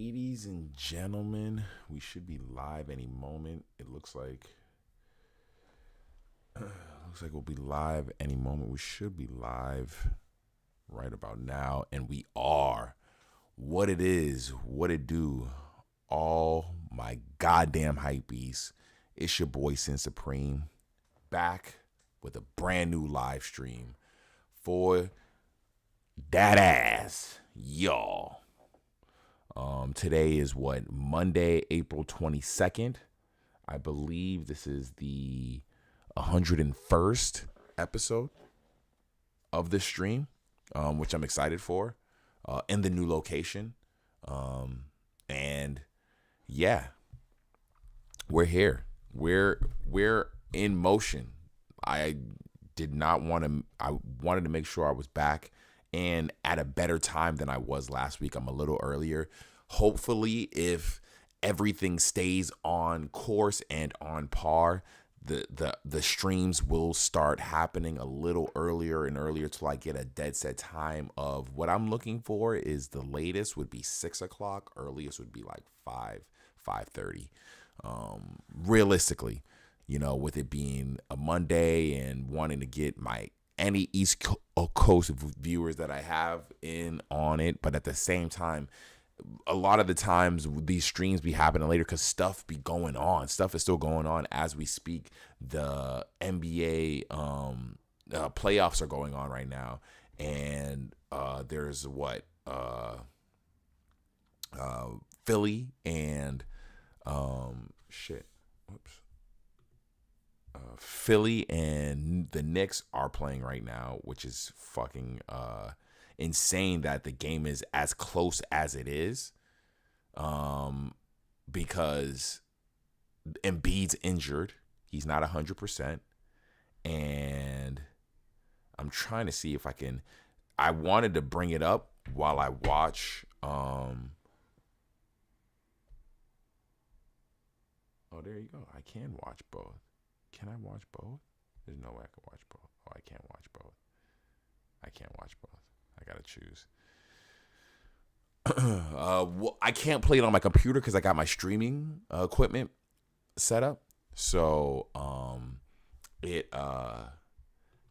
Ladies and gentlemen, we should be live any moment. It looks like we'll be live any moment. We should be live right about now, and we are. What it is, what it do, all my goddamn hypebeasts. It's your boy Sin Supreme, back with a brand new live stream for that ass, y'all. Today is Monday, April 22nd. I believe this is the 101st episode of this stream, which I'm excited for, in the new location. And yeah, we're here. We're in motion. I wanted to make sure I was back and at a better time than I was last week. I'm a little earlier. Hopefully, if everything stays on course and on par, the streams will start happening a little earlier and earlier till I get a dead set time of what I'm looking for. Is the latest would be 6 o'clock. Earliest would be like 5:30. Realistically, with it being a Monday and wanting to get any East Coast viewers that I have in on it, but at the same time, a lot of the times these streams be happening later because stuff be going on. Stuff is still going on as we speak. The NBA playoffs are going on right now, and there's Philly and Philly and the Knicks are playing right now, which is fucking insane that the game is as close as it is, because Embiid's injured. He's not 100%, and I'm trying to see if I wanted to bring it up while I watch. Oh, there you go. I can watch both. Can I watch both? There's no way I can watch both. Oh, I can't watch both. I can't watch both. I gotta choose. I can't play it on my computer because I got my streaming equipment set up. So it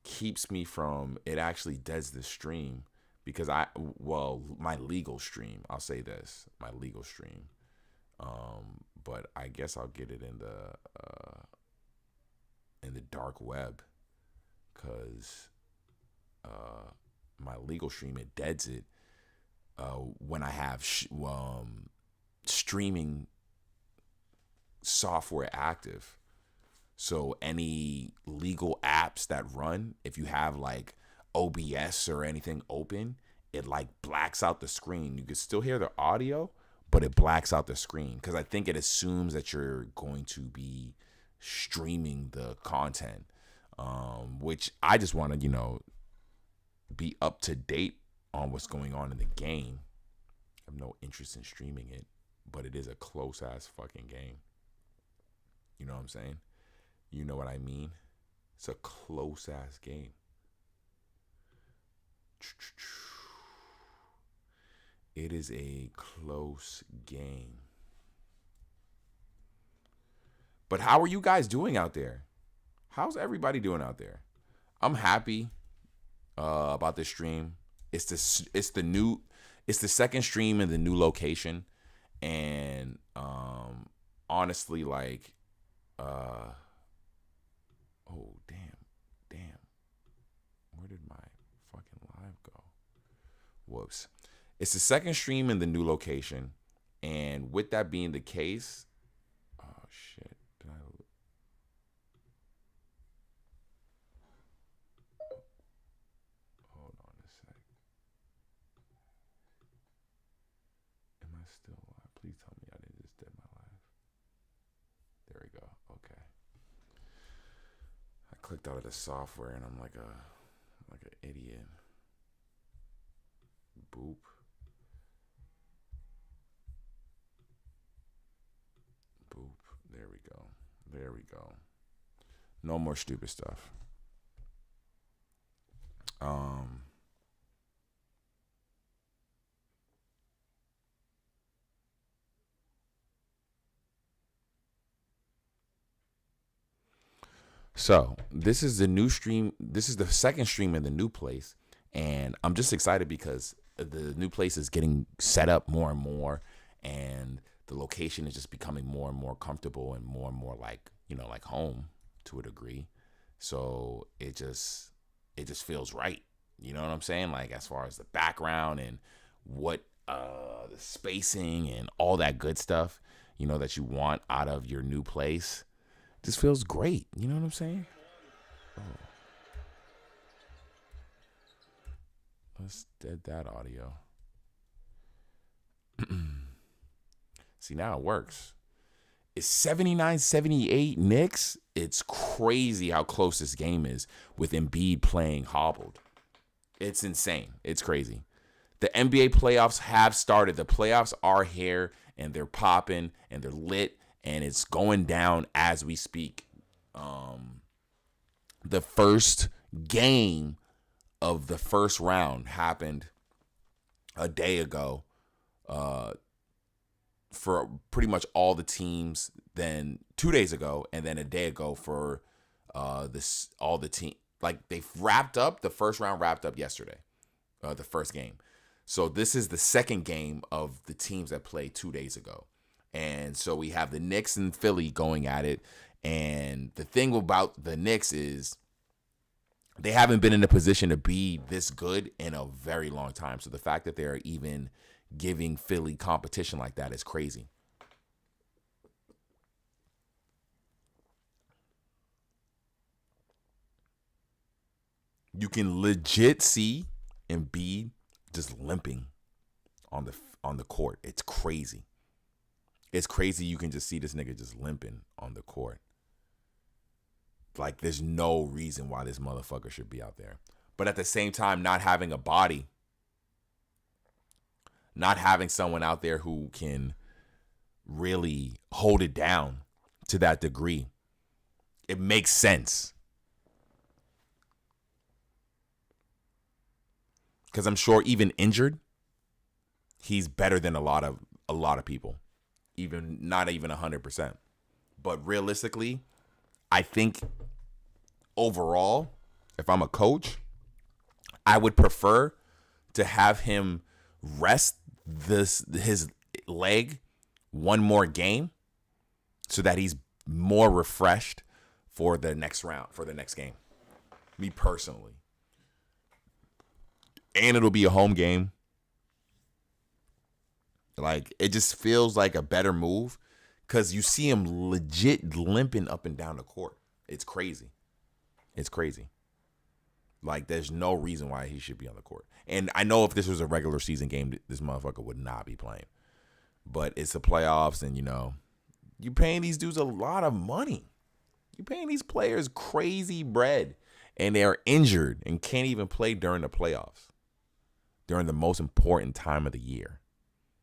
keeps me from, it actually does the stream because my legal stream. I'll say this, my legal stream. But I guess I'll get it in the dark web, because my legal stream, it deads it when I have streaming software active. So any legal apps that run, if you have like OBS or anything open, it like blacks out the screen. You can still hear the audio, but it blacks out the screen because I think it assumes that you're going to be streaming the content, which I just want to, be up to date on what's going on in the game. I have no interest in streaming it, but it is a close ass fucking game. You know what I'm saying? You know what I mean? It's a close ass game. It is a close game. But how are you guys doing out there? How's everybody doing out there? I'm happy about this stream. It's the second stream in the new location, and honestly, like, oh damn, where did my fucking live go? Whoops. It's the second stream in the new location, and with that being the case, oh shit. Hold on a sec. Am I still live? Please tell me I didn't just dead my live. There we go. Okay. I clicked out of the software and I'm like an idiot. Boop. Boop. There we go. There we go. No more stupid stuff. So this is the new stream. This is the second stream in the new place, and I'm just excited because the new place is getting set up more and more, and the location is just becoming more and more comfortable and more like like home to a degree. So it just feels right. You know what I'm saying? Like as far as the background and what the spacing and all that good stuff, that you want out of your new place. Just feels great. You know what I'm saying? Oh, let's dead that audio. See, now it works. It's 79-78 Knicks. It's crazy how close this game is with Embiid playing hobbled. It's insane. It's crazy. The NBA playoffs have started. The playoffs are here, and they're popping, and they're lit, and it's going down as we speak. The first game of the first round happened a day ago for pretty much all the teams. Then 2 days ago, and then a day ago for all the team. Like they wrapped up the first round. Wrapped up yesterday, the first game. So this is the second game of the teams that played 2 days ago. And so we have the Knicks and Philly going at it. And the thing about the Knicks is they haven't been in a position to be this good in a very long time. So the fact that they're even giving Philly competition like that is crazy. You can legit see Embiid just limping on the court. It's crazy. It's crazy. You can just see this nigga just limping on the court. Like there's no reason why this motherfucker should be out there. But at the same time, not having a body, not having someone out there who can really hold it down to that degree, it makes sense. Because I'm sure even injured, he's better than a lot of people. Even not even 100%. But realistically, I think overall, if I'm a coach, I would prefer to have him rest his leg one more game so that he's more refreshed for the next round, for the next game. Me personally. And it'll be a home game. Like, it just feels like a better move because you see him legit limping up and down the court. It's crazy. It's crazy. Like, there's no reason why he should be on the court. And I know if this was a regular season game, this motherfucker would not be playing. But it's the playoffs, and, you're paying these dudes a lot of money. You're paying these players crazy bread, and they're injured and can't even play during the playoffs, during the most important time of the year.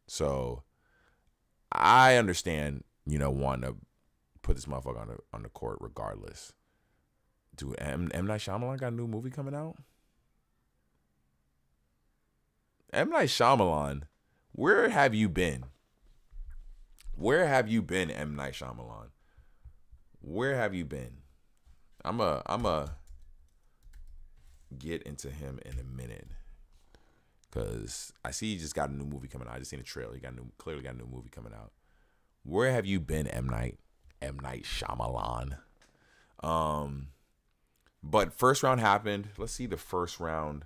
So I understand, wanting to put this motherfucker on the court regardless. Dude, M. Night Shyamalan got a new movie coming out? M. Night Shyamalan, where have you been? Where have you been, M. Night Shyamalan? Where have you been? I'm a get into him in a minute. Because I see he just got a new movie coming out. I just seen a trailer. He clearly got a new movie coming out. Where have you been, M. Night Shyamalan? But first round happened. Let's see the first round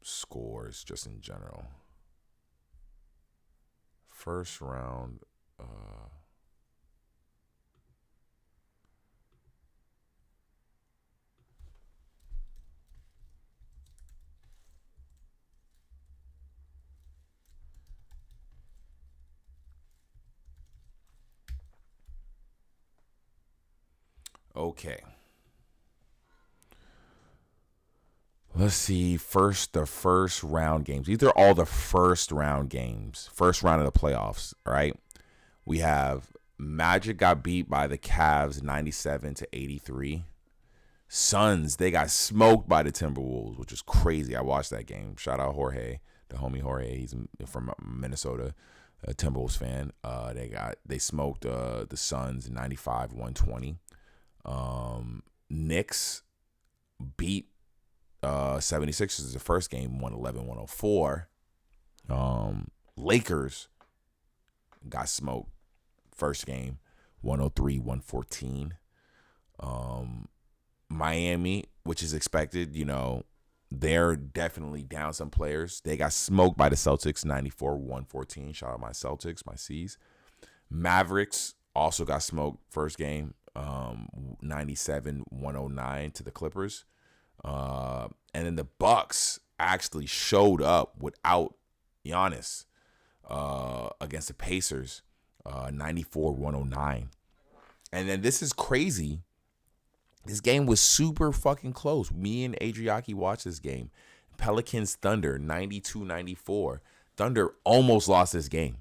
scores just in general. First round. Okay. Let's see. The first round games. These are all the first round games. First round of the playoffs, all right? We have Magic got beat by the Cavs 97-83. Suns, they got smoked by the Timberwolves, which is crazy. I watched that game. Shout out Jorge, the homie Jorge. He's from Minnesota, a Timberwolves fan. They smoked the Suns 95-120. Knicks beat 76ers the first game, 111-104. Lakers got smoked first game, 103-114. Miami, which is expected, they're definitely down some players. They got smoked by the Celtics, 94-114. Shout out my Celtics, my C's. Mavericks also got smoked first game, 97-109 to the Clippers. And then the Bucks actually showed up without Giannis against the Pacers, 94-109. And then this is crazy. This game was super fucking close. Me and Adriaki watched this game. Pelicans Thunder, 92-94. Thunder almost lost this game.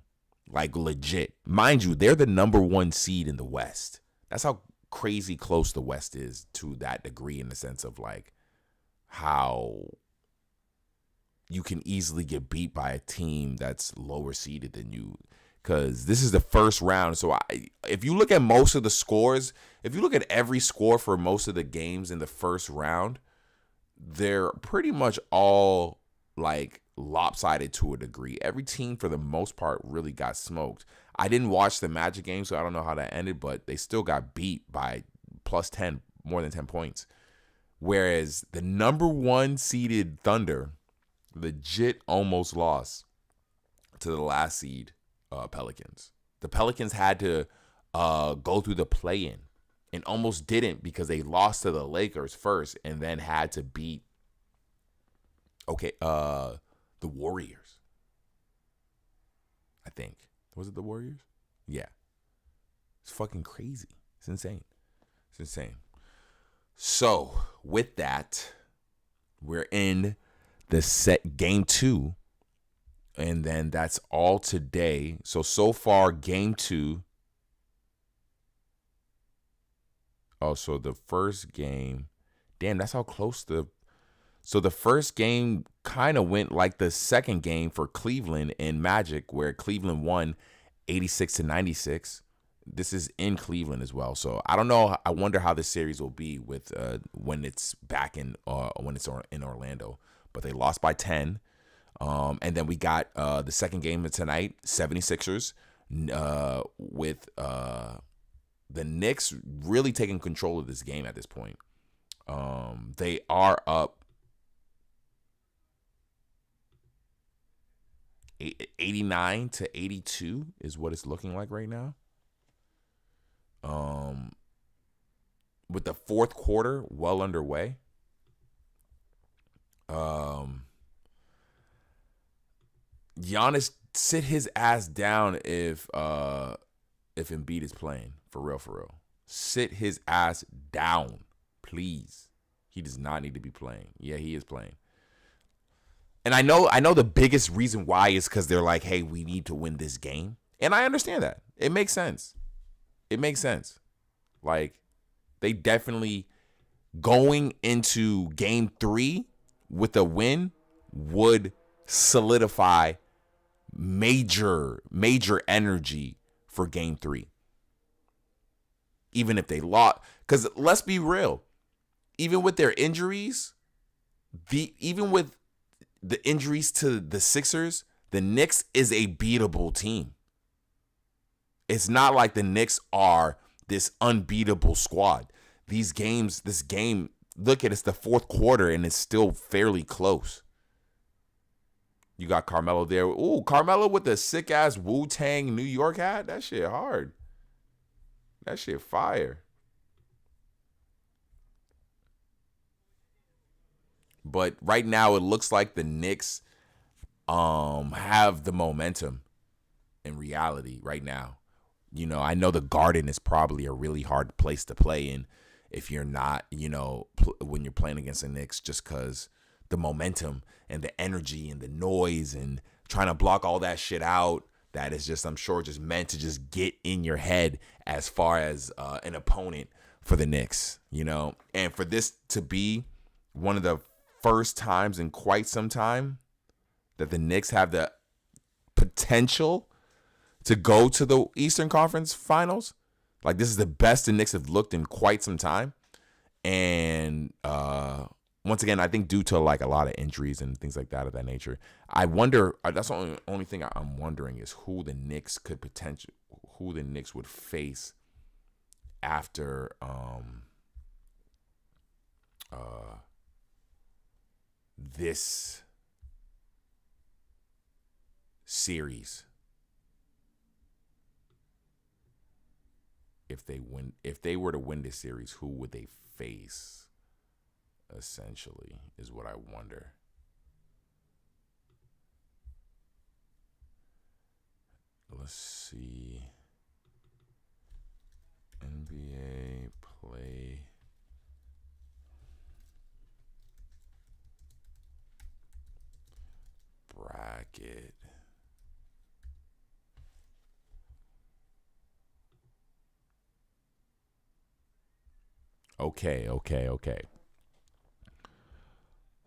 Like, legit. Mind you, they're the number one seed in the West. That's how crazy close the West is to that degree, in the sense of, like, how you can easily get beat by a team that's lower seeded than you. Because this is the first round. So if you look at most of the scores, if you look at every score for most of the games in the first round, they're pretty much all like lopsided to a degree. Every team for the most part really got smoked. I didn't watch the Magic game, so I don't know how that ended, but they still got beat by plus 10, more than 10 points. Whereas the number one seeded Thunder legit almost lost to the last seed Pelicans. The Pelicans had to go through the play-in and almost didn't, because they lost to the Lakers first and then had to beat the Warriors. I think. Was it the Warriors? Yeah. It's fucking crazy. It's insane. It's insane. So, with that, we're in the set game 2. And then that's all today. So far, game 2. Oh, so the first game. Damn, that's how close So the first game kind of went like the second game for Cleveland and Magic, where Cleveland won 86-96. This is in Cleveland as well. So I don't know. I wonder how the series will be with when it's back in Orlando. But they lost by 10. And then we got the second game of tonight, 76ers, with the Knicks really taking control of this game at this point. They are up 89-82 is what it's looking like right now. With the fourth quarter well underway. Giannis sit his ass down if Embiid is playing. For real. Sit his ass down, please. He does not need to be playing. Yeah, he is playing. And I know the biggest reason why is because they're like, hey, we need to win this game. And I understand that. It makes sense. Like, they definitely, going into game 3 with a win would solidify major energy for game 3. Even if they lost. Because let's be real. Even with their injuries, even with the injuries to the Sixers, the Knicks is a beatable team. It's not like the Knicks are this unbeatable squad. This game, look at it's the fourth quarter and it's still fairly close. You got Carmelo there. Ooh, Carmelo with the sick-ass Wu-Tang New York hat. That shit hard. That shit fire. But right now, it looks like the Knicks have the momentum in reality right now. I know the Garden is probably a really hard place to play in if you're not, when you're playing against the Knicks, just because the momentum and the energy and the noise and trying to block all that shit out, that is just, I'm sure, just meant to just get in your head as far as an opponent for the Knicks, And for this to be one of the first times in quite some time that the Knicks have the potential to go to the Eastern Conference Finals, Like, this is the best the Knicks have looked in quite some time. And once again, I think due to like a lot of injuries and things like that of that nature, I wonder. That's the only thing I'm wondering is who the Knicks would face after this series. If they were to win this series, who would they face? Essentially, is what I wonder. Let's see. NBA play bracket. Okay.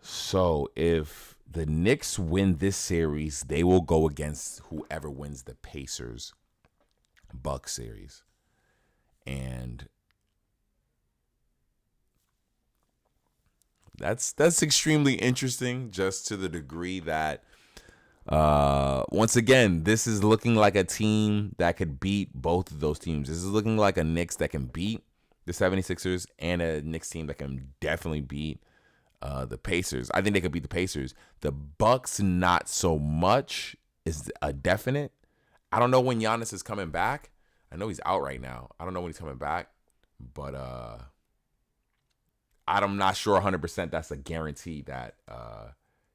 So if the Knicks win this series, they will go against whoever wins the Pacers Bucks series. And that's extremely interesting, just to the degree that once again, this is looking like a team that could beat both of those teams. This is looking like a Knicks that can beat the 76ers and a Knicks team that can definitely beat the Pacers. I think they could beat the Pacers. The Bucks, not so much, is a definite. I don't know when Giannis is coming back. I know he's out right now. I don't know when he's coming back, but I'm not sure 100% that's a guarantee that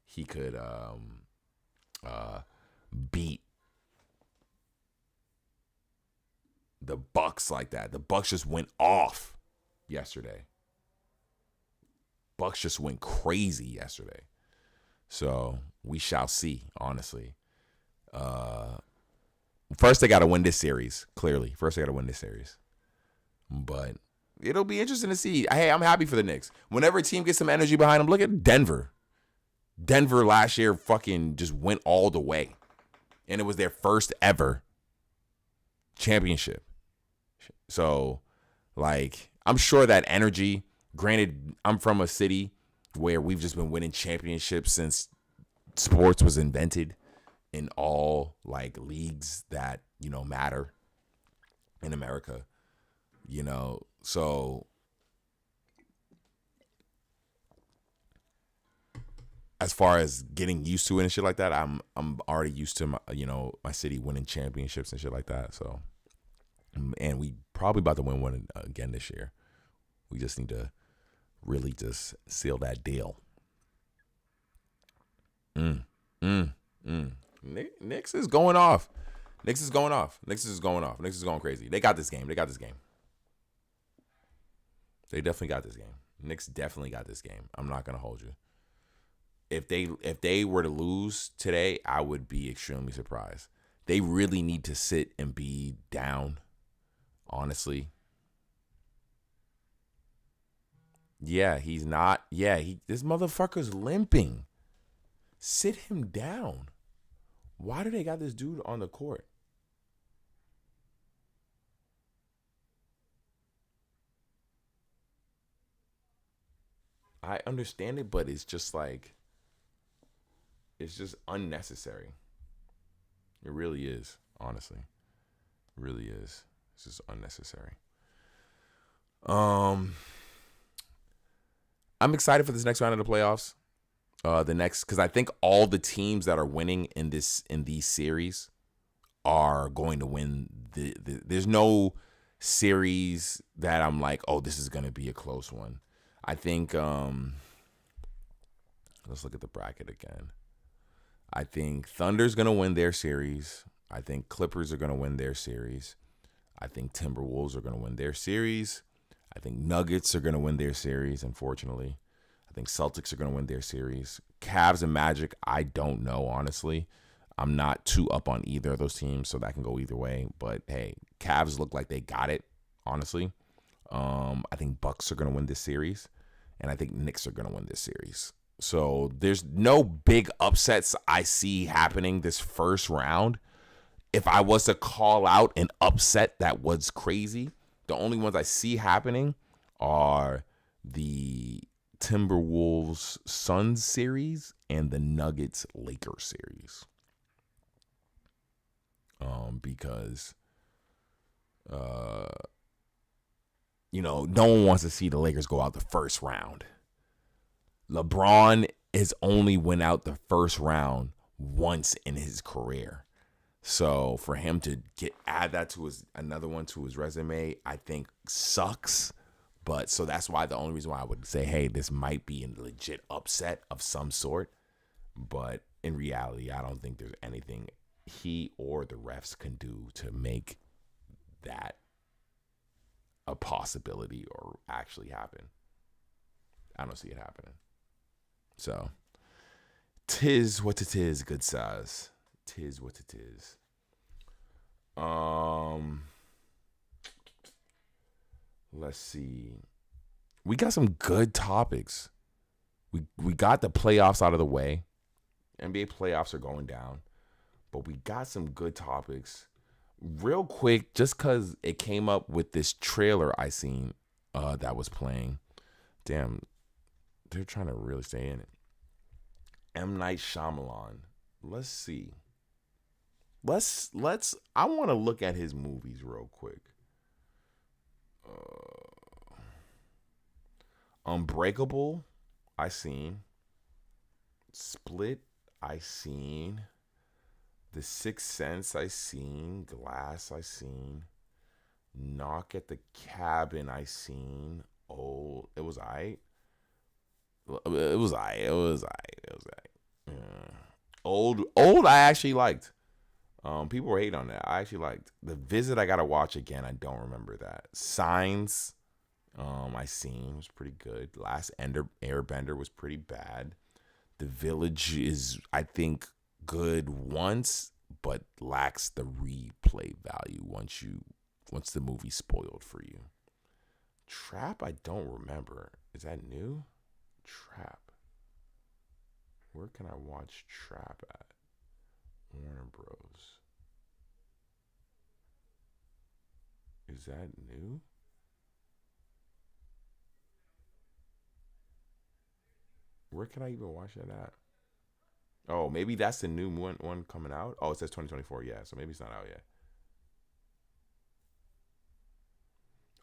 he could beat the Bucks like that. The Bucks just went off yesterday. Bucks just went crazy yesterday. So we shall see, honestly. First, they got to win this series, clearly. First, they got to win this series. But it'll be interesting to see. Hey, I'm happy for the Knicks. Whenever a team gets some energy behind them, look at Denver. Denver last year fucking just went all the way. And it was their first ever championship. So, like, I'm sure that energy, granted, I'm from a city where we've just been winning championships since sports was invented in all, like, leagues that, you know, matter in America, you know. So, as far as getting used to it and shit like that, I'm already used to my city winning championships and shit like that. So, and we probably about to win one again this year. We just need to really just seal that deal. Knicks is going off. Knicks is going crazy. They got this game. They definitely got this game. Knicks definitely got this game. I'm not gonna hold you. If they were to lose today, I would be extremely surprised. They really need to sit and be down, honestly. Yeah, he's not. Yeah, this motherfucker's limping. Sit him down. Why do they got this dude on the court? I understand it, but it's just like, it's just unnecessary. It really is, honestly. It really is. It's just unnecessary. I'm excited for this next round of the playoffs. Because I think all the teams that are winning in these series are going to win. There's no series that I'm like, oh, this is going to be a close one. I think, let's look at the bracket again. I think Thunder's going to win their series. I think Clippers are going to win their series. I think Timberwolves are going to win their series. I think Nuggets are going to win their series, unfortunately. I think Celtics are going to win their series. Cavs and Magic, I don't know, honestly. I'm not too up on either of those teams, so that can go either way. But, hey, Cavs look like they got it, honestly. I think Bucks are going to win this series. And I think Knicks are going to win this series. So there's no big upsets I see happening this first round. If I was to call out an upset that was crazy, The only ones I see happening are the Timberwolves Suns series and the Nuggets Lakers series. Because no one wants to see the Lakers go out the first round. LeBron has only went out the first round once in his career. So for him to add that to another one to his resume, I think sucks. But so that's why the only reason why I would say, hey, this might be a legit upset of some sort. But in reality, I don't think there's anything he or the refs can do to make that a possibility or actually happen. I don't see it happening. So, 'tis what it is, good size. 'Tis what it is. Let's see. We got some good topics. We got the playoffs out of the way. NBA playoffs are going down. But we got some good topics. Real quick, just because it came up with this trailer I seen that was playing. Damn, they're trying to really stay in it. M. Night Shyamalan. Let's see. I want to look at his movies real quick. Unbreakable, I seen. Split, I seen. The Sixth Sense, I seen. Glass, I seen. Knock at the Cabin, I seen. Oh, it was aight. It was aight. Old, I actually liked. People were hating on that. I actually liked. The Visit, I gotta watch again. I don't remember that. Signs, I seen, was pretty good. Last Airbender was pretty bad. The Village is, I think, good once, but lacks the replay value once the movie's spoiled for you. Trap, I don't remember. Is that new? Trap. Where can I watch Trap at? Warner Bros. Is that new? Where can I even watch that at? Oh, maybe that's the new one coming out. Oh, it says 2024. Yeah, so maybe it's not out yet.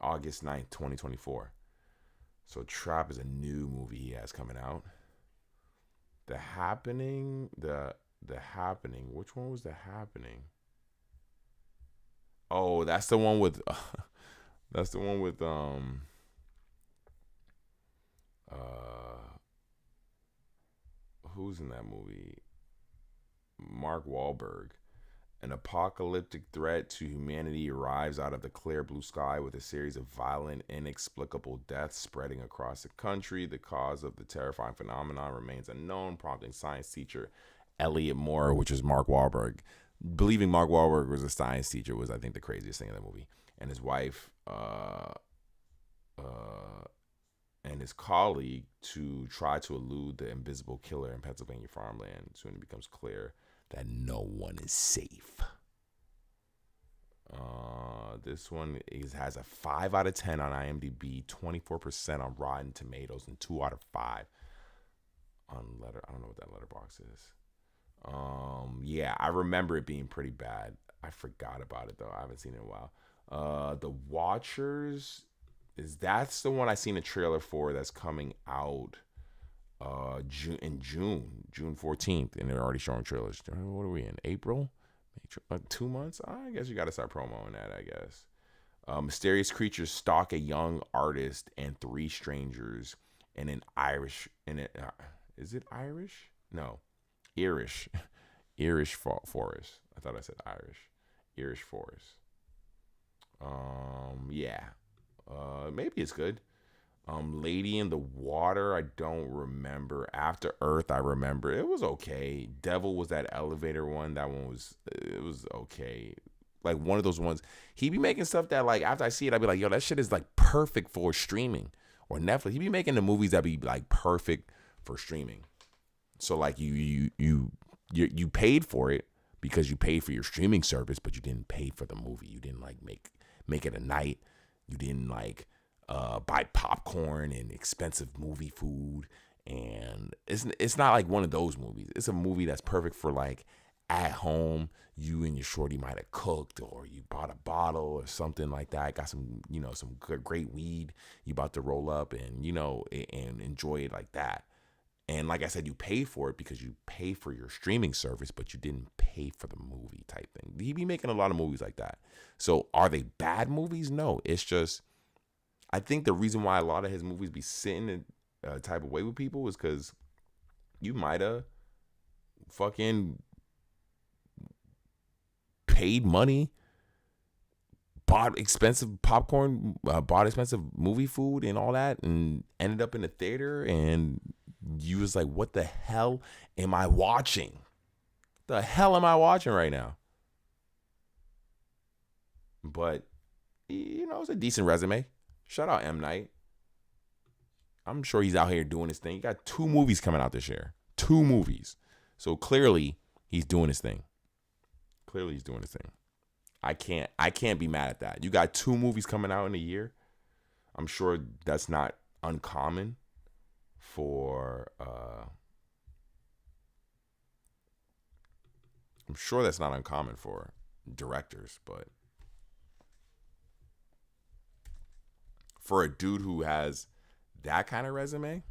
August 9th, 2024. So Trap is a new movie he has coming out. The Happening. The Happening. Which one was The Happening? Oh, that's the one with who's in that movie? Mark Wahlberg. An apocalyptic threat to humanity arrives out of the clear blue sky with a series of violent, inexplicable deaths spreading across the country. The cause of the terrifying phenomenon remains unknown, prompting science teacher Elliot Moore, which is Mark Wahlberg. Believing Mark Wahlberg was a science teacher was, I think, the craziest thing in the movie. And his wife and his colleague to try to elude the invisible killer in Pennsylvania farmland. Soon it becomes clear that no one is safe. This one has a 5 out of 10 on IMDb, 24% on Rotten Tomatoes, and 2 out of 5 on Letter. I don't know what that letterbox is. Yeah, I remember it being pretty bad. I forgot about it though. I haven't seen it in a while. The Watchers that's the one I seen a trailer for that's coming out June 14th, and they're already showing trailers. What are we in? April? 2 months? I guess you got to start promoting that, I guess. Mysterious creatures stalk a young artist and 3 strangers in an Irish is it Irish? No. Irish forest. I thought I said Irish. Irish forest. Yeah. Maybe it's good. Lady in the Water, I don't remember. After Earth, I remember. It was okay. Devil was that elevator one. That one was okay. Like one of those ones. He be making stuff that, like, after I see it, I be like, yo, that shit is like perfect for streaming or Netflix. He be making the movies that be like perfect for streaming. So like you paid for it because you paid for your streaming service, but you didn't pay for the movie. You didn't like make it a night. You didn't like buy popcorn and expensive movie food. And it's not like one of those movies. It's a movie that's perfect for like at home. You and your shorty might have cooked, or you bought a bottle or something like that. Got some, some good, great weed. You about to roll up and, and enjoy it like that. And like I said, you pay for it because you pay for your streaming service, but you didn't pay for the movie type thing. He be making a lot of movies like that. So are they bad movies? No, it's just, I think the reason why a lot of his movies be sitting in a type of way with people is because you might have fucking paid money, bought expensive popcorn, bought expensive movie food and all that, and ended up in the theater, and you was like, what the hell am I watching? The hell am I watching right now? But, it's a decent resume. Shout out M. Night. I'm sure he's out here doing his thing. He got 2 movies coming out this year. 2 movies. So clearly he's doing his thing. I can't be mad at that. You got 2 movies coming out in a year. I'm sure that's not uncommon for directors, but for a dude who has that kind of resume,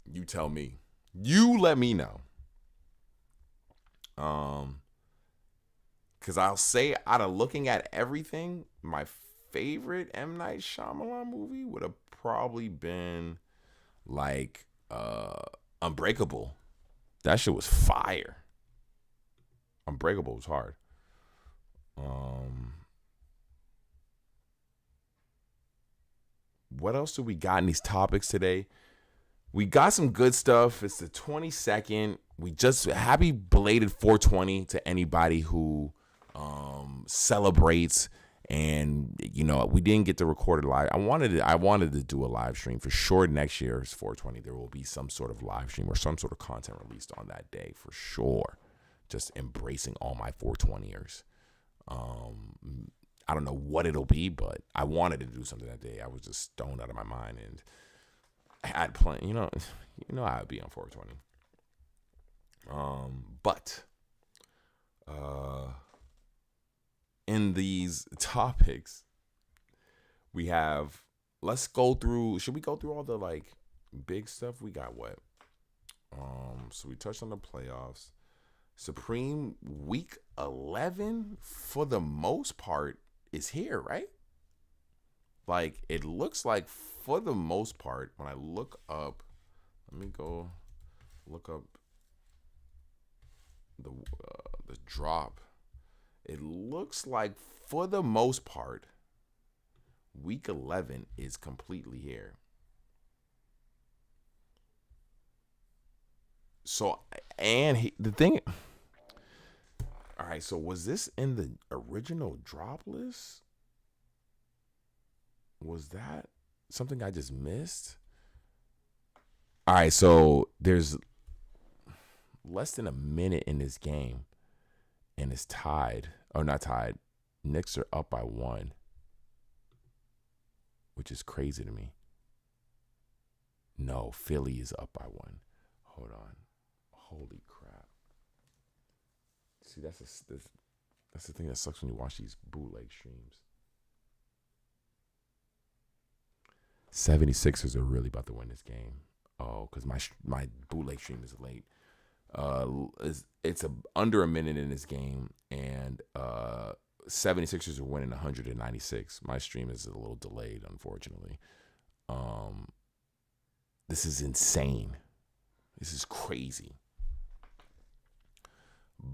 you tell me. You let me know. Because I'll say, out of looking at everything, my favorite M. Night Shyamalan movie would have probably been like Unbreakable. That shit was fire. Unbreakable was hard. What else do we got in these topics today? We got some good stuff. It's the 22nd. We just happy belated 420 to anybody who celebrates. And we didn't get to record it live. I wanted to do a live stream for sure. Next year's 420, there will be some sort of live stream or some sort of content released on that day for sure. Just embracing all my 420ers. I don't know what it'll be, but I wanted to do something that day. I was just stoned out of my mind, and I had planned. You know how I'd be on 420. But in these topics, we have. Let's go through. Should we go through all the like big stuff? We got what? So we touched on the playoffs. Supreme week 11 for the most part is here, right? Like it looks like for the most part, when I look up, let me go look up the drop. It looks like for the most part, week 11 is completely here. So, and the thing, all right, so was this in the original drop list? Was that something I just missed? All right, so there's less than a minute in this game, and it's tied. Oh, not tied. Knicks are up by 1, which is crazy to me. No, Philly is up by 1. Hold on. Holy crap. See, that's the thing that sucks when you watch these bootleg streams. 76ers are really about to win this game. Oh, because my bootleg stream is late. It's under a minute in this game, and 76ers are winning 196. My stream is a little delayed, unfortunately. This is insane. This is crazy.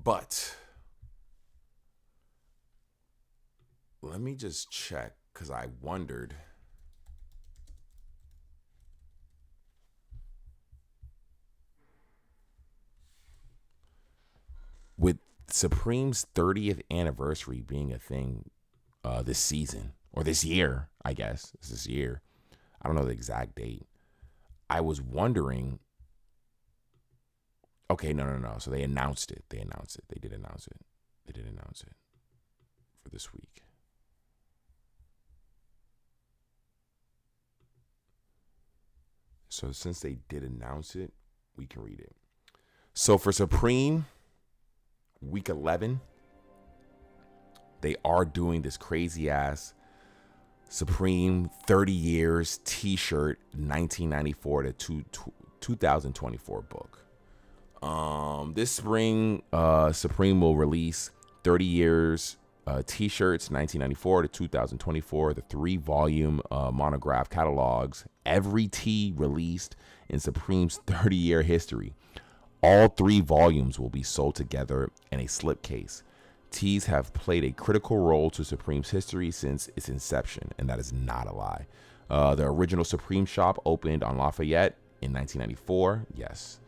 But let me just check, because I wondered. With Supreme's 30th anniversary being a thing this season, or this year, I guess. This year. I don't know the exact date. I was wondering. Okay, no. So they announced it. They did announce it. for this week. So since they did announce it, we can read it. So for Supreme, week 11, they are doing this crazy ass Supreme 30 years t-shirt 1994 to 2024 book. This spring, Supreme will release 30 years t-shirts 1994 to 2024, the 3-volume monograph catalogs every tee released in Supreme's 30-year history. All 3 volumes will be sold together in a slipcase. Tees have played a critical role to Supreme's history since its inception, and that is not a lie. The original Supreme shop opened on Lafayette in 1994. Yes.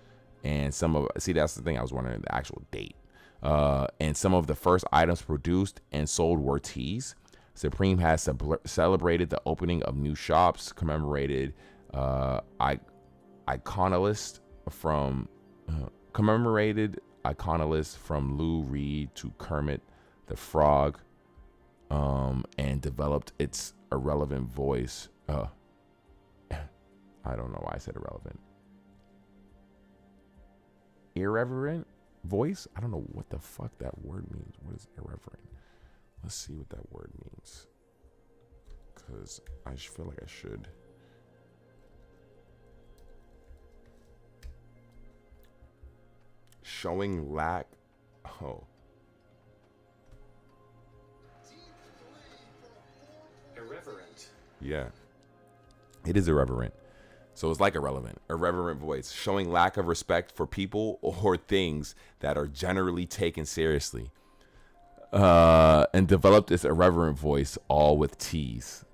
And that's the thing, I was wondering the actual date. And some of the first items produced and sold were tees. Supreme has celebrated the opening of new shops, commemorated iconolists from Lou Reed to Kermit the Frog, and developed its irrelevant voice. I don't know why I said irrelevant. Irreverent voice? I don't know what the fuck that word means. What is irreverent? Let's see what that word means. Because I feel like I should. Showing lack. Oh. Irreverent. Yeah. It is irreverent. So it's like irrelevant. Irreverent voice. Showing lack of respect for people or things that are generally taken seriously. And developed this irreverent voice all with tees.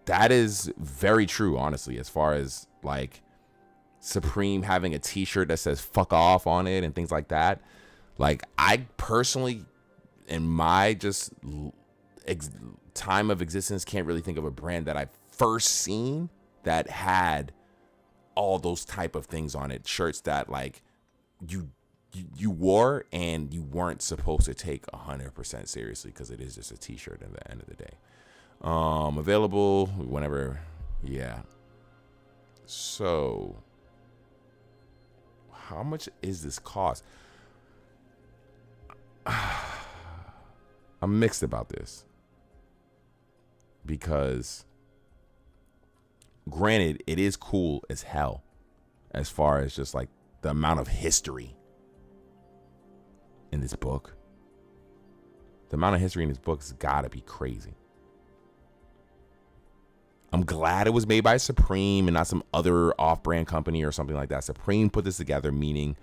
That is very true, honestly, as far as like Supreme having a t-shirt that says fuck off on it and things like that. Like, I personally, in my just time of existence, can't really think of a brand that I've first seen that had all those type of things on it. Shirts that like you wore and you weren't supposed to take 100% seriously, because it is just a t-shirt at the end of the day. Available whenever. Yeah. So how much is this cost? I'm mixed about this, because granted, it is cool as hell as far as just like the amount of history in this book. The amount of history in this book has got to be crazy. I'm glad it was made by Supreme and not some other off-brand company or something like that. Supreme put this together, meaning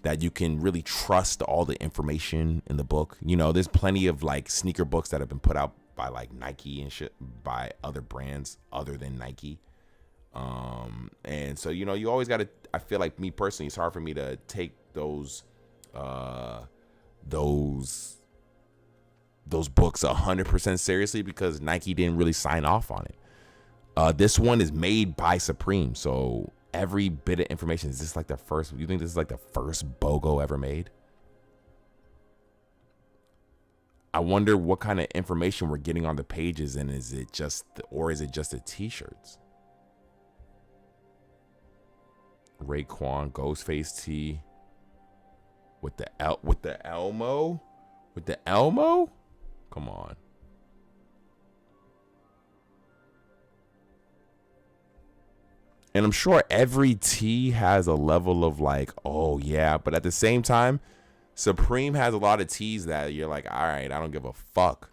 that you can really trust all the information in the book. You know, there's plenty of like sneaker books that have been put out by like Nike and shit, by other brands other than Nike. And so, you know, you always got to, I feel like, me personally, it's hard for me to take those books 100% seriously, because Nike didn't really sign off on it. This one is made by Supreme, so every bit of information, is this like the first, you think this is like the first BOGO ever made? I wonder what kind of information we're getting on the pages, and is it just the t-shirts? Raekwon Ghostface tee with the Elmo? Come on. And I'm sure every tee has a level of like, oh yeah, but at the same time, Supreme has a lot of tees that you're like, all right, I don't give a fuck.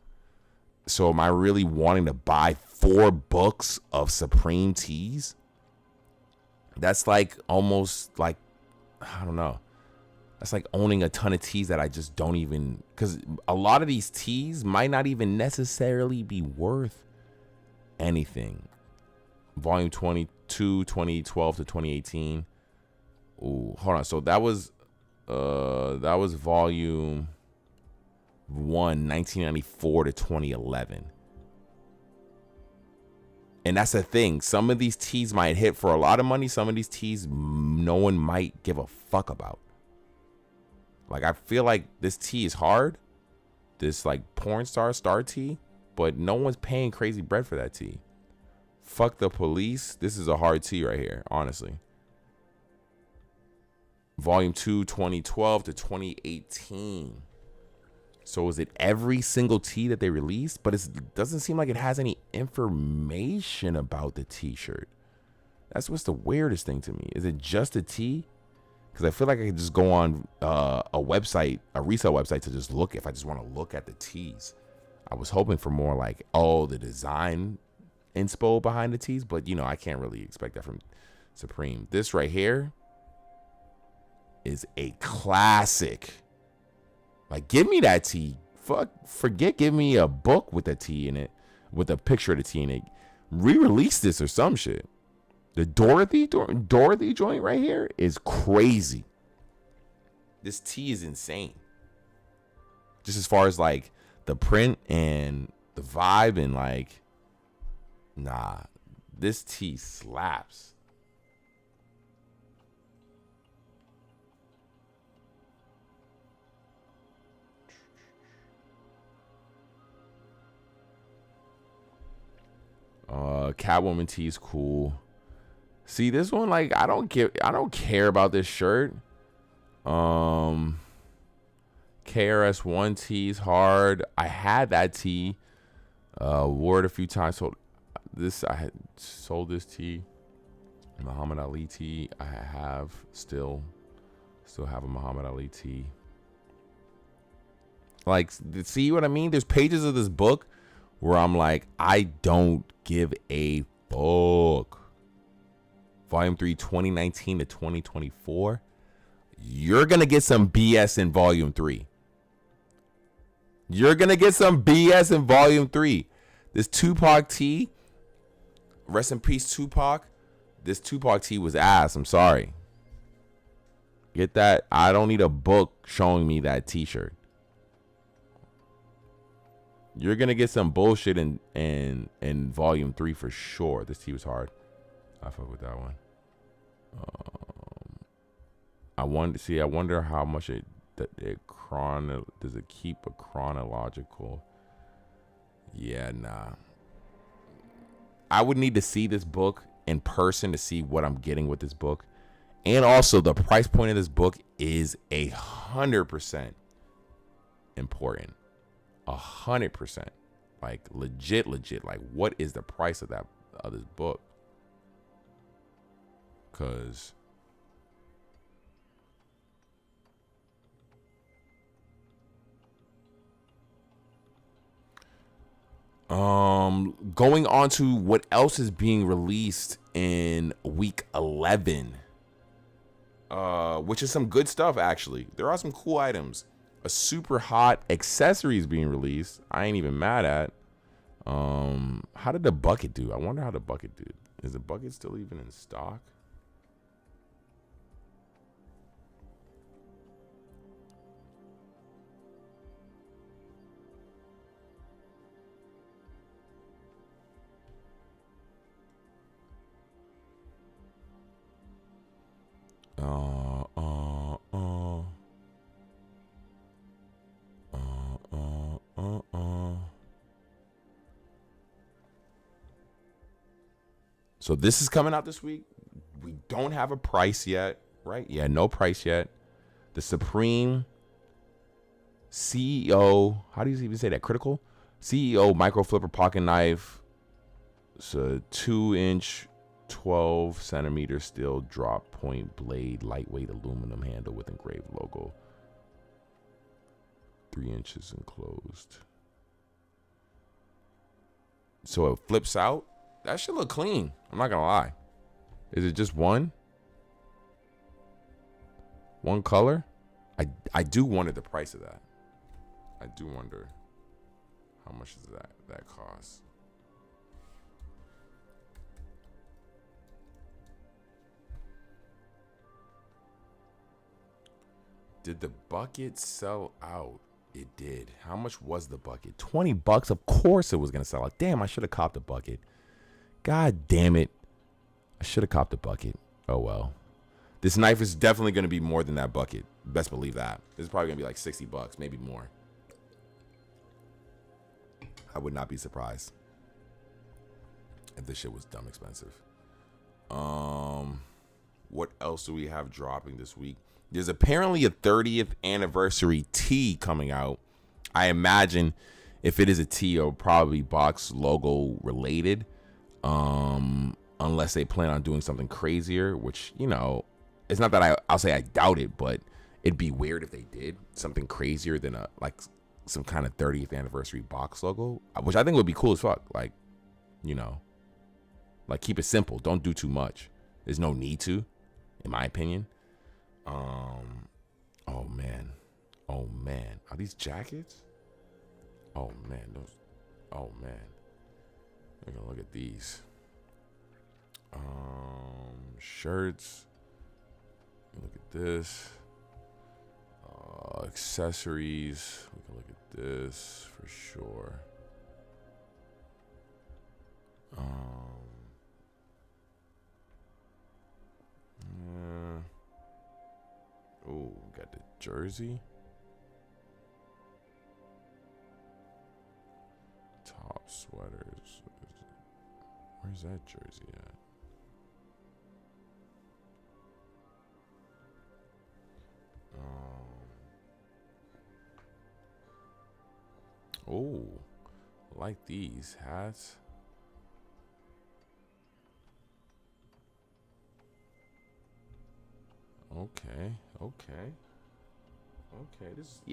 So am I really wanting to buy 4 books of Supreme tees? That's like almost like, I don't know. That's like owning a ton of tees that I just don't even, because a lot of these tees might not even necessarily be worth anything. Volume 22, 2012 to 2018. Ooh, hold on. So that was volume 1, 1994 to 2011. And that's the thing. Some of these tees might hit for a lot of money. Some of these tees no one might give a fuck about. Like, I feel like this tee is hard. this like porn star tee, but no one's paying crazy bread for that tee. Fuck the police. This is a hard tee right here, honestly. Volume 2, 2012 to 2018. So is it every single tee that they released? But it doesn't seem like it has any information about the t-shirt. That's what's the weirdest thing to me. Is it just a tee? Because I feel like I could just go on a website, a resale website, to just look if I just want to look at the tees. I was hoping for more like, the design inspo behind the tees. But, I can't really expect that from Supreme. This right here is a classic. Like, give me that tee. Forget give me a book with a tee in it, with a picture of the tee in it. Re-release this or some shit. The Dorothy joint right here is crazy. This tee is insane. Just as far as like the print and the vibe and like, this tee slaps. Catwoman tee is cool. See, this one, like, I don't care about this shirt. KRS-One tee is hard. I had that tee. Wore it a few times. I had sold this tee. Muhammad Ali tee. I have still have a Muhammad Ali tee. Like, see what I mean? There's pages of this book where I'm like, I don't give a fuck. Volume 3, 2019 to 2024. You're going to get some BS in Volume 3. You're going to get some BS in Volume 3. This Tupac tee, rest in peace, Tupac. This Tupac tee was ass. I'm sorry. Get that? I don't need a book showing me that t-shirt. You're going to get some bullshit in Volume 3 for sure. This tee was hard. I fuck with that one. I wonder how much does it keep a chronological? Yeah, nah. I would need to see this book in person to see what I'm getting with this book. And also the price point of this book is 100% important. 100%. Like legit. Like, what is the price of this book? Cause going on to what else is being released in week 11, which is some good stuff. Actually, there are some cool items. A super hot accessory is being released. I ain't even mad at. How did the bucket do? I wonder how the bucket did. Is the bucket still even in stock? So this is coming out this week. We don't have a price yet, right? Yeah, no price yet. The Supreme CEO, how do you even say that? Critical? CEO micro flipper pocket knife. It's a 2-inch, 12 centimeter steel drop point blade, lightweight aluminum handle with engraved logo. 3 inches enclosed. So it flips out. That should look clean. I'm not gonna lie. Is it just one color? I do wonder the price of that. I do wonder how much does that cost. Did the bucket sell out? It did. How much was the bucket? $20. Of course it was gonna sell out. Damn, I should have copped the bucket. God damn it. I should have copped the bucket. Oh well. This knife is definitely going to be more than that bucket. Best believe that. This is probably going to be like $60, maybe more. I would not be surprised if this shit was dumb expensive. What else do we have dropping this week? There's apparently a 30th anniversary tee coming out. I imagine if it is a tee, it'll probably box logo related. Unless they plan on doing something crazier, which, you know, it's not that I'll say I doubt it, but it'd be weird if they did something crazier than some kind of 30th anniversary box logo, which I think would be cool as fuck. Like, you know, like keep it simple. Don't do too much. There's no need to, in my opinion. Oh man. Are these jackets? Oh man, We're gonna look at these. Shirts. Look at this. Accessories. We can look at this for sure. Oh, got the jersey. Top sweaters. Where's that jersey at? Oh, I like these hats. Okay.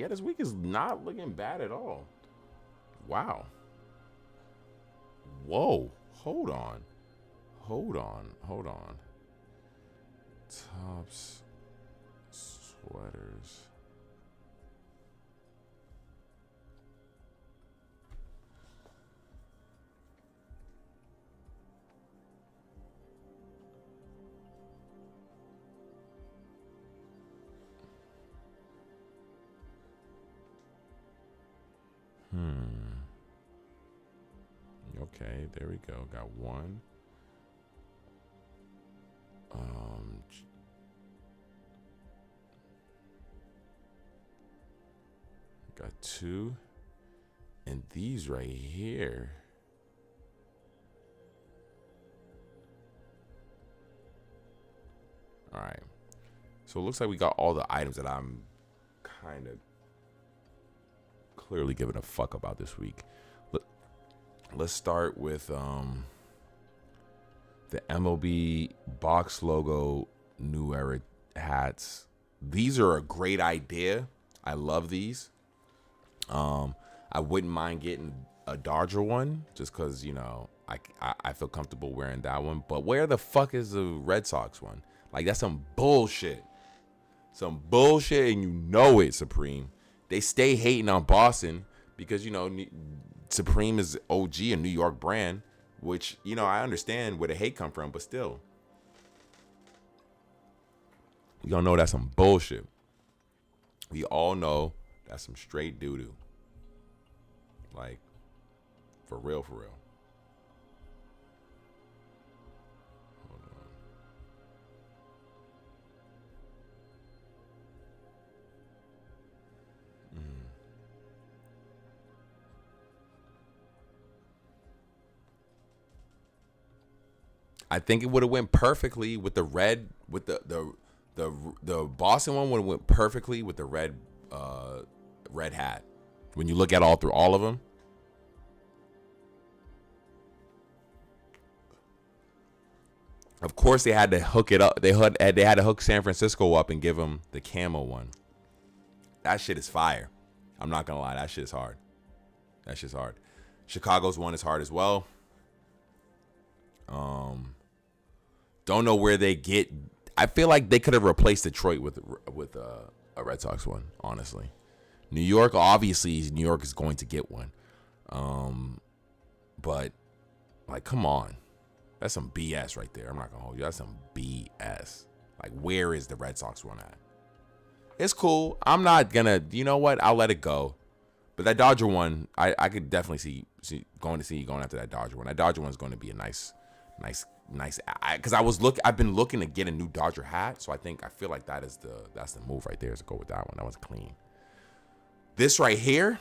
This week is not looking bad at all. Wow. Whoa. Hold on. Tops, sweaters. Okay, there we go. Got one. Got two. And these right here. All right. So it looks like we got all the items that I'm kind of clearly giving a fuck about this week. Let's start with the MLB box logo New Era hats. These are a great idea. I love these. I wouldn't mind getting a Dodger one just because, you know, I feel comfortable wearing that one. But where the fuck is the Red Sox one? Like, that's some bullshit. Some bullshit, and you know it, Supreme. They stay hating on Boston because, you know, Supreme is OG, a New York brand, which, you know, I understand where the hate come from, but still. We all know that's some bullshit. We all know that's some straight doo-doo. Like, for real, for real. Hold on. I think it would have went perfectly with the red, with the Boston one would have went perfectly with the red hat. When you look at all of them. Of course, they had to hook it up. They had to hook San Francisco up and give them the camo one. That shit is fire. I'm not gonna lie, that shit is hard. That shit's hard. Chicago's one is hard as well. Don't know where they get. I feel like they could have replaced Detroit with a Red Sox one. Honestly, New York, obviously, New York is going to get one. But like, come on, that's some BS right there. I'm not gonna hold you. That's some BS. Like, where is the Red Sox one at? It's cool. I'm not gonna. You know what? I'll let it go. But that Dodger one, I could definitely see going after that Dodger one. That Dodger one is going to be a nice. Because I've been looking to get a new Dodger hat, so I feel like that's the move right there, is to go with that one. That one's clean. This right here,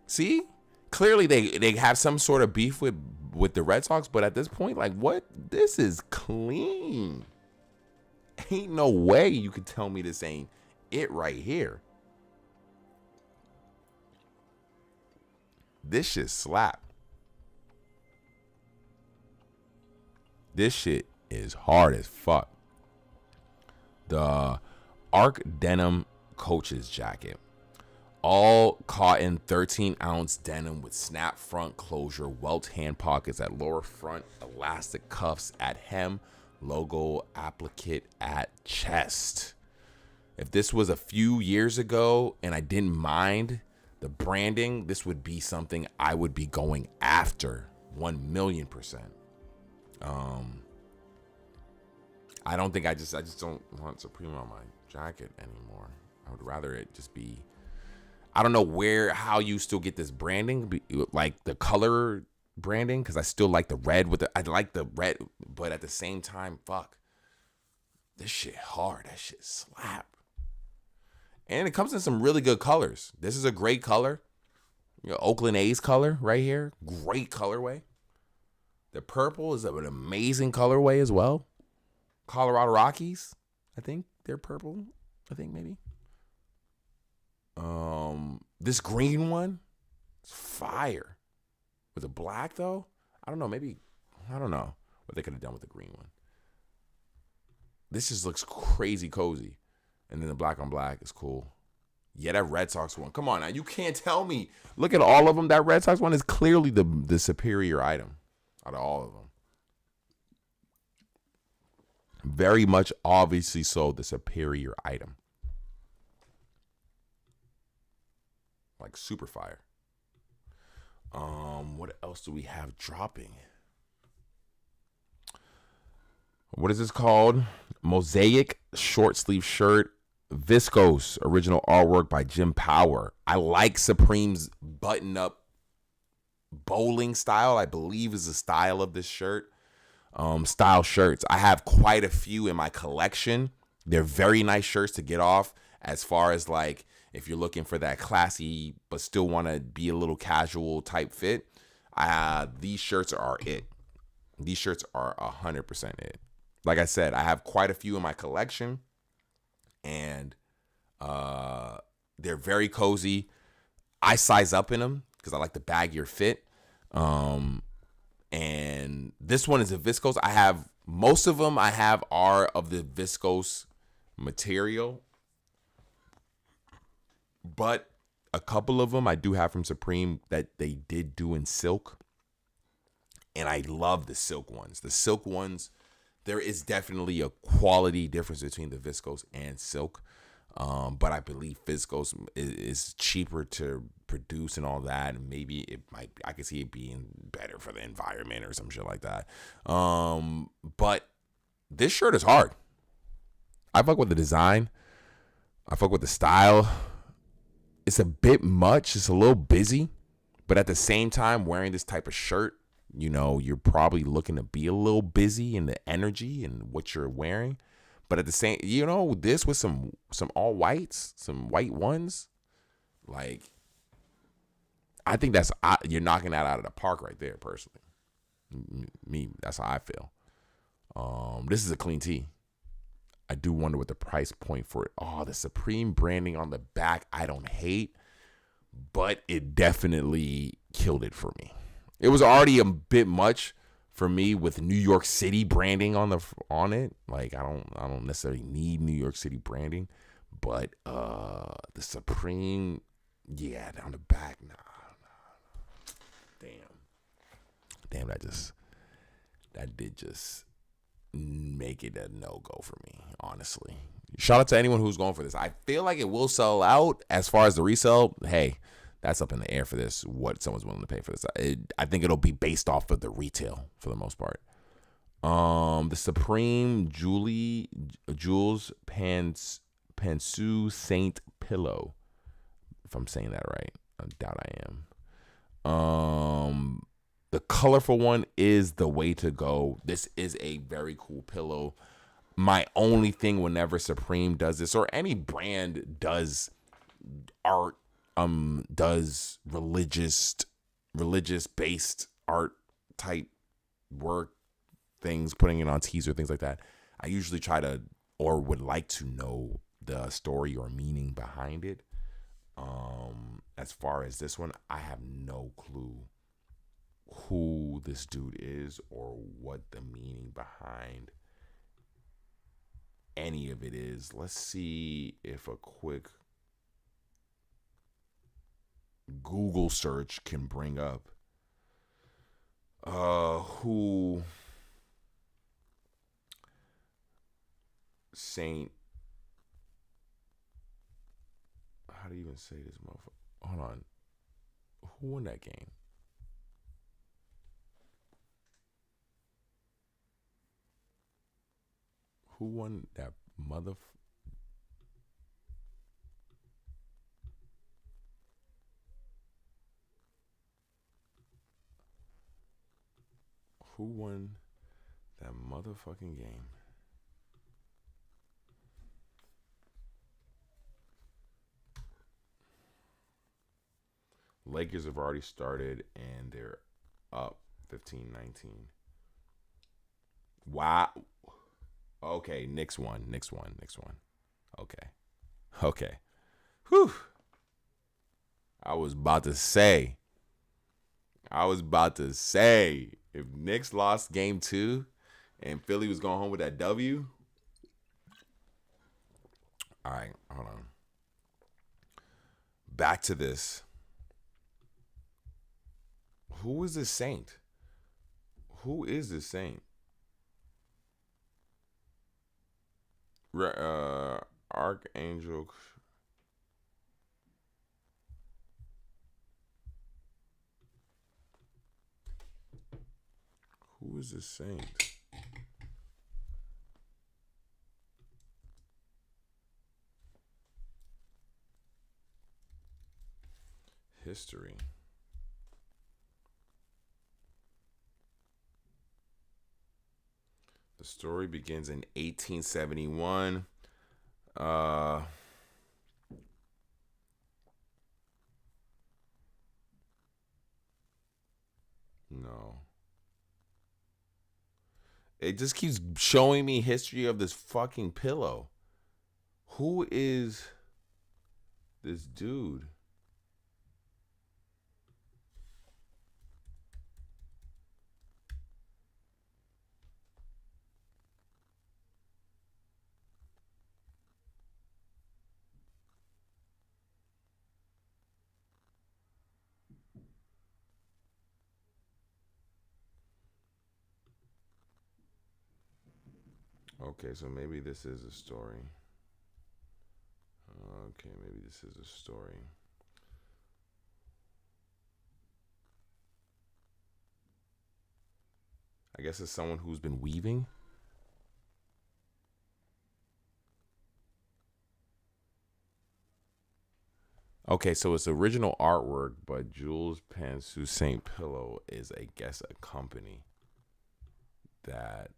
see, Clearly, they have some sort of beef with the Red Sox, but at this point, like, what? This is clean. Ain't no way you could tell me this ain't it right here. This shit slap. This shit is hard as fuck. The Arc Denim Coach's Jacket. All cotton, 13-ounce denim with snap front closure, welt hand pockets at lower front, elastic cuffs at hem, logo applique at chest. If this was a few years ago and I didn't mind the branding, this would be something I would be going after 1,000,000%. I don't think I just don't want Supreme on my jacket anymore. I would rather it just be, I don't know how you still get this branding, like the color branding, because I still like the red I like the red, but at the same time, fuck, this shit hard. That shit slap. And it comes in some really good colors. This is a great color. Oakland A's color right here. Great colorway. The purple is an amazing colorway as well. Colorado Rockies, I think they're purple. I think maybe. This green one, it's fire. With the black though, I don't know. Maybe I don't know what they could have done with the green one. This just looks crazy cozy, and then the black on black is cool. Yeah, that Red Sox one. Come on now, you can't tell me. Look at all of them. That Red Sox one is clearly the superior item out of all of them. Very much, obviously, so the superior item. Like super fire. What else do we have dropping? What is this called? Mosaic short sleeve shirt. Viscose original artwork by Jim Power. I like Supreme's button up bowling style. I believe is the style of this shirt. Style shirts. I have quite a few in my collection. They're very nice shirts to get off as far as like if you're looking for that classy but still want to be a little casual type fit. These shirts are it. These shirts are 100% it. Like I said, I have quite a few in my collection, and they're very cozy. I size up in them because I like the baggier fit. And this one is a viscose. I have most of them. I have are of the viscose material, but a couple of them I do have from Supreme that they did do in silk, and I love the silk ones. The silk ones, there is definitely a quality difference between the viscose and silk. But I believe viscose is cheaper to produce and all that. And maybe I could see it being better for the environment or some shit like that. But this shirt is hard. I fuck with the design. I fuck with the style. It's a bit much. It's a little busy. But at the same time, wearing this type of shirt, you're probably looking to be a little busy in the energy and what you're wearing. But at the same, this with some all whites, some white ones, like, I think you're knocking that out of the park right there, personally. Me, that's how I feel. This is a clean tee. I do wonder what the price point for it. Oh, the Supreme branding on the back, I don't hate, but it definitely killed it for me. It was already a bit much for me with New York City branding on it. Like, I don't necessarily need New York City branding, but the Supreme, yeah, down the back, nah. Damn, that did just make it a no-go for me, honestly. Shout out to anyone who's going for this. I feel like it will sell out. As far as the resale, hey, that's up in the air for this, what someone's willing to pay for this. I think it'll be based off of the retail for the most part. The Supreme Jules Pansu Saint Pillow, if I'm saying that right. I doubt I am. The colorful one is the way to go. This is a very cool pillow. My only thing whenever Supreme does this, or any brand does art, does religious religious based art type work things, putting it on teaser, things like that, I usually try to or would like to know the story or meaning behind it. As far as this one, I have no clue who this dude is or what the meaning behind any of it is. Let's see if a quick Google search can bring up who Saint, how do you even say this motherfucker? Hold on. Who won that game? Who won that Who won that motherfucking game? Lakers have already started and they're up 15-19. Wow. Okay, Knicks won. Okay. Whew. I was about to say, if Knicks lost game 2 and Philly was going home with that W. All right, hold on. Back to this. Who is this saint? Archangel. Who is this saint? History. The story begins in 1871. No. It just keeps showing me history of this fucking pillow. Who is this dude? Okay, so maybe this is a story. I guess it's someone who's been weaving. Okay, so it's original artwork, but Jules Pantsu St. Pillow is, I guess, a company that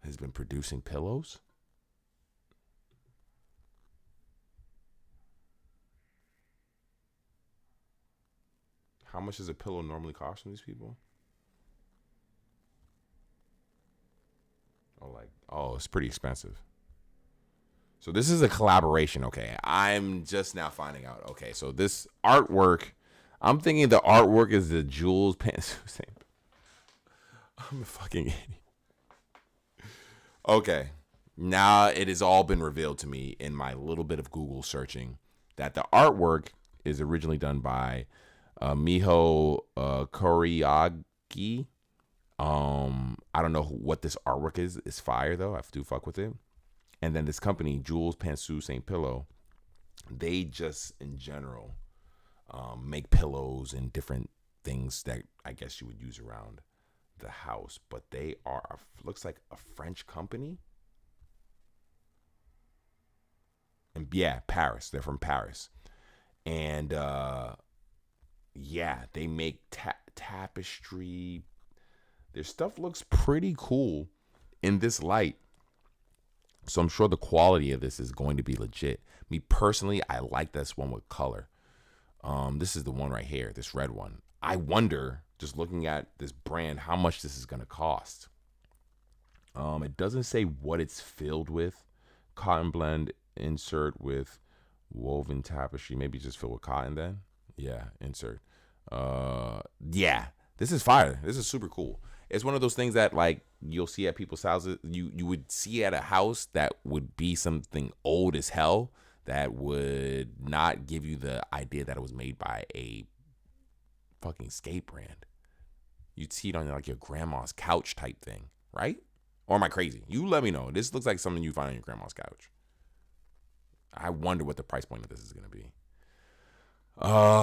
has been producing pillows. How much does a pillow normally cost from these people? Oh, it's pretty expensive. So this is a collaboration. Okay, I'm just now finding out. Okay, so this artwork, I'm thinking the artwork is the Jules Pants. I'm a fucking idiot. Okay, now it has all been revealed to me in my little bit of Google searching that the artwork is originally done by Miho Koriagi. I don't know what this artwork is. It's fire though. I do fuck with it. And then this company, Jules Pantsu St. Pillow, they just in general make pillows and different things that I guess you would use around the house. But they are looks like a French company. And yeah, Paris. They're from Paris. And yeah, they make tapestry. Their stuff looks pretty cool in this light. So I'm sure the quality of this is going to be legit. Me personally, I like this one with color. This is the one right here, this red one. I wonder, just looking at this brand, how much this is going to cost. It doesn't say what it's filled with. Cotton blend insert with woven tapestry. Maybe just filled with cotton then. Yeah, insert. Yeah, this is fire. This is super cool. It's one of those things that like you'll see at people's houses. You would see at a house that would be something old as hell that would not give you the idea that it was made by a fucking skate brand. You'd see it on like your grandma's couch type thing, right? Or am I crazy? You let me know. This looks like something you find on your grandma's couch. I wonder what the price point of this is going to be.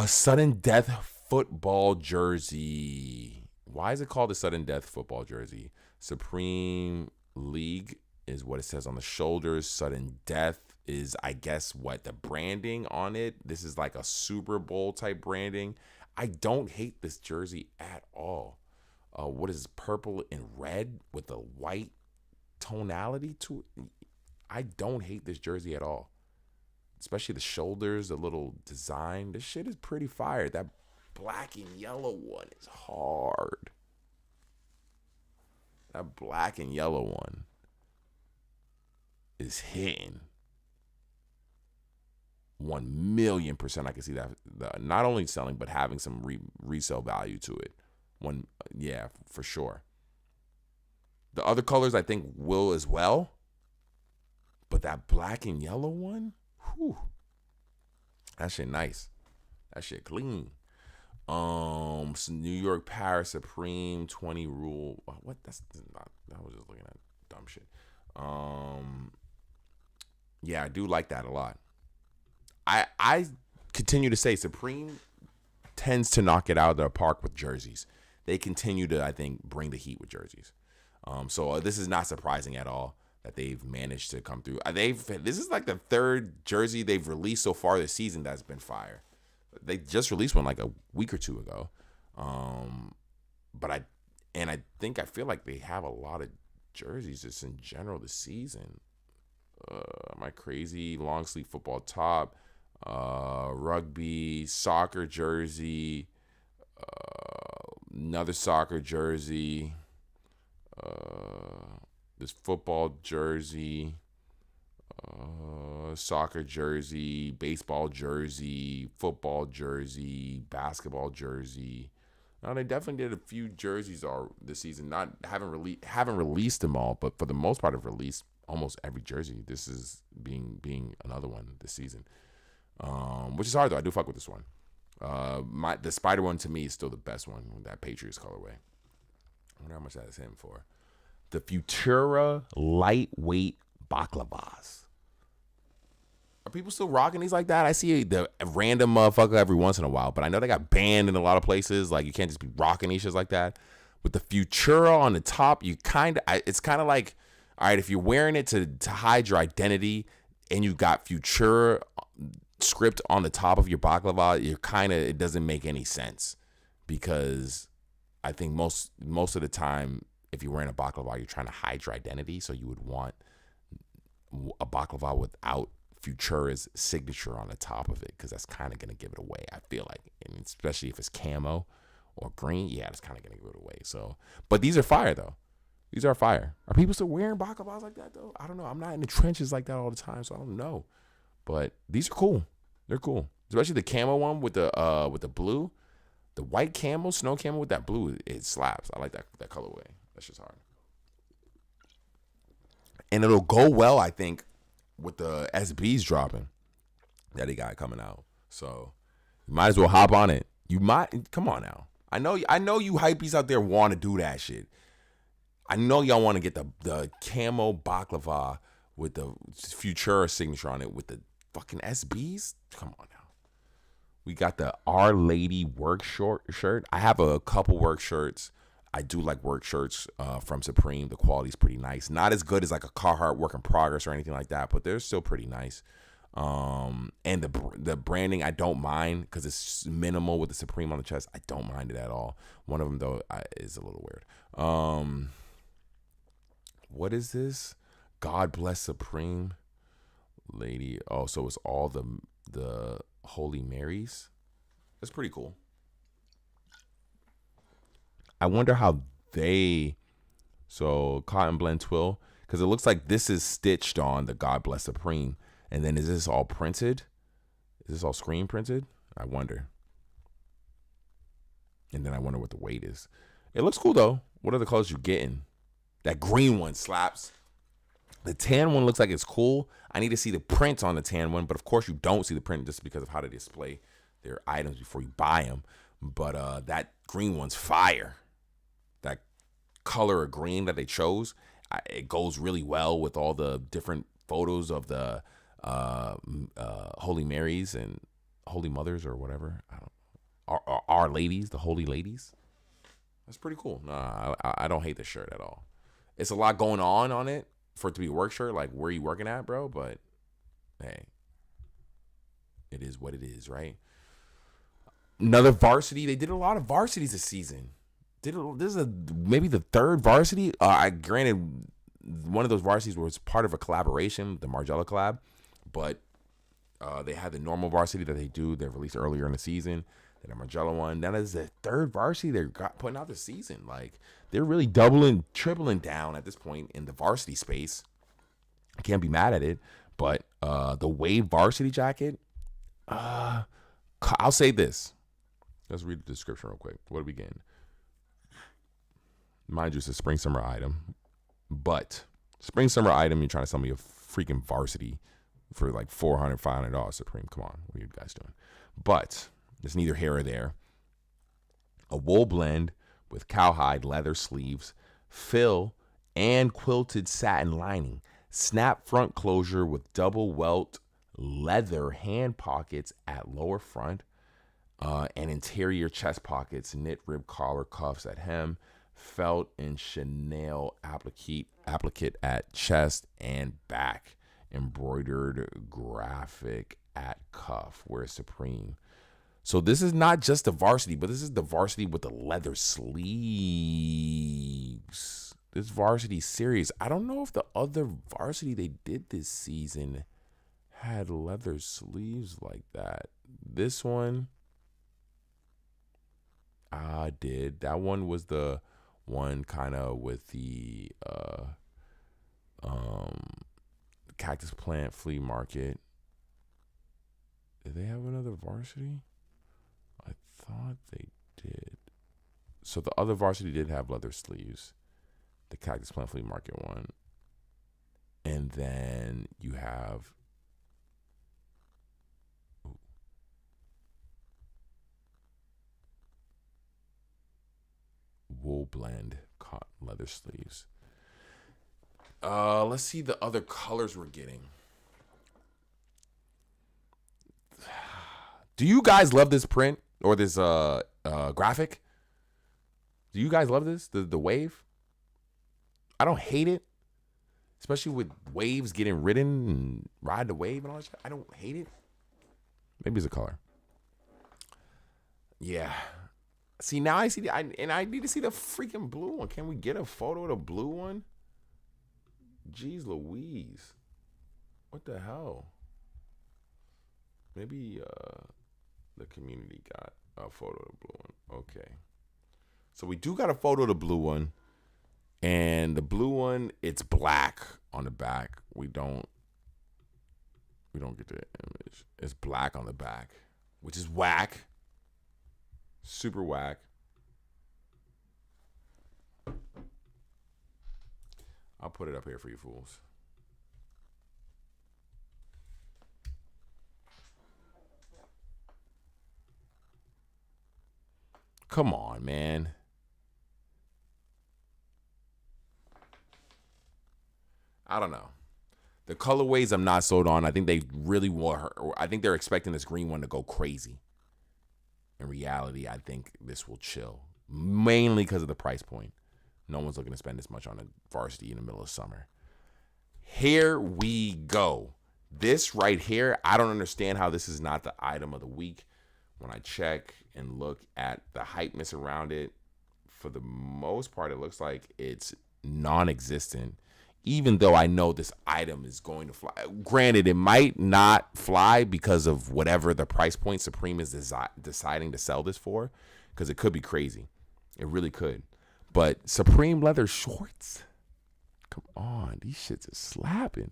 Sudden Death football jersey. Why is it called the Sudden Death football jersey? Supreme League is what it says on the shoulders. Sudden Death is, I guess, what the branding on it. This is like a Super Bowl type branding. I don't hate this jersey at all. What is purple and red with the white tonality to it? I don't hate this jersey at all. Especially the shoulders, the little design. This shit is pretty fire. That black and yellow one is hard. That black and yellow one is hitting. 1,000,000% I can see that. Not only selling, but having some resale value to it. Yeah, for sure. The other colors I think will as well. But that black and yellow one, whew, that shit nice. That shit clean. New York Paris Supreme 20 rule. What? That's not. I was just looking at dumb shit. Yeah, I do like that a lot. I continue to say Supreme tends to knock it out of the park with jerseys. They continue to, I think, bring the heat with jerseys. So this is not surprising at all that they've managed to come through. This is like the third jersey they've released so far this season that's been fire. They just released one like a week or two ago. But I feel like they have a lot of jerseys just in general this season. Am I crazy? Long sleeve football top, rugby, soccer jersey, another soccer jersey, this football jersey, soccer jersey, baseball jersey, football jersey, basketball jersey. Now they definitely did a few jerseys this season. Haven't released them all, but for the most part have released almost every jersey. This is being another one this season, which is hard though. I do fuck with this one. The Spider one to me is still the best one with that Patriots colorway. I wonder how much that is him for. The Futura lightweight baklavas. Are people still rocking these like that? I see the random motherfucker every once in a while, but I know they got banned in a lot of places. Like you can't just be rocking these shits like that. With the Futura on the top, it's kind of like, all right, if you're wearing it to hide your identity and you got Futura script on the top of your baklava, it doesn't make any sense, because I think most of the time, if you're wearing a baklava, you're trying to hide your identity. So you would want a baklava without Futura's signature on the top of it, because that's kind of going to give it away, I feel like. And especially if it's camo or green, yeah, that's kind of going to give it away. So, but these are fire, though. These are fire. Are people still wearing baklavas like that, though? I don't know. I'm not in the trenches like that all the time, so I don't know. But these are cool. They're cool. Especially the camo one with the blue. The white camo, snow camo with that blue, it slaps. I like that colorway. That's just hard. And it'll go well, I think, with the SBs dropping that he got coming out. So you might as well hop on it. Come on now. I know you hypebees out there want to do that shit. I know y'all want to get the camo baklava with the Futura signature on it with the fucking SBs. Come on now. We got the Our Lady work shirt. I have a couple work shirts. I do like work shirts from Supreme. The quality's pretty nice. Not as good as like a Carhartt work in progress or anything like that, but they're still pretty nice. And the branding, I don't mind, because it's minimal with the Supreme on the chest. I don't mind it at all. One of them, though, is a little weird. What is this? God Bless Supreme Lady. Oh, so it's all the Holy Marys. That's pretty cool. I wonder how so Cotton Blend Twill, because it looks like this is stitched on the God Bless Supreme, and then is this all printed? Is this all screen printed? I wonder. And then I wonder what the weight is. It looks cool though. What are the colors you getting? That green one slaps. The tan one looks like it's cool. I need to see the print on the tan one, but of course you don't see the print just because of how they display their items before you buy them. But that green one's fire. That color of green that they chose, it goes really well with all the different photos of the Holy Marys and Holy Mothers or whatever. I don't. Our ladies, the holy ladies. That's pretty cool. Nah, I don't hate the shirt at all. It's a lot going on it for it to be a work shirt. Like, where you working at, bro? But hey, it is what it is, right? Another varsity. They did a lot of varsities this season. This is maybe the third varsity. I granted one of those varsities was part of a collaboration, the Margiela collab, but they had the normal varsity that they released earlier in the season. The Margiela one. That is the third varsity they're putting out this season. Like, they're really doubling, tripling down at this point in the varsity space. I can't be mad at it. But the Wave varsity jacket, I'll say this. Let's read the description real quick. What are we getting? Mind you, it's a spring summer item. But spring summer item, you're trying to sell me a freaking varsity for like $400, $500 Supreme. Come on, what are you guys doing? But it's neither here or there. A wool blend with cowhide leather sleeves, fill, and quilted satin lining. Snap front closure with double welt leather hand pockets at lower front, and interior chest pockets, knit rib collar cuffs at hem, felt and chenille applique at chest and back, embroidered graphic at cuff. Where's Supreme? So this is not just the varsity, but this is the varsity with the leather sleeves. This varsity series. I don't know if the other varsity they did this season had leather sleeves like that. This one, I did. That one was the one kind of with the cactus plant flea market. Did they have another varsity? I thought they did. So the other varsity did have leather sleeves. The cactus plant flea market one. And then you have wool blend cotton leather sleeves. Let's see the other colors we're getting. Do you guys love this print or this graphic? Do you guys love this? The wave? I don't hate it. Especially with waves getting ridden and ride the wave and all that shit. I don't hate it. Maybe it's a color. Yeah. See, now I see I need to see the freaking blue one. Can we get a photo of the blue one? Jeez Louise. What the hell? Maybe the community got a photo of the blue one. Okay. So we do got a photo of the blue one. And the blue one, it's black on the back. We don't get the image. It's black on the back, which is whack. Super whack. I'll put it up here for you fools. Come on, man. I don't know. The colorways I'm not sold on. I think they really want her. I think they're expecting this green one to go crazy. In reality, I think this will chill. Mainly because of the price point. No one's looking to spend this much on a varsity in the middle of summer. Here we go. This right here, I don't understand how this is not the item of the week. When I check and look at the hypeness around it, for the most part, it looks like it's non-existent. even though I know this item is going to fly. Granted, it might not fly because of whatever the price point Supreme is deciding to sell this for, because it could be crazy. It really could. But Supreme leather shorts, come on, these shits are slapping.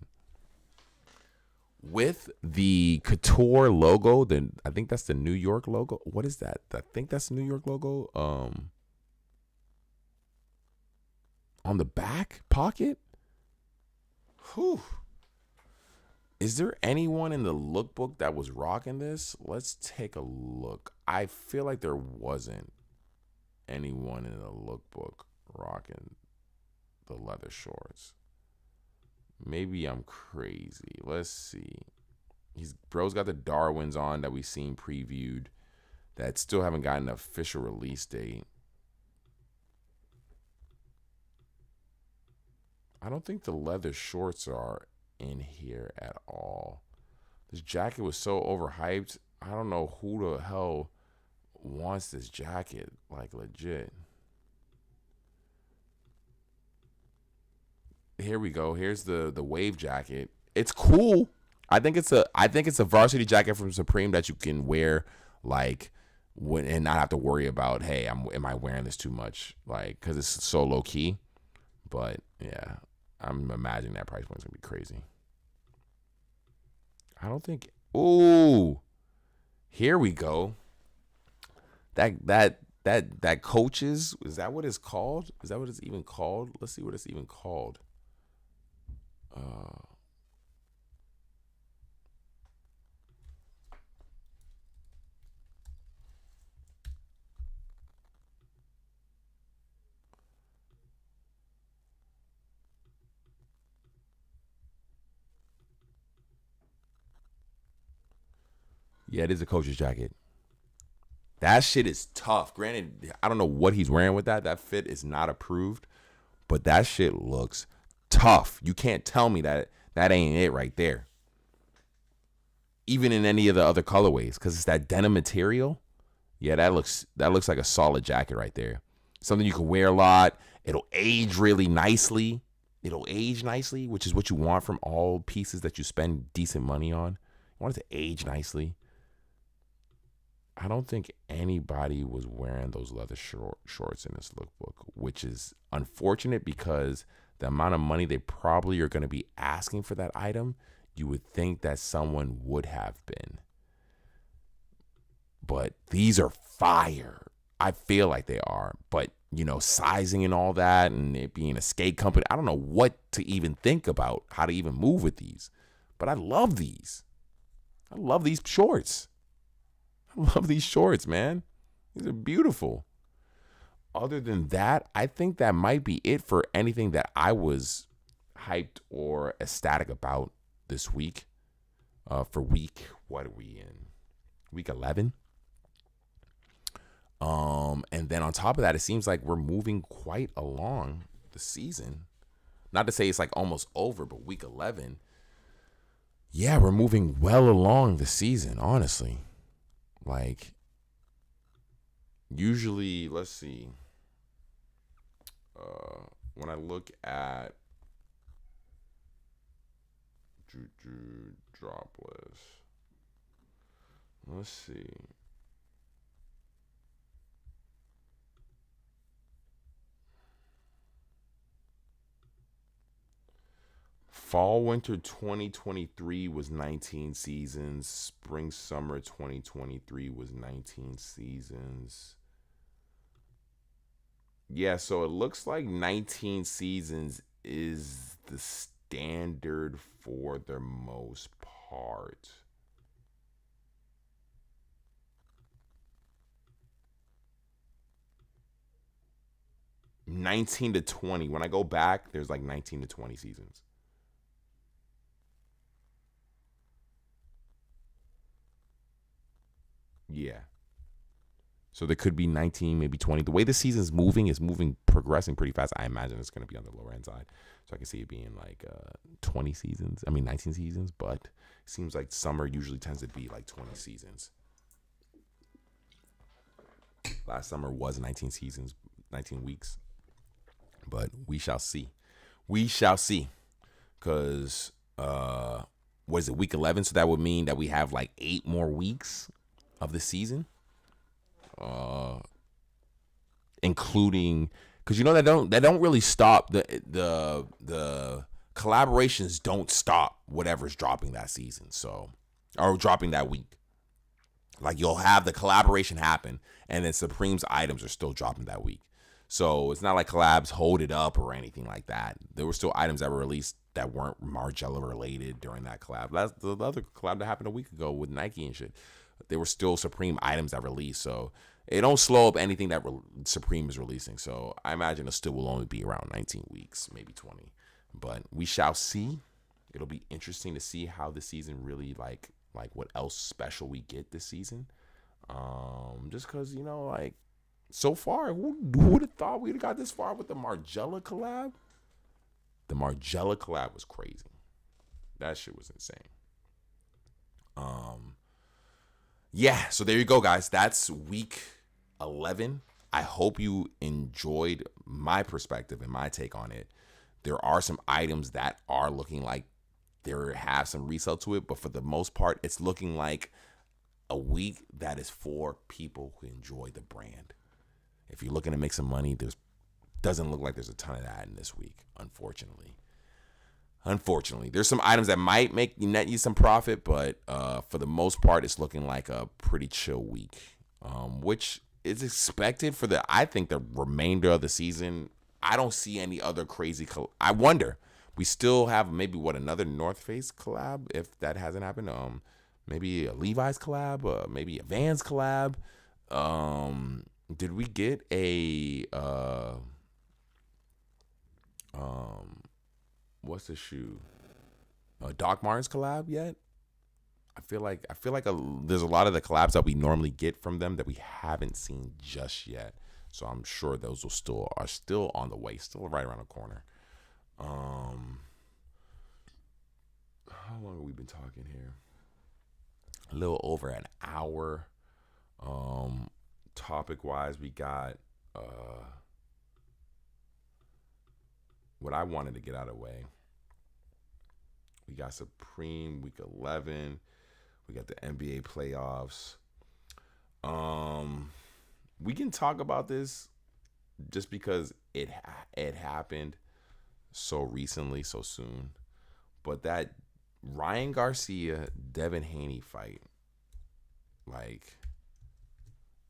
With the Couture logo, then I think that's the New York logo. What is that? I think that's the New York logo. On the back pocket. Whew. Is there anyone in the lookbook that was rocking this? Let's take a look. I feel like there wasn't anyone in the lookbook rocking the leather shorts. Maybe I'm crazy. Let's see. Bro's got the Darwins on that we've seen previewed that still haven't gotten an official release date. I don't think the leather shorts are in here at all. This jacket was so overhyped. I don't know who the hell wants this jacket, like legit. Here we go. Here's the wave jacket. It's cool. I think it's a varsity jacket from Supreme that you can wear like when and not have to worry about, hey, am I wearing this too much? Like, cuz it's so low key. But yeah, I'm imagining that price point's going to be crazy. I don't think ooh. Here we go. That Coaches, is that what it's called? Is that what it's even called? Let's see what it's even called. Yeah, it is a Coach's jacket. That shit is tough. Granted, I don't know what he's wearing with that. That fit is not approved, but that shit looks tough. You can't tell me that ain't it right there. Even in any of the other colorways, because it's that denim material. Yeah, that looks like a solid jacket right there. Something you can wear a lot. It'll age really nicely. It'll age nicely, which is what you want from all pieces that you spend decent money on. You want it to age nicely. I don't think anybody was wearing those leather shorts in this lookbook, which is unfortunate because the amount of money they probably are going to be asking for that item, you would think that someone would have been. But these are fire. I feel like they are. But, you know, sizing and all that and it being a skate company, I don't know what to even think about, how to even move with these. But I love these. I love these shorts. I love these shorts, man. These are beautiful. Other than that, I think that might be it for anything that I was hyped or ecstatic about this week. For week, what are we in? Week 11. And then on top of that, it seems like we're moving quite along the season. Not to say it's like almost over, but week 11. Yeah, we're moving well along the season, honestly. Like, usually, let's see. When I look at Juju drop list, let's see. Fall winter 2023 was 19 seasons. Spring summer 2023 was 19 seasons. Yeah, so it looks like 19 seasons is the standard for the most part. $19 to $20. When I go back, there's like 19 to 20 seasons. Yeah. So there could be 19, maybe 20. The way the season's moving is progressing pretty fast. I imagine it's going to be on the lower end side. So I can see it being like 19 seasons. But it seems like summer usually tends to be like 20 seasons. Last summer was 19 seasons, 19 weeks. But we shall see. We shall see. because what is it, week 11? So that would mean that we have like 8 more weeks of the season, including because that don't really stop the collaborations don't stop whatever's dropping that season, so or dropping that week. Like you'll have the collaboration happen, and then Supreme's items are still dropping that week. So it's not like collabs hold it up or anything like that. There were still items that were released that weren't Margiela related during that collab. That's the other collab that happened a week ago with Nike and shit. There were still Supreme items that released. So it don't slow up anything that Supreme is releasing. So I imagine it still will only be around 19 weeks, maybe 20. But we shall see. It'll be interesting to see how the season really like what else special we get this season. Just because, like, so far, who would have thought we'd have got this far with the Margiela collab? The Margiela collab was crazy. That shit was insane. Yeah, so there you go, guys. That's week 11. I hope you enjoyed my perspective and my take on it. There are some items that are looking like they have some resale to it, but for the most part, it's looking like a week that is for people who enjoy the brand. If you're looking to make some money, doesn't look like there's a ton of that in this week, unfortunately. There's some items that might net you some profit, but for the most part, it's looking like a pretty chill week, which is expected for I think the remainder of the season. I don't see any other crazy. I wonder. We still have maybe another North Face collab if that hasn't happened. Maybe a Levi's collab, maybe a Vans collab. Did we get a what's the shoe? A Doc Martens collab yet? I feel like there's a lot of the collabs that we normally get from them that we haven't seen just yet. So I'm sure those are still on the way, still right around the corner. How long have we been talking here? A little over an hour. Topic wise, we got what I wanted to get out of the way. We got Supreme week 11. We got the NBA playoffs. We can talk about this just because it happened so recently, so soon. But that Ryan Garcia, Devin Haney fight, like,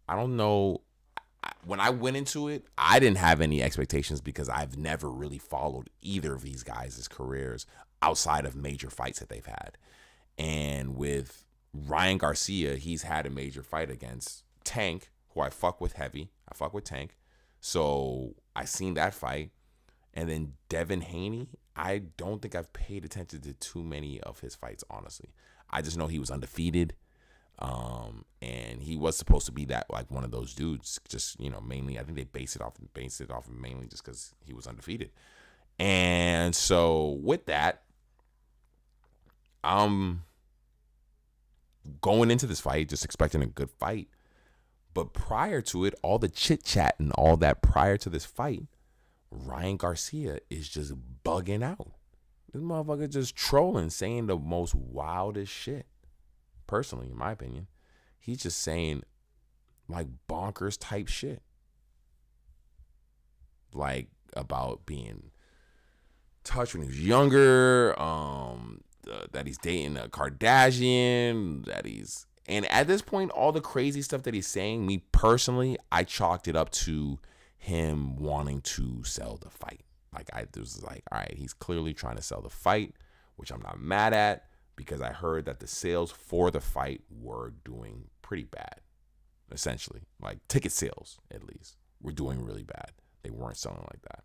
I don't know. When I went into it, I didn't have any expectations because I've never really followed either of these guys' careers outside of major fights that they've had. And with Ryan Garcia, he's had a major fight against Tank, who I fuck with heavy. I fuck with Tank. So I seen that fight. And then Devin Haney, I don't think I've paid attention to too many of his fights, honestly. I just know he was undefeated. And he was supposed to be that, like, one of those dudes, just, mainly, I think they based it off mainly just because he was undefeated. And so with that, I'm going into this fight just expecting a good fight. But prior to it, all the chit chat and all that prior to this fight, Ryan Garcia is just bugging out. This motherfucker just trolling, saying the most wildest shit. Personally, in my opinion, he's just saying like bonkers type shit. Like about being touched when he was younger, that he's dating a Kardashian, and at this point, all the crazy stuff that he's saying, me personally, I chalked it up to him wanting to sell the fight. Like, all right, he's clearly trying to sell the fight, which I'm not mad at, because I heard that the sales for the fight were doing pretty bad, essentially. Like, ticket sales, at least, were doing really bad. They weren't selling like that.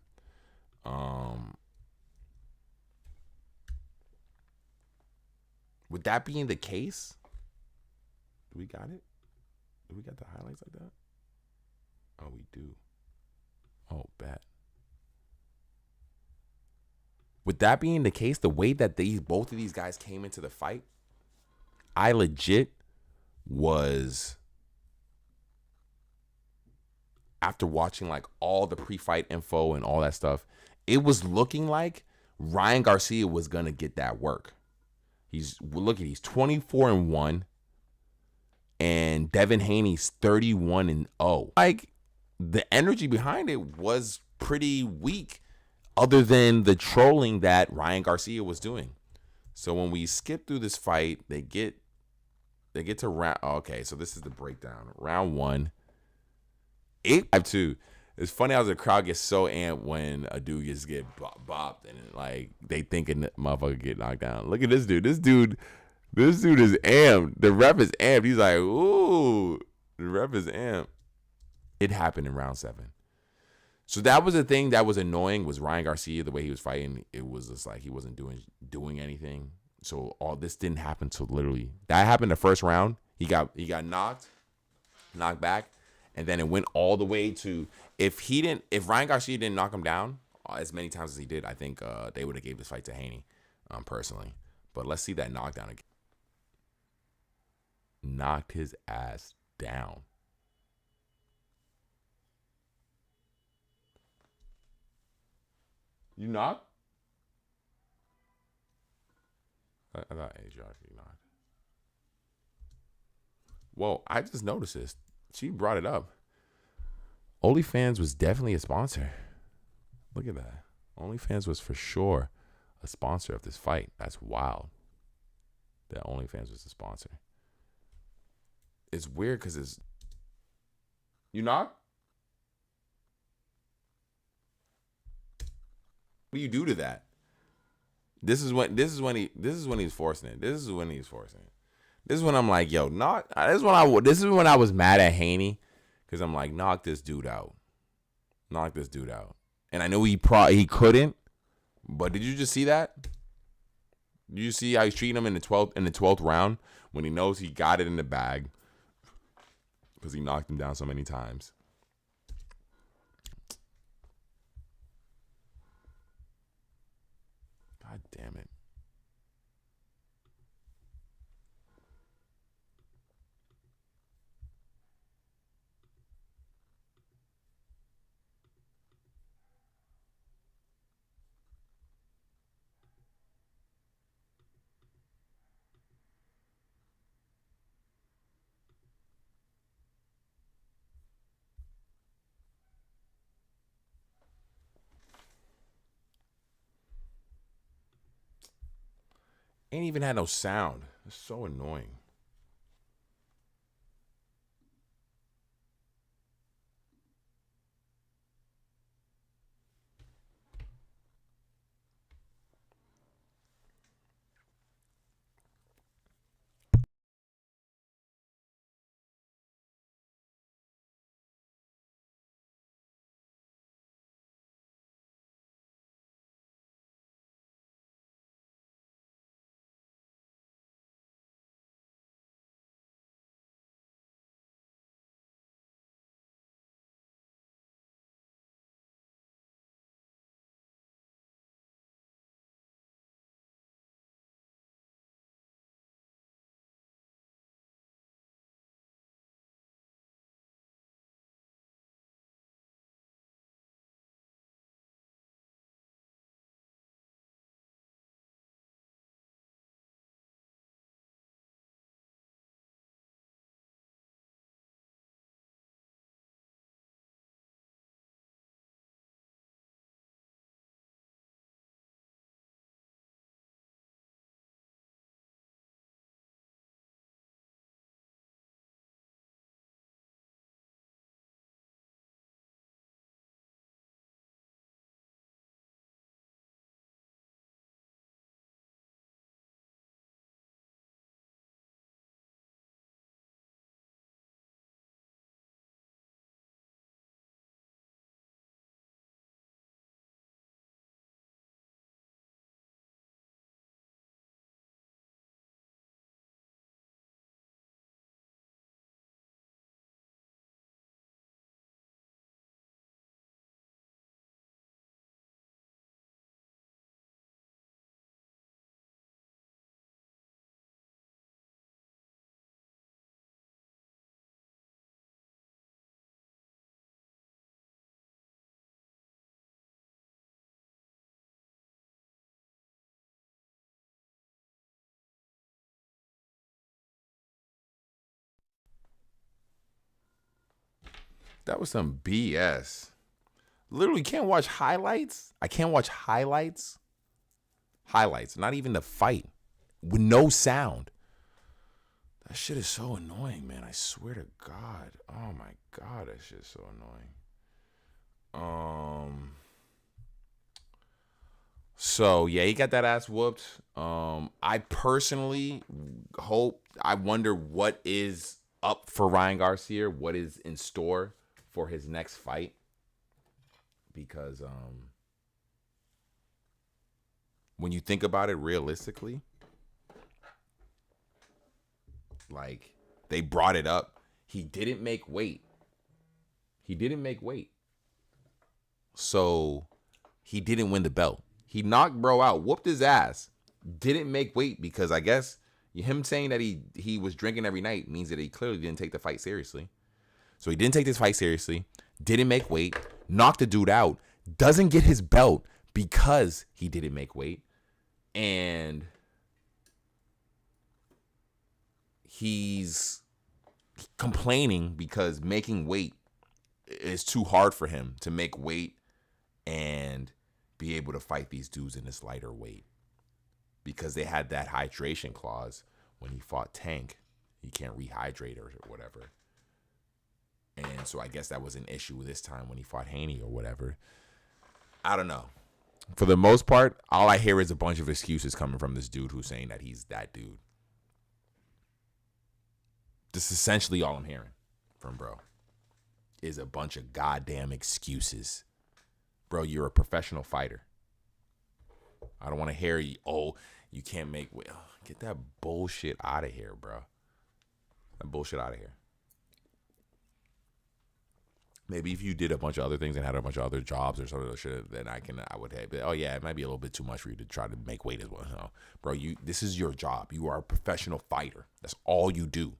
With that being the case, do we got it? Do we got the highlights like that? Oh, we do. Oh, bet. With that being the case, the way that both of these guys came into the fight, I legit was, after watching like all the pre-fight info and all that stuff, it was looking like Ryan Garcia was gonna get that work. He's 24-1, and Devin Haney's 31-0. Like, the energy behind it was pretty weak, other than the trolling that Ryan Garcia was doing. So when we skip through this fight, they get to round. Okay, so this is the breakdown. Round 1, 8-5-2. It's funny how the crowd gets so amped when a dude gets bopped and like they thinking that motherfucker get knocked down. Look at this dude. This dude is amped. The ref is amped. He's like, ooh, the ref is amped. It happened in round 7. So that was the thing that was annoying, was Ryan Garcia, the way he was fighting. It was just like he wasn't doing anything. So all this didn't happen till literally that happened the first round. He got knocked back, and then it went all the way to if Ryan Garcia didn't knock him down as many times as he did, I think they would have gave this fight to Haney, personally. But let's see that knockdown again. Knocked his ass down. You knocked? I thought AJ knocked. Whoa, I just noticed this. She brought it up. OnlyFans was definitely a sponsor. Look at that. OnlyFans was for sure a sponsor of this fight. That's wild. That OnlyFans was a sponsor. It's weird because it's... You knocked? What do you do to that? This is when he's forcing it. This is when I'm like, yo, this is when I was mad at Haney, because I'm like, knock this dude out. And I know he couldn't, but did you just see that? Did you see how he's treating him in the 12th round when he knows he got it in the bag because he knocked him down so many times? God damn it. Ain't even had no sound. It's so annoying. That was some BS. Literally can't watch highlights. I can't watch highlights. Highlights, not even the fight, with no sound. That shit is so annoying, man. I swear to God. Oh my God, that shit is so annoying. So yeah, he got that ass whooped. I personally I wonder what is up for Ryan Garcia, what is in store for his next fight. Because when you think about it realistically, like, they brought it up. He didn't make weight. So he didn't win the belt. He knocked bro out, whooped his ass, didn't make weight because I guess him saying that he was drinking every night means that he clearly didn't take the fight seriously. So he didn't take this fight seriously, didn't make weight, knocked the dude out, doesn't get his belt because he didn't make weight, and he's complaining because making weight is too hard for him to make weight and be able to fight these dudes in this lighter weight because they had that hydration clause when he fought Tank. He can't rehydrate or whatever. And so I guess that was an issue this time when he fought Haney or whatever. I don't know. For the most part, all I hear is a bunch of excuses coming from this dude who's saying that he's that dude. This is essentially all I'm hearing from bro. Is a bunch of goddamn excuses. Bro, you're a professional fighter. I don't want to hear you, you can't make weight. Get that bullshit out of here, bro. That bullshit out of here. Maybe if you did a bunch of other things and had a bunch of other jobs or some of those shit, then I would have, oh yeah, it might be a little bit too much for you to try to make weight as well. No. Bro, this is your job. You are a professional fighter. That's all you do.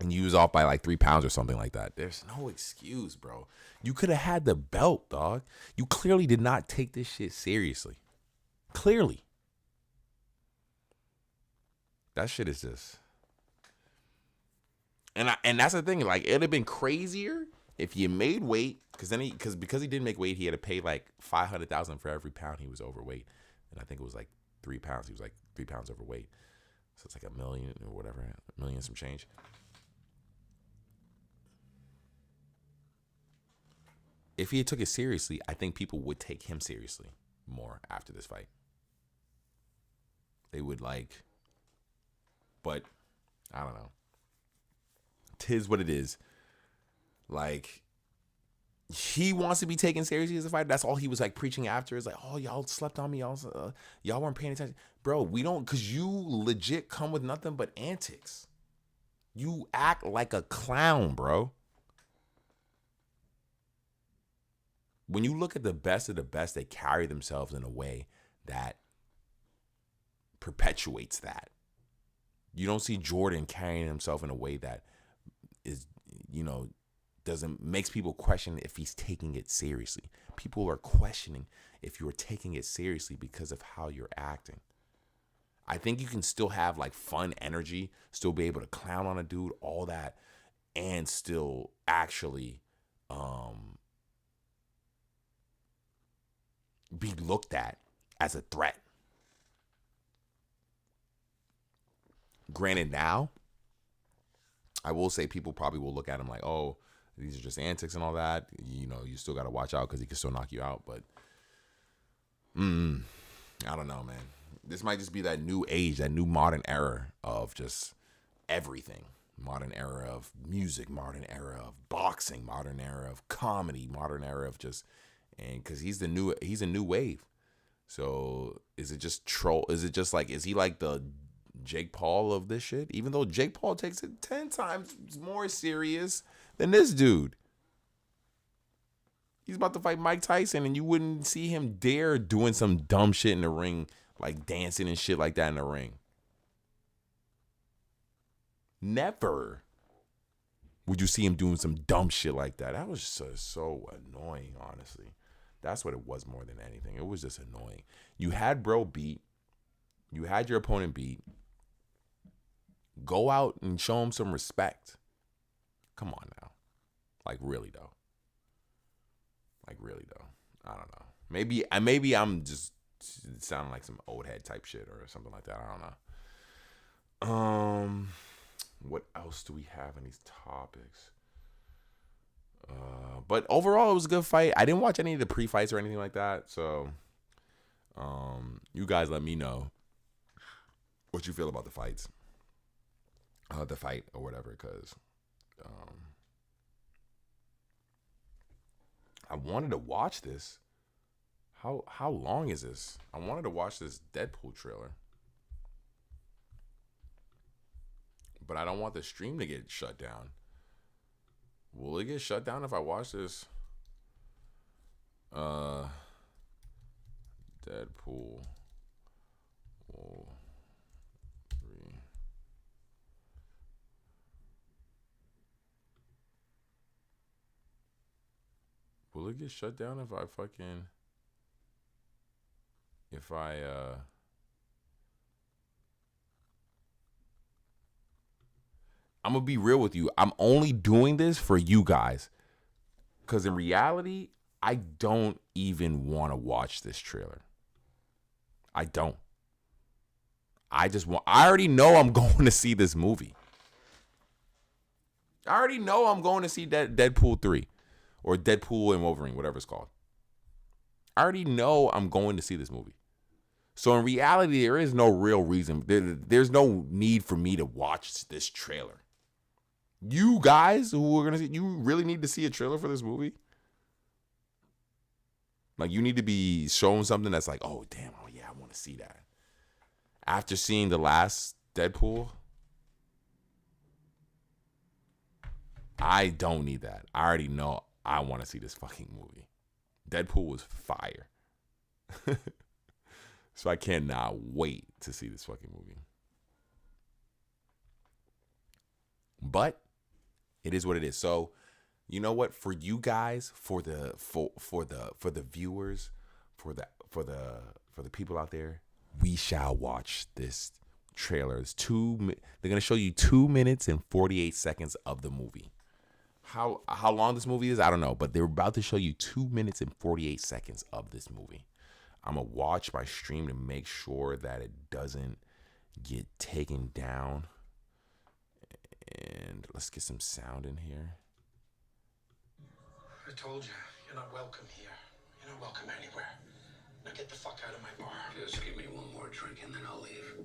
And you was off by like 3 pounds or something like that. There's no excuse, bro. You could have had the belt, dog. You clearly did not take this shit seriously. Clearly. That shit is just. And that's the thing. Like, it'd have been crazier if you made weight, because he didn't make weight, he had to pay like $500,000 for every pound he was overweight. And I think it was like 3 pounds. He was like 3 pounds overweight. So it's like $1 million or whatever, $1 million some change. If he took it seriously, I think people would take him seriously more after this fight. They would but I don't know. 'Tis what it is. Like, he wants to be taken seriously as a fighter. That's all he was like preaching after. Is like, oh, y'all slept on me. Y'all weren't paying attention. Bro, we don't, because you legit come with nothing but antics. You act like a clown, bro. When you look at the best of the best, they carry themselves in a way that perpetuates that. You don't see Jordan carrying himself in a way that is, makes people question if he's taking it seriously. People are questioning if you're taking it seriously because of how you're acting. I think you can still have like fun energy, still be able to clown on a dude, all that, and still actually be looked at as a threat. Granted, now, I will say people probably will look at him like, oh, these are just antics and all that. You still got to watch out because he can still knock you out. But I don't know, man. This might just be that new age, that new modern era of just everything. Modern era of music, modern era of boxing, modern era of comedy, modern era of just, and because he's a new wave. So is it just troll? Is it just like, is he like the Jake Paul of this shit? Even though Jake Paul takes it 10 times more serious than this dude. He's about to fight Mike Tyson, and you wouldn't see him dare doing some dumb shit in the ring, like dancing and shit like that in the ring. Never would you see him doing some dumb shit like that. That was just so annoying, honestly. That's what it was more than anything. It was just annoying. You had bro beat. You had your opponent beat. Go out and show him some respect. Come on now. Like really though. I don't know. Maybe I'm just sounding like some old head type shit or something like that. I don't know. What else do we have in these topics? But overall, it was a good fight. I didn't watch any of the pre-fights or anything like that. So, you guys let me know what you feel about the fights. The fight or whatever, because I wanted to watch this. How long is this? I wanted to watch this Deadpool trailer. But I don't want the stream to get shut down. Will it get shut down if I watch this? Deadpool. Wolverine. Will it get shut down if I fucking... If I, I'm going to be real with you. I'm only doing this for you guys. Because in reality, I don't even want to watch this trailer. I don't. I already know I'm going to see this movie. I already know I'm going to see Deadpool 3. Or Deadpool and Wolverine, whatever it's called. I already know I'm going to see this movie. So in reality, there is no real reason. There's no need for me to watch this trailer. You guys who are gonna see, you really need to see a trailer for this movie. Like you need to be shown something that's like, oh damn, oh yeah, I want to see that. After seeing the last Deadpool, I don't need that. I already know I want to see this fucking movie. Deadpool was fire. So I cannot wait to see this fucking movie. But it is what it is. So, you know what? For you guys, for the viewers, for the people out there, we shall watch this trailer. They're gonna show you 2 minutes and 48 seconds of the movie. How long this movie is, I don't know, but they're about to show you 2 minutes and 48 seconds of this movie. I'm going to watch my stream to make sure that it doesn't get taken down. And let's get some sound in here. I told you, you're not welcome here. You're not welcome anywhere. Now get the fuck out of my bar. Just give me one more drink and then I'll leave.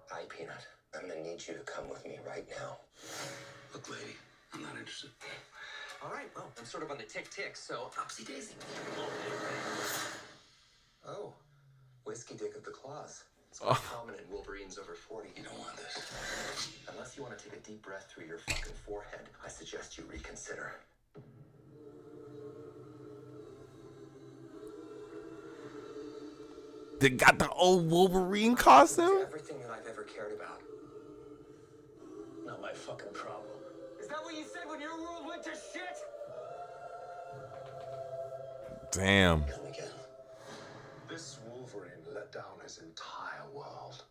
Hi, Peanut. I'm gonna need you to come with me right now. Look, lady, I'm not interested. All right, well, I'm sort of on the tick-tick, so upsy daisy. Oh, whiskey dick of the claws. It's quite common in Wolverines over 40. You don't want this. Unless you want to take a deep breath through your fucking forehead, I suggest you reconsider. They got the old Wolverine costume? Everything that I've ever cared about. Not my fucking problem. Is that what you said when your world went to shit? Damn. Come again. This Wolverine let down his entire world.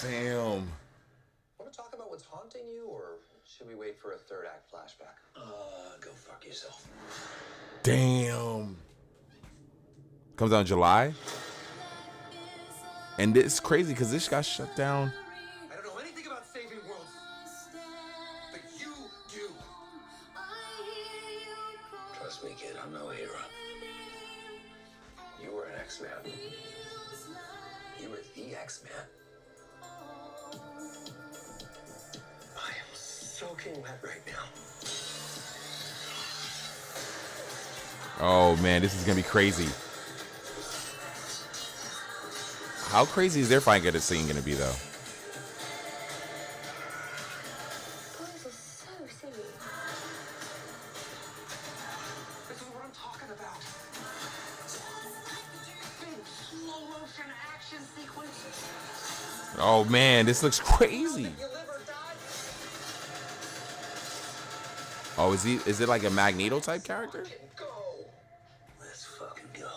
Damn. Want to talk about what's haunting you, or should we wait for a third act flashback? Go fuck yourself. Damn. Comes out in July. And it's crazy because this got shut down. I don't know anything about saving worlds, but you do. Trust me, kid, I'm no hero. You were an X-Man. You were the X-Man. I am soaking wet right now. Oh man, this is gonna be crazy. How crazy is their fight scene gonna be though? Boys are so silly. This is what I'm talking about. Big slow motion action sequences. Oh man, this looks crazy. You live or die. Oh, is it like a Magneto type character? Go. Let's fucking go.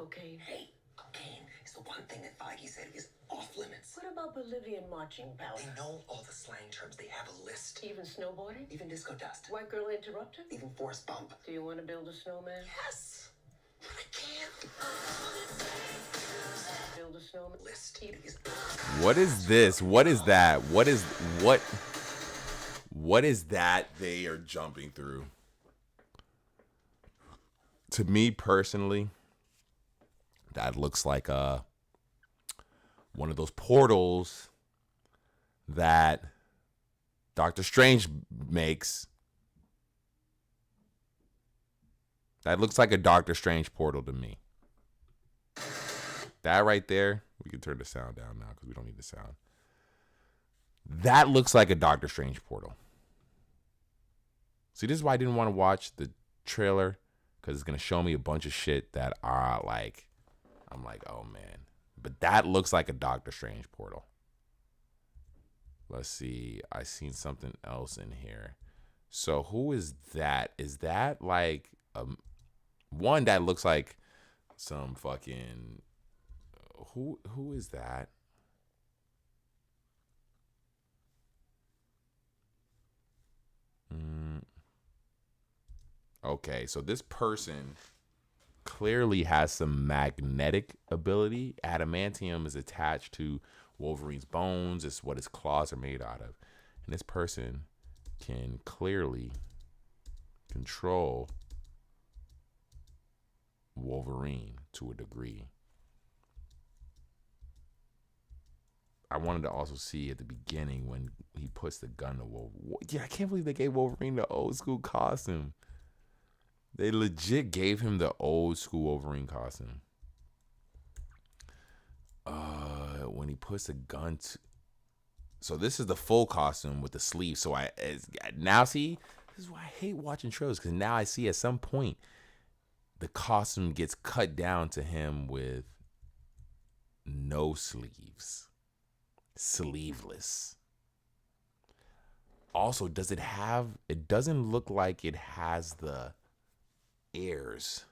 cocaine? Hey, cocaine is the one thing that Feige said is off limits. What about Bolivian marching powder? They know all the slang terms. They have a list. Even snowboarding? Even disco dust. White girl interrupter? Even forest bump. Do you want to build a snowman? Yes. But I can't. Build a snowman? List is What is this? What is that? What is that they are jumping through? To me personally, that looks like one of those portals that Doctor Strange makes. That looks like a Doctor Strange portal to me. That right there, we can turn the sound down now because we don't need the sound. That looks like a Doctor Strange portal. See, this is why I didn't want to watch the trailer, because it's going to show me a bunch of shit that are like, I'm like, oh man. But that looks like a Doctor Strange portal. Let's see. I seen something else in here. So who is that? Is that like one that looks like some fucking who is that? Okay, so this person clearly has some magnetic ability. Adamantium is attached to Wolverine's bones. It's what his claws are made out of. And this person can clearly control Wolverine to a degree. I wanted to also see at the beginning when he puts the gun to Wolverine. Yeah, I can't believe they gave Wolverine the old school costume. They legit gave him the old school Wolverine costume. When he puts a gun to... So this is the full costume with the sleeve. So now see, this is why I hate watching shows, because now I see at some point the costume gets cut down to him with no sleeves. Sleeveless. Also, it doesn't look like it has the ears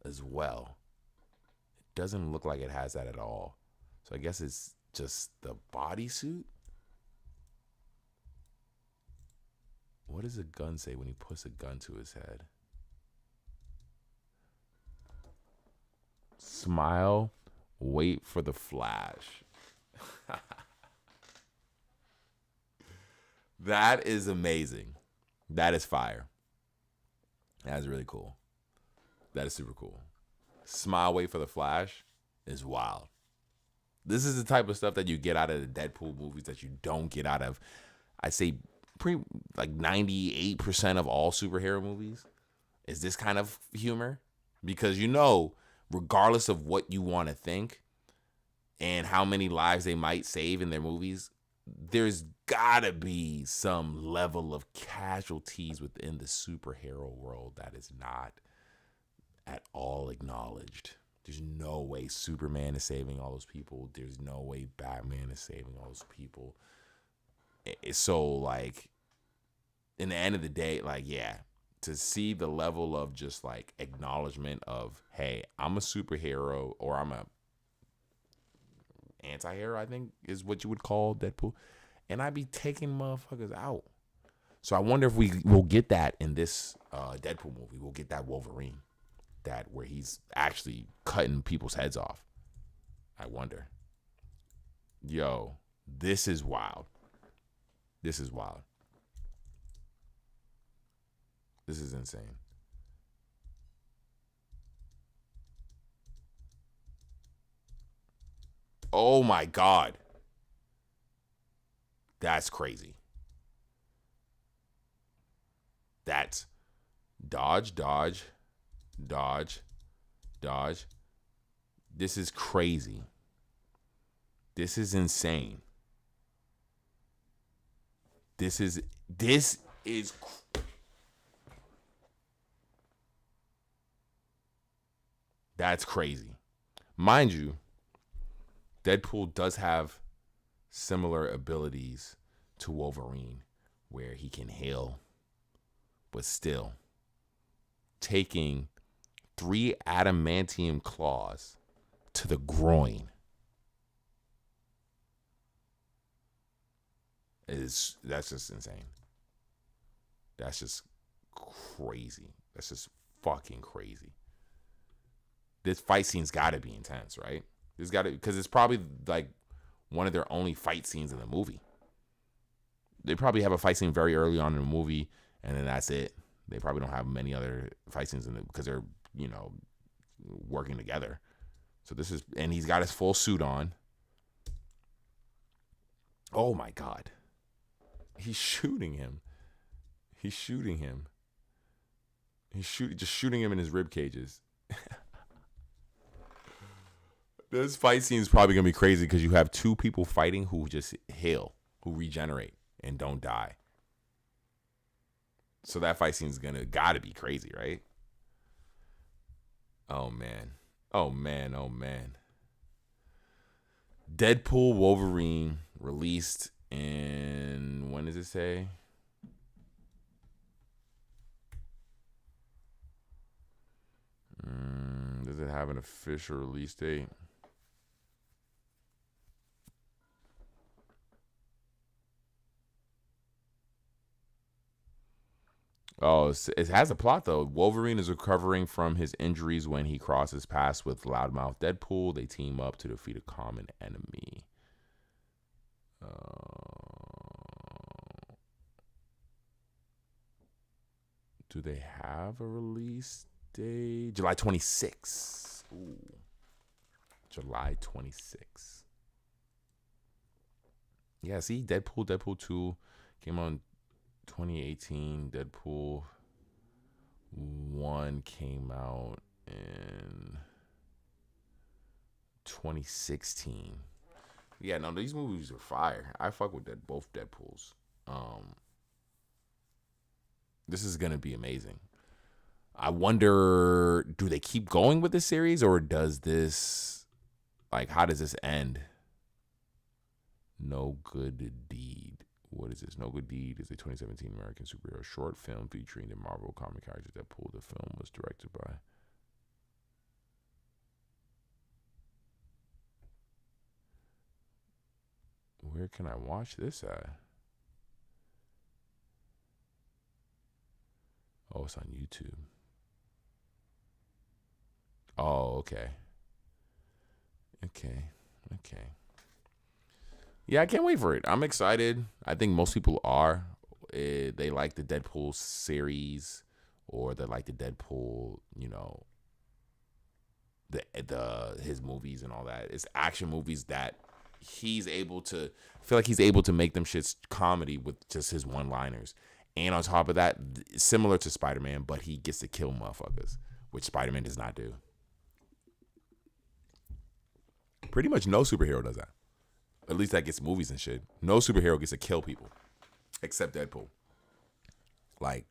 as well. It doesn't look like it has that at all. So I guess it's just the bodysuit. What does a gun say when he puts a gun to his head? Smile, wait for the flash. That is amazing. That is fire. That is really cool. That is super cool. Smile, wait for the flash is wild. This is the type of stuff that you get out of the Deadpool movies that you don't get out of, I say, like 98% of all superhero movies. Is this kind of humor? Because regardless of what you want to think and how many lives they might save in their movies, there's gotta be some level of casualties within the superhero world that is not at all acknowledged. There's no way Superman is saving all those people. There's no way Batman is saving all those people. So, like, in the end of the day, like, yeah, to see the level of just, like, acknowledgement of, hey, I'm a superhero, or I'm a anti-hero, I think is what you would call Deadpool, and I'd be taking motherfuckers out. So I wonder if we will get that in this Deadpool movie. We'll get that Wolverine, that where he's actually cutting people's heads off. I wonder. Yo, this is wild. This is wild. This is insane. Oh my God. That's crazy. That's dodge, dodge, dodge, dodge. This is crazy. This is insane. This is that's crazy. Mind you, Deadpool does have similar abilities to Wolverine, where he can heal, but still taking 3 adamantium claws to the groin. That's just insane. That's just crazy. That's just fucking crazy. This fight scene's got to be intense, right? There's got to, because it's probably like one of their only fight scenes in the movie. They probably have a fight scene very early on in the movie, and then that's it. They probably don't have many other fight scenes in it because they're, working together. So this is, and he's got his full suit on. Oh my God. He's shooting him. Just shooting him in his rib cages. This fight scene is probably going to be crazy because you have 2 people fighting who just heal, who regenerate and don't die. So that fight scene is gotta be crazy, right? Oh man. Deadpool Wolverine released in, when does it say? Does it have an official release date? Oh, it has a plot, though. Wolverine is recovering from his injuries when he crosses paths with loudmouth Deadpool. They team up to defeat a common enemy. Do they have a release date? July 26th. Ooh. July 26th. Yeah, see, Deadpool 2 came on 2018. Deadpool 1 came out in 2016. Yeah, no, these movies are fire. I fuck with both Deadpools. This is gonna be amazing. I wonder, do they keep going with this series, or does this, how does this end? No Good Deed. What is this? No Good Deed is a 2017 American superhero short film featuring the Marvel comic character Deadpool. The film was directed by Where can I watch this at? Oh, it's on YouTube. Oh, okay. Yeah, I can't wait for it. I'm excited. I think most people are. They like the Deadpool series, or they like the Deadpool, his movies and all that. It's action movies that he's able to, I feel like he's able to make them shits comedy with just his one-liners. And on top of that, similar to Spider-Man, but he gets to kill motherfuckers, which Spider-Man does not do. Pretty much no superhero does that. At least that gets movies and shit. No superhero gets to kill people, except Deadpool.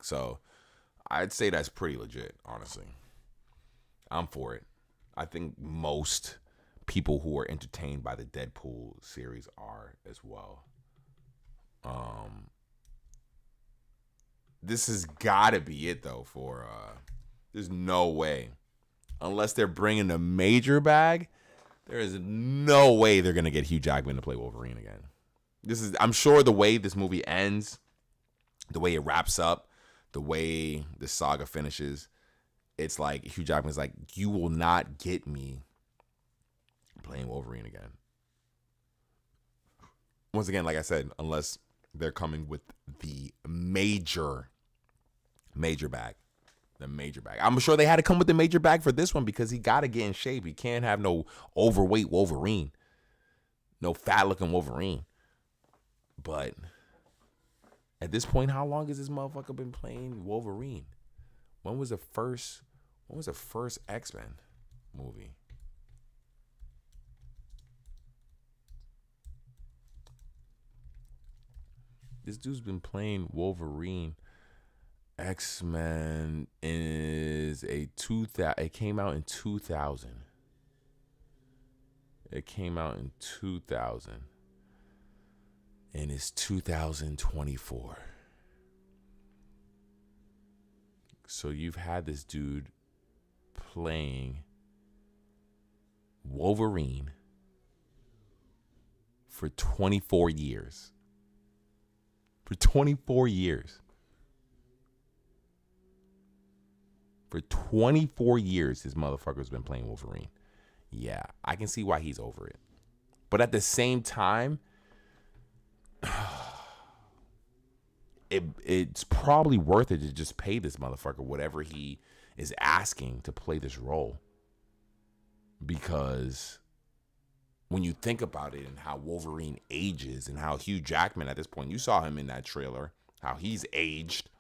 So I'd say that's pretty legit, honestly. I'm for it. I think most people who are entertained by the Deadpool series are as well. This has got to be it, though, there's no way. Unless they're bringing a major bag, there is no way they're going to get Hugh Jackman to play Wolverine again. I'm sure the way this movie ends, the way it wraps up, the way the saga finishes, it's like Hugh Jackman's like, you will not get me playing Wolverine again. Once again, like I said, unless they're coming with the major bag. The major bag. I'm sure they had to come with the major bag for this one because he got to get in shape. He can't have no overweight Wolverine. No fat-looking Wolverine. But at this point, how long has this motherfucker been playing Wolverine? When was the first X-Men movie? This dude's been playing Wolverine. X-Men is it came out in 2000. It came out in 2000. And it's 2024. So you've had this dude playing Wolverine for 24 years. For 24 years. For 24 years, this motherfucker's been playing Wolverine. Yeah, I can see why he's over it. But at the same time, it's probably worth it to just pay this motherfucker whatever he is asking to play this role. Because when you think about it and how Wolverine ages and how Hugh Jackman at this point, you saw him in that trailer, how he's aged.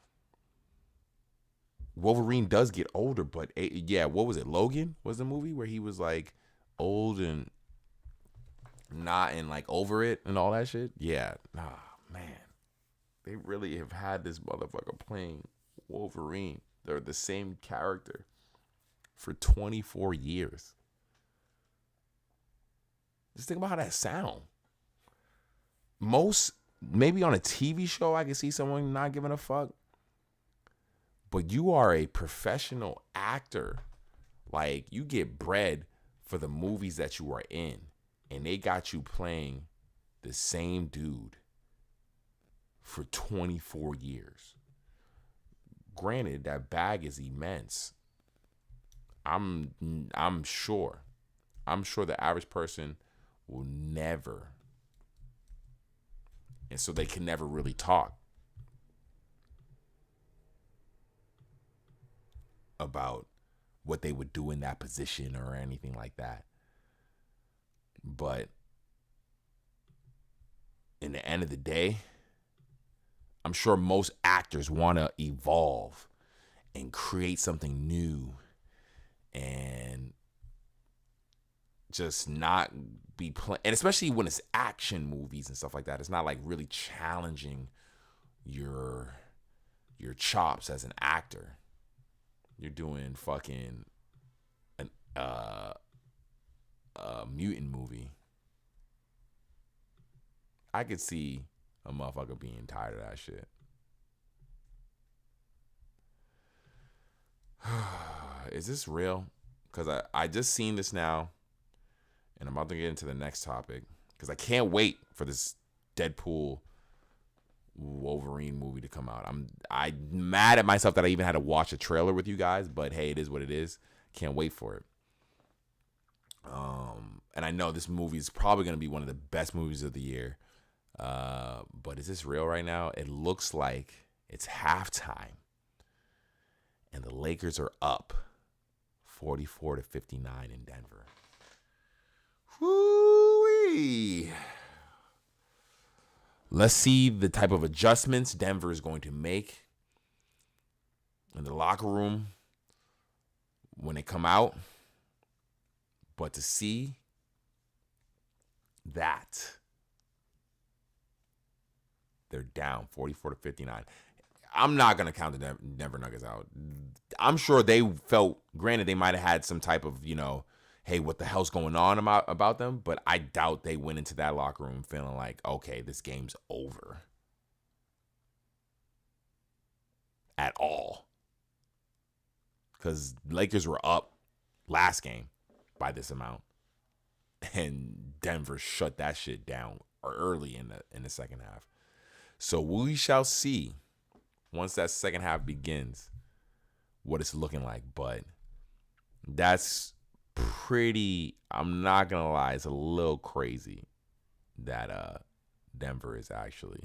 Wolverine does get older, but yeah, what was it? Logan was the movie where he was like old and not and like over it and all that shit. Yeah, man, they really have had this motherfucker playing Wolverine. They're the same character for 24 years. Just think about how that sound. Maybe on a TV show, I can see someone not giving a fuck. But you are a professional actor. Like, you get bread for the movies that you are in. And they got you playing the same dude for 24 years. Granted, that bag is immense. I'm sure the average person will never. And so they can never really talk about what they would do in that position or anything like that. But in the end of the day, I'm sure most actors want to evolve and create something new and just not be playing. And especially when it's action movies and stuff like that, it's not like really challenging your chops as an actor. You're doing fucking a mutant movie. I could see a motherfucker being tired of that shit. Is this real? Because I just seen this now, and I'm about to get into the next topic, because I can't wait for this Deadpool Wolverine movie to come out. I'm mad at myself that I even had to watch a trailer with you guys, but hey, it is what it is. Can't wait for it. And I know this movie is probably going to be one of the best movies of the year. But is this real right now? It looks like it's halftime, and the Lakers are up 44-59 in Denver. Whoo-wee. Let's see the type of adjustments Denver is going to make in the locker room when they come out. But to see that they're down 44-59. I'm not going to count the Denver Nuggets out. I'm sure they felt, granted, they might have had some type of, hey, what the hell's going on about them? But I doubt they went into that locker room feeling like, okay, this game's over. At all. Because Lakers were up last game by this amount. And Denver shut that shit down early in the second half. So we shall see once that second half begins what it's looking like. But that's pretty, I'm not gonna lie, it's a little crazy that Denver is actually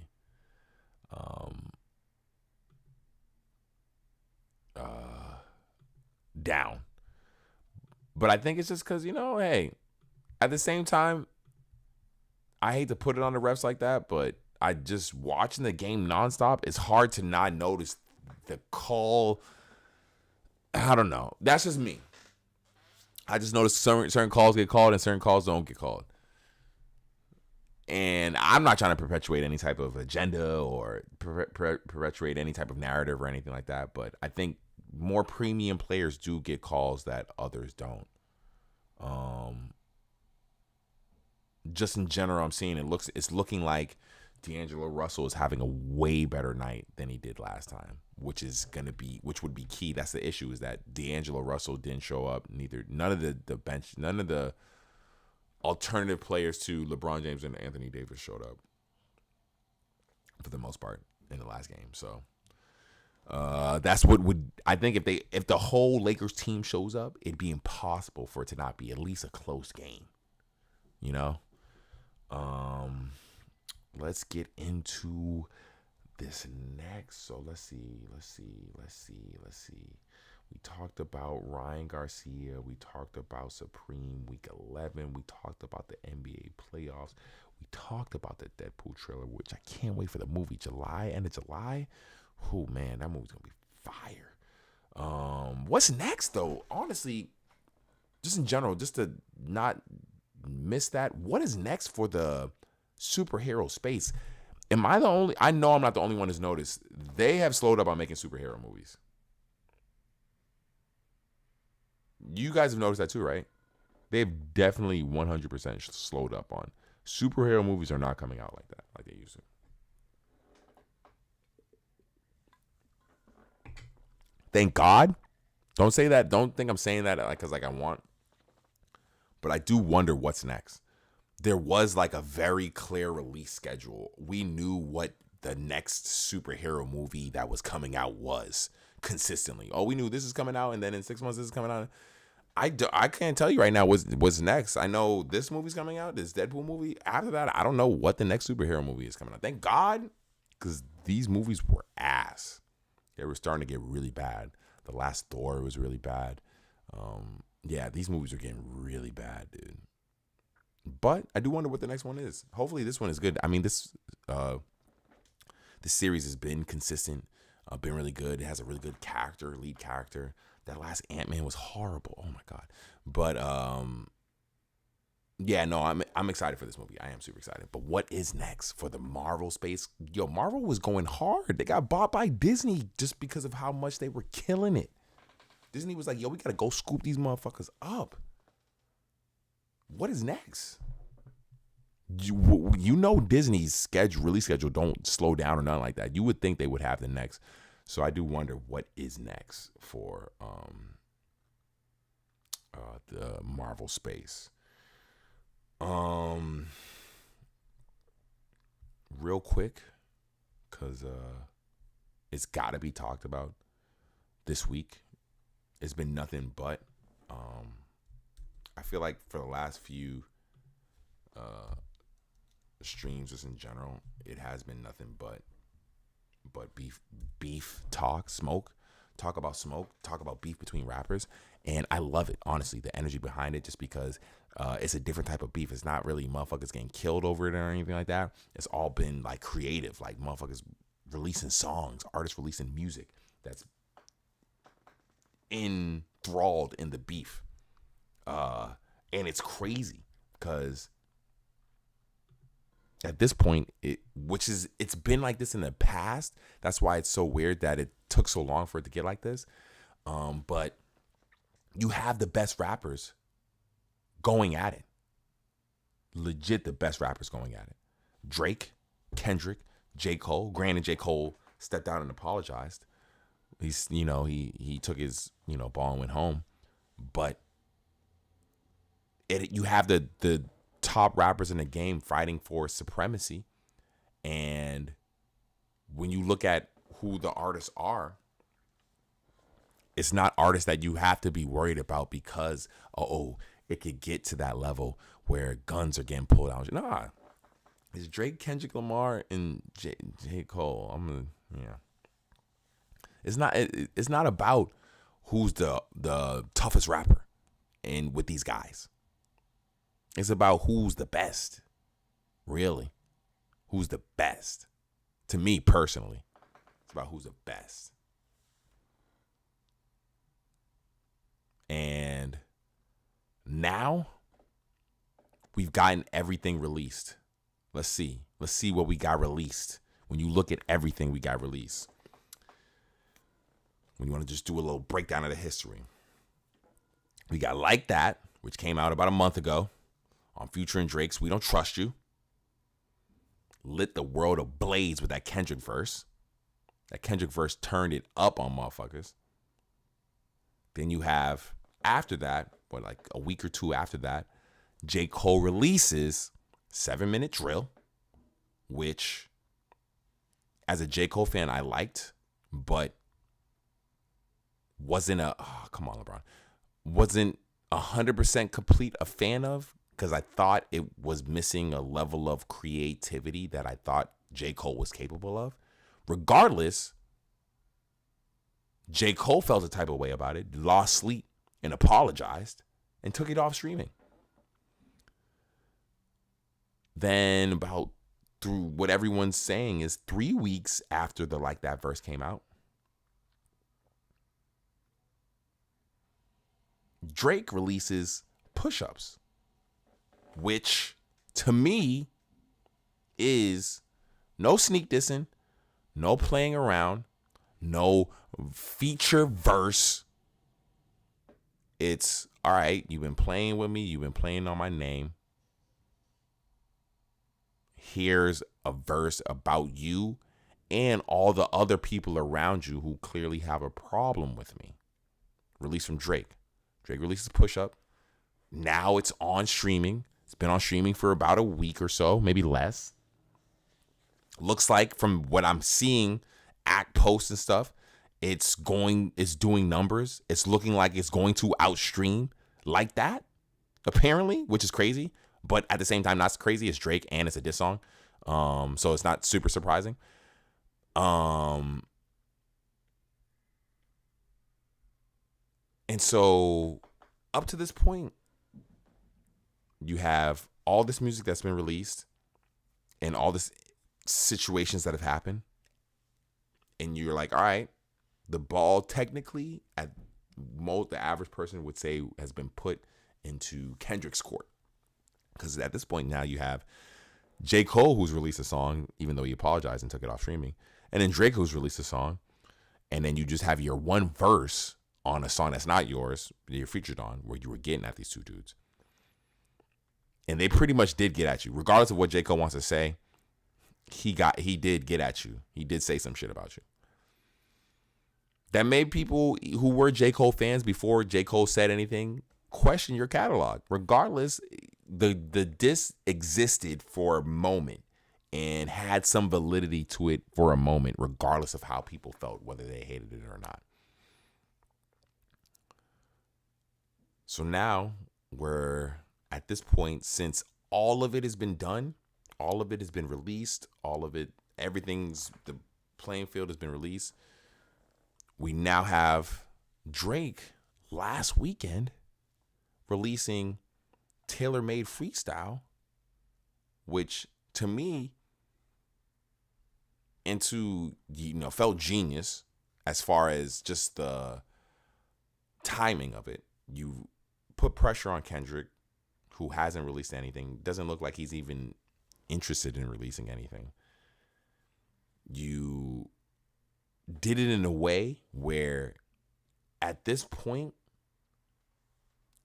down. But I think it's just because, hey, at the same time, I hate to put it on the refs like that, but I just watching the game nonstop, it's hard to not notice the call. I don't know. That's just me. I just noticed certain calls get called and certain calls don't get called. And I'm not trying to perpetuate any type of agenda or perpetuate any type of narrative or anything like that. But I think more premium players do get calls that others don't. Just in general, I'm seeing it's looking like D'Angelo Russell is having a way better night than he did last time, which would be key. That's the issue, is that D'Angelo Russell didn't show up. None of the bench, none of the alternative players to LeBron James and Anthony Davis showed up for the most part in the last game. So that's what would, I think, if the whole Lakers team shows up, it'd be impossible for it to not be at least a close game. You know? Let's get into this next. So let's see. We talked about Ryan Garcia. We talked about Supreme Week 11. We talked about the NBA playoffs. We talked about the Deadpool trailer, which I can't wait for the movie. End of July. Oh man, that movie's gonna be fire. What's next though? Honestly, just in general, just to not miss that. What is next for the superhero space? Am I the only? I know I'm not the only one who's noticed. They have slowed up on making superhero movies. You guys have noticed that too, right? They've definitely 100% slowed up on superhero movies. Are not coming out like that, like they used to. Thank God. Don't say that. Don't think I'm saying that because I want. But I do wonder what's next. There was like a very clear release schedule. We knew what the next superhero movie that was coming out was consistently. Oh, we knew this is coming out, and then in 6 months this is coming out. I can't tell you right now what's next. I know this movie's coming out, this Deadpool movie. After that, I don't know what the next superhero movie is coming out. Thank God, because these movies were ass. They were starting to get really bad. The last Thor was really bad. Yeah, these movies are getting really bad, dude. But I do wonder what the next one is. Hopefully this one is good. I mean, this series has been consistent, been really good. It has a really good lead character. That last Ant-Man was horrible. Oh my God. But yeah, no, I'm excited for this movie. I am super excited. But what is next for the Marvel space? Yo, Marvel was going hard. They got bought by Disney just because of how much they were killing it. Disney was like, yo, we got to go scoop these motherfuckers up. What is next? You know Disney's release schedule don't slow down or nothing like that. You would think they would have the next. So I do wonder what is next for the Marvel space. Real quick, because it's got to be talked about this week. It's been nothing but. I feel like for the last few streams, just in general, it has been nothing but beef talk, talk about beef between rappers, and I love it, honestly, the energy behind it, just because it's a different type of beef. It's not really motherfuckers getting killed over it or anything like that. It's all been like creative, like motherfuckers releasing songs, artists releasing music that's enthralled in the beef. And it's crazy because at this point, it's been like this in the past. That's why it's so weird that it took so long for it to get like this. But you have the best rappers going at it. Legit, the best rappers going at it. Drake, Kendrick, J. Cole. Granted, J. Cole stepped down and apologized. He took his, ball and went home. But you have the top rappers in the game fighting for supremacy. And when you look at who the artists are, it's not artists that you have to be worried about because, it could get to that level where guns are getting pulled out. Nah, it's Drake, Kendrick Lamar, and J. Cole. It's not about who's the toughest rapper and with these guys. It's about who's the best. Really. Who's the best? To me personally, it's about who's the best. And now we've gotten everything released. Let's see what we got released. When you look at everything we got released. When you want to just do a little breakdown of the history. We got Like That, which came out about a month ago on Future and Drake's We Don't Trust You. lit the world ablaze with that Kendrick verse. That Kendrick verse turned it up on motherfuckers. Then you have, after that, or like a week or two after that, J. Cole releases 7-Minute Drill, which, as a J. Cole fan, I liked, but wasn't come on, LeBron, wasn't 100% complete a fan of, because I thought it was missing a level of creativity that I thought J. Cole was capable of. Regardless, J. Cole felt a type of way about it, lost sleep, and apologized, and took it off streaming. Then about, through what everyone's saying, is 3 weeks after the Like That verse came out, Drake releases Push-Ups, which to me is no sneak dissing, no playing around, no feature verse. It's, all right, you've been playing with me, you've been playing on my name. Here's a verse about you and all the other people around you who clearly have a problem with me. Released from Drake. Drake releases Push Up. Now it's on streaming. It's been on streaming for about a week or so, maybe less. Looks like, from what I'm seeing, act posts and stuff, it's doing numbers. It's looking like it's going to outstream Like That, apparently, which is crazy. But at the same time, not crazy. It's Drake and it's a diss song. So it's not super surprising. And so up to this point, you have all this music that's been released and all this situations that have happened. And you're like, all right, the ball technically, at most, the average person would say, has been put into Kendrick's court. Because at this point now you have J. Cole, who's released a song, even though he apologized and took it off streaming. And then Drake, who's released a song. And then you just have your one verse on a song that's not yours, that you're featured on, where you were getting at these two dudes. And they pretty much did get at you. Regardless of what J. Cole wants to say, he did get at you. He did say some shit about you. That made people who were J. Cole fans before J. Cole said anything question your catalog. Regardless, the diss existed for a moment and had some validity to it for a moment, regardless of how people felt, whether they hated it or not. So now we're at this point, since all of it has been done, all of it has been released, the playing field has been released. We now have Drake last weekend releasing Tailor-Made Freestyle, which to me felt genius as far as just the timing of it. You put pressure on Kendrick, who hasn't released anything. Doesn't look like he's even interested in releasing anything. You did it in a way where at this point,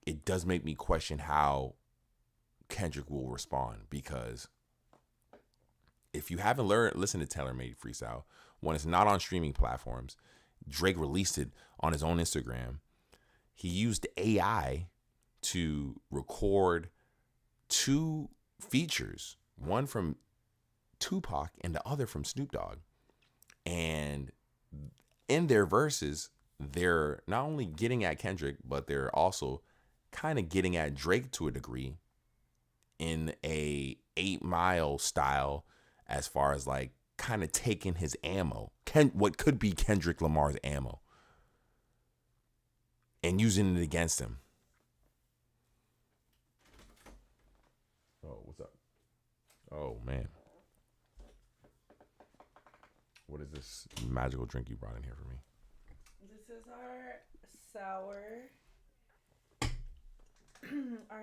it does make me question how Kendrick will respond, because if you haven't listened to Tailor-Made Freestyle, when it's not on streaming platforms, Drake released it on his own Instagram. He used AI to record 2 features, one from Tupac and the other from Snoop Dogg. And in their verses, they're not only getting at Kendrick, but they're also kind of getting at Drake to a degree in a 8 Mile style, as far as like kind of taking his ammo, what could be Kendrick Lamar's ammo, and using it against him. Oh, what's up? Oh, man. What is this magical drink you brought in here for me? This is our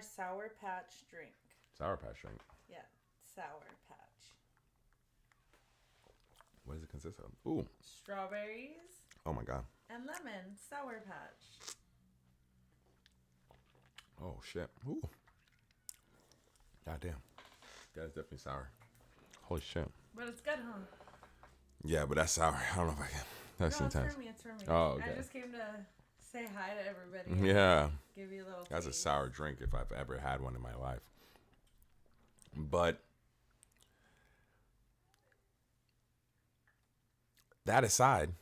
Sour Patch drink. Sour Patch drink. Yeah, Sour Patch. What does it consist of? Ooh. Strawberries. Oh my God. And lemon. Sour Patch. Oh shit. Ooh. God damn. That is definitely sour. Holy shit. But it's good, huh? Yeah, but that's sour. I don't know if I can. That's No, intense. it's for me. It's for me. Oh, okay. I just came to say hi to everybody. Yeah. Give you a little. That's a taste. sour drink if I've ever had one in my life. But that aside,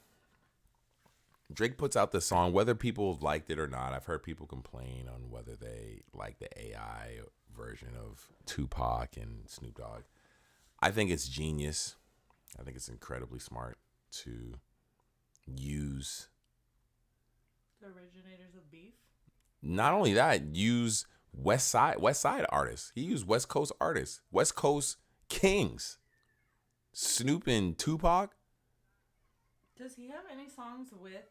Drake puts out the song, whether people liked it or not. I've heard people complain on whether they like the AI version of Tupac and Snoop Dogg. I think it's genius. I think it's incredibly smart to use. The originators of beef. Not only that, use West Side artists. He used West Coast artists, West Coast kings. Snoop and Tupac. Does he have any songs with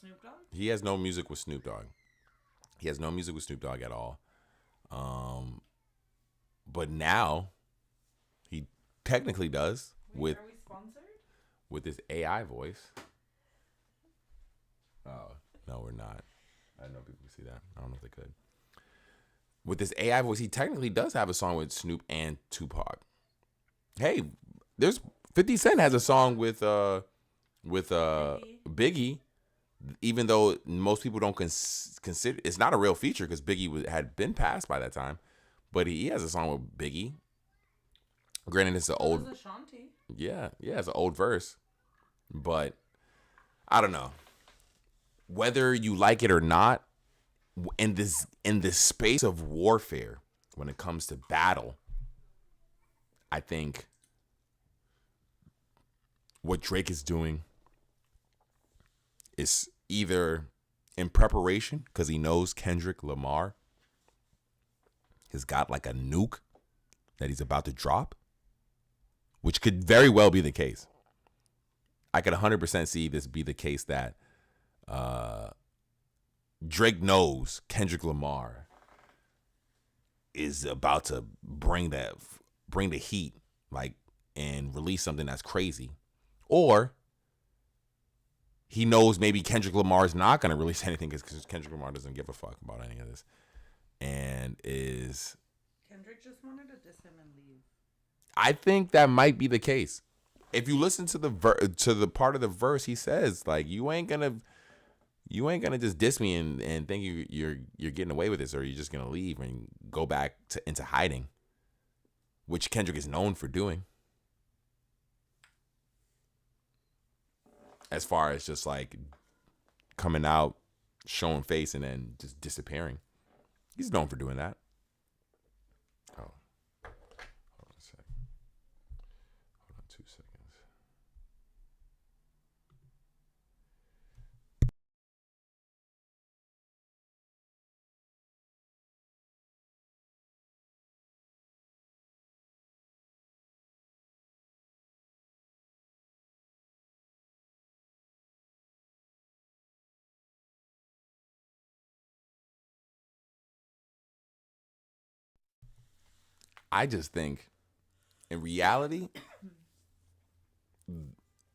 Snoop Dogg? He has no music with Snoop Dogg. He has no music with Snoop Dogg at all. But now he technically does. Wait, are we sponsored? With his AI voice. Oh, no, we're not. I know people can see that. I don't know if they could. With this AI voice, he technically does have a song with Snoop and Tupac. Hey, there's 50 Cent has a song with Biggie, even though most people don't consider it's not a real feature because Biggie had been passed by that time, but he has a song with Biggie. Granted, it's an old. Ashanti. Yeah, it's an old verse, but I don't know whether you like it or not. In this space of warfare, when it comes to battle, I think what Drake is doing is either in preparation because he knows Kendrick Lamar has got like a nuke that he's about to drop, which could very well be the case. I could 100% see this be the case that Drake knows Kendrick Lamar is about to bring the heat, like, and release something that's crazy. Or he knows maybe Kendrick Lamar is not going to release anything because Kendrick Lamar doesn't give a fuck about any of this. And is... Kendrick just wanted to diss him and leave. I think that might be the case. If you listen to the part of the verse, he says, like, you ain't gonna just diss me and think you're getting away with this, or you're just gonna leave and go back into hiding, which Kendrick is known for doing. As far as just like coming out, showing face, and then just disappearing, he's known for doing that. Oh, hold on a sec. Hold on 2 seconds. I just think, in reality,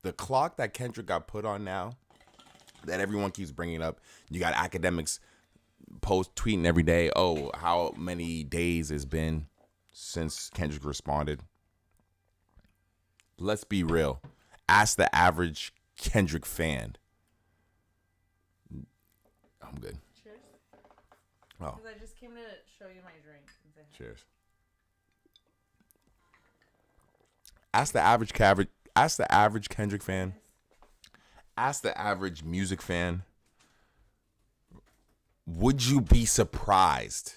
the clock that Kendrick got put on now, that everyone keeps bringing up, you got academics tweeting every day, oh, how many days it's been since Kendrick responded. Let's be real. Ask the average Kendrick fan. I'm good. Cheers. Oh, Because I just came to show you my drink. And say hi. cheers. Ask the average Kendrick fan. Ask the average music fan. Would you be surprised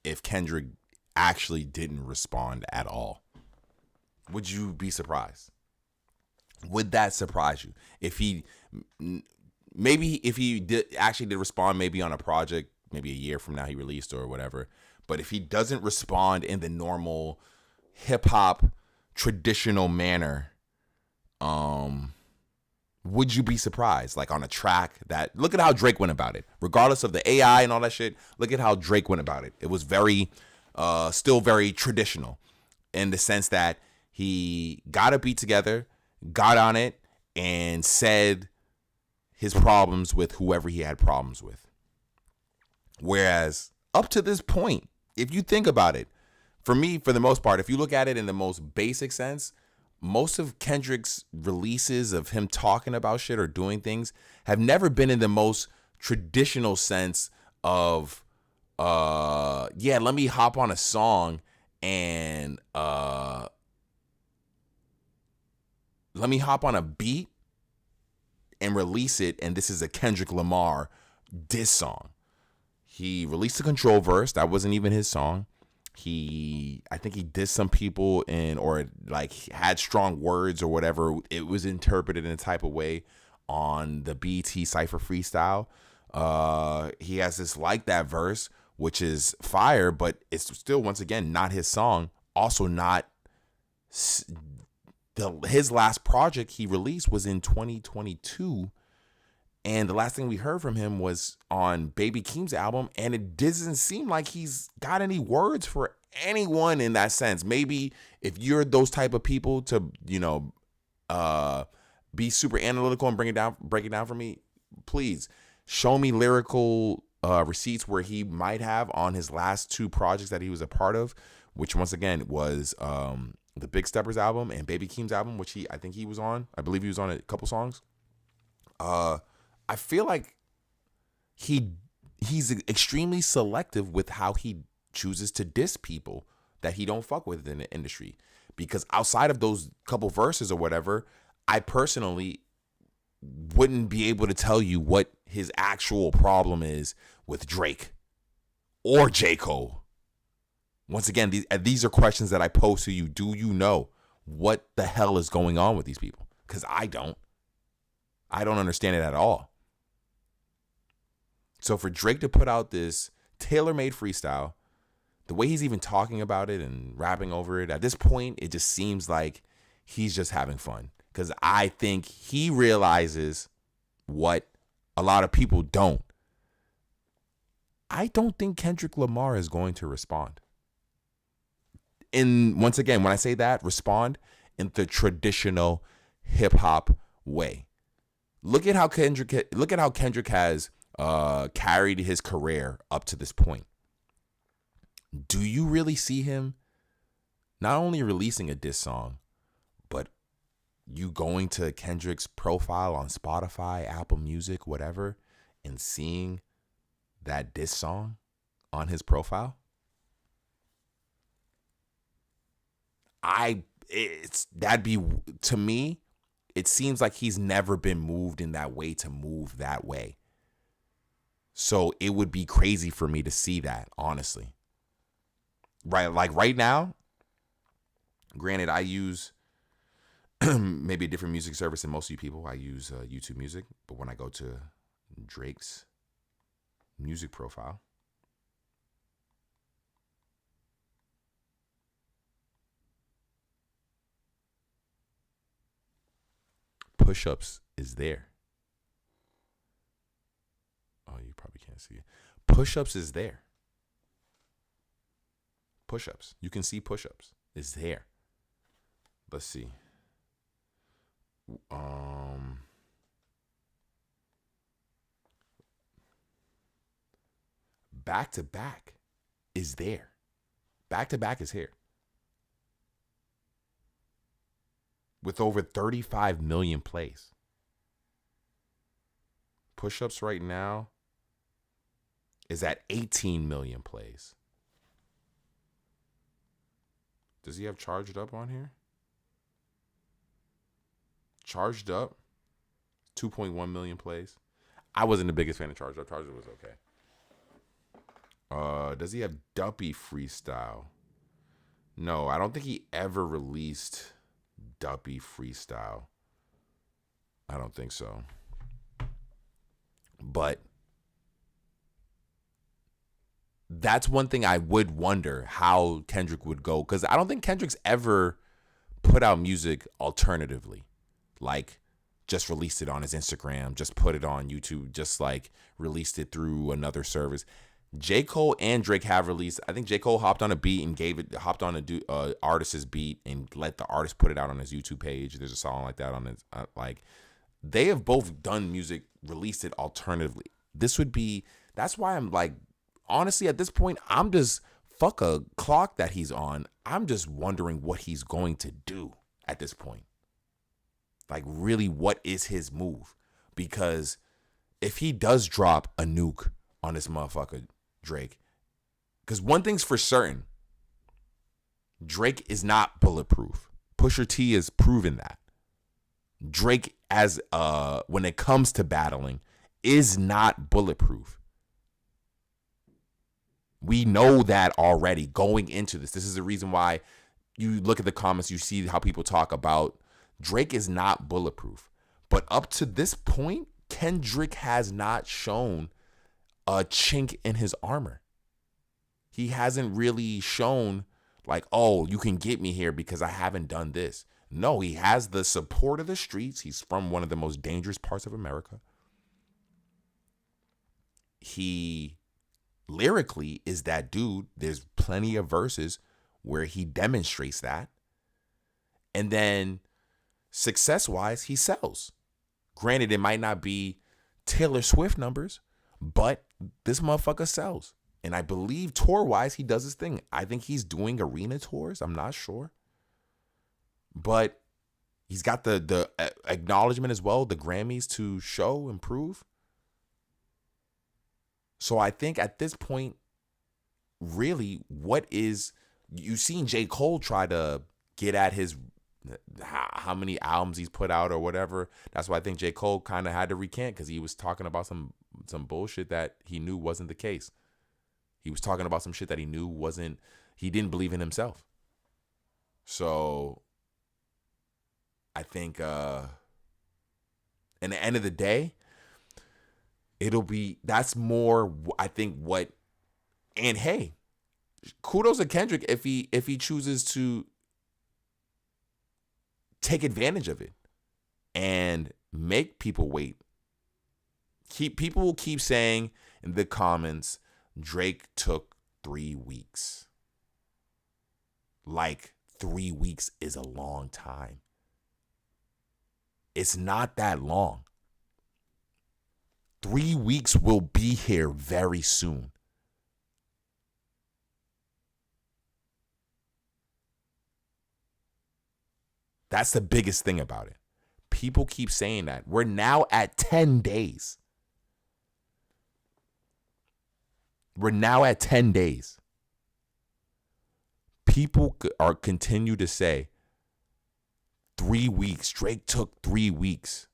if Kendrick actually didn't respond at all? Would you be surprised? Would that surprise you? If he did respond, maybe on a project, maybe a year from now he released or whatever. But if he doesn't respond in the normal hip hop traditional manner, would you be surprised? Like on a track that, look at how Drake went about it. Regardless of the AI and all that shit, look at how Drake went about it. It was still very traditional in the sense that he got a beat together, got on it, and said his problems with whoever he had problems with. Whereas up to this point, if you think about it, for me, for the most part, if you look at it in the most basic sense, most of Kendrick's releases of him talking about shit or doing things have never been in the most traditional sense of, let me hop on a song and let me hop on a beat and release it, and this is a Kendrick Lamar diss song. He released a Control verse. That wasn't even his song. I think he dissed some people or like had strong words or whatever. It was interpreted in a type of way on the BT Cypher freestyle. He has this Like That verse, which is fire, but it's still, once again, not his song. Also not his last project he released was in 2022. And the last thing we heard from him was on Baby Keem's album, and it doesn't seem like he's got any words for anyone in that sense. Maybe if you're those type of people to, be super analytical and break it down for me, please show me lyrical receipts where he might have on his last two projects that he was a part of, which once again was the Big Steppers album and Baby Keem's album, which I think he was on. I believe he was on a couple songs. I feel like he's extremely selective with how he chooses to diss people that he don't fuck with in the industry. Because outside of those couple verses or whatever, I personally wouldn't be able to tell you what his actual problem is with Drake or J. Cole. Once again, these are questions that I pose to you. Do you know what the hell is going on with these people? Because I don't understand it at all. So for Drake to put out this tailor-made freestyle, the way he's even talking about it and rapping over it, at this point, it just seems like he's just having fun. Because I think he realizes what a lot of people don't. I don't think Kendrick Lamar is going to respond. And once again, when I say that, respond in the traditional hip-hop way. Look at how Kendrick has carried his career up to this point. Do you really see him not only releasing a diss song, but you going to Kendrick's profile on Spotify, Apple Music, whatever, and seeing that diss song on his profile? To me, it seems like he's never been moved in that way to move that way. So it would be crazy for me to see that, honestly. Right, like right now, granted, I use maybe a different music service than most of you people. I use YouTube Music, but when I go to Drake's music profile, Push-Ups is there. Oh, you probably can't see it. Push-Ups is there. Push-Ups. You can see Push-Ups is there. Let's see. Back to Back is there. Back to Back is here. With over 35 million plays. Push-Ups right now is at 18 million plays. Does he have Charged Up on here? Charged Up, 2.1 million plays. I wasn't the biggest fan of Charged Up. Charged Up was okay. Does he have Duppy Freestyle? No, I don't think he ever released Duppy Freestyle. I don't think so. But that's one thing I would wonder how Kendrick would go, because I don't think Kendrick's ever put out music alternatively, like just released it on his Instagram, just put it on YouTube, just like released it through another service. J. Cole and Drake have released. I think J. Cole hopped on a beat and hopped on a artist's beat and let the artist put it out on his YouTube page. There's a song like that on his they have both done music, released it alternatively. That's why I'm like, honestly, at this point, I'm just fuck a clock that he's on. I'm just wondering what he's going to do at this point. Like, really, what is his move? Because if he does drop a nuke on this motherfucker, Drake, because one thing's for certain, Drake is not bulletproof. Pusha T has proven that. Drake, as when it comes to battling, is not bulletproof. We know that already going into this. This is the reason why you look at the comments, you see how people talk about Drake is not bulletproof. But up to this point, Kendrick has not shown a chink in his armor. He hasn't really shown like, oh, you can get me here because I haven't done this. No, he has the support of the streets. He's from one of the most dangerous parts of America. He lyrically is that dude. There's plenty of verses where he demonstrates that. And then success-wise, he sells. Granted, it might not be Taylor Swift numbers, but this motherfucker sells. And I believe tour-wise, he does his thing. I think he's doing arena tours. I'm not sure. But he's got the acknowledgement as well, the Grammys to show and prove. So I think at this point, really, what is... You've seen J. Cole try to get at his... how many albums he's put out or whatever. That's why I think J. Cole kind of had to recant, because he was talking about some bullshit that he knew wasn't the case. He was talking about some shit that he knew wasn't... He didn't believe in himself. So I think in the end of the day, that's more, I think, what... And hey, kudos to Kendrick if he chooses to take advantage of it and make people wait. People will keep saying in the comments, Drake took 3 weeks. Like 3 weeks is a long time. It's not that long. 3 weeks will be here very soon. That's the biggest thing about it. People keep saying that. We're now at 10 days. We're now at 10 days. People are continue to say 3 weeks. Drake took 3 weeks.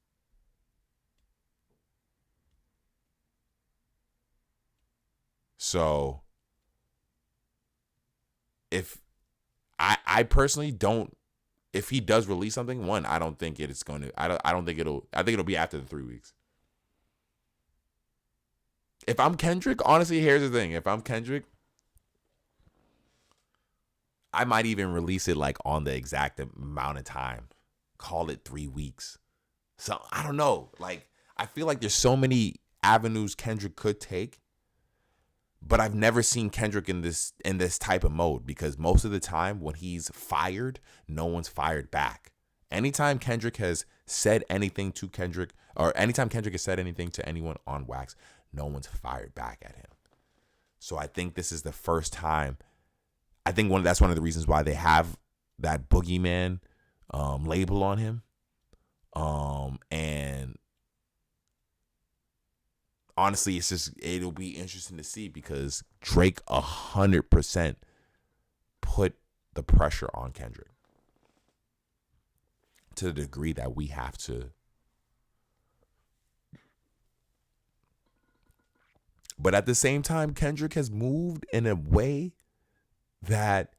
So if I personally don't, if he does release something, I don't think it's going to, I think it'll be after the 3 weeks. If I'm Kendrick, honestly, here's the thing. If I'm Kendrick, I might even release it like on the exact amount of time. Call it 3 weeks. So I don't know. Like, I feel like there's so many avenues Kendrick could take, but I've never seen Kendrick in this type of mode, because most of the time when he's fired, no one's fired back. Anytime Kendrick has said anything to Kendrick, or anytime Kendrick has said anything to anyone on Wax, no one's fired back at him. So I think this is the first time. I think that's one of the reasons why they have that Boogeyman label on him. And honestly, it'll be interesting to see, because Drake 100% put the pressure on Kendrick to the degree that we have to. But at the same time, Kendrick has moved in a way that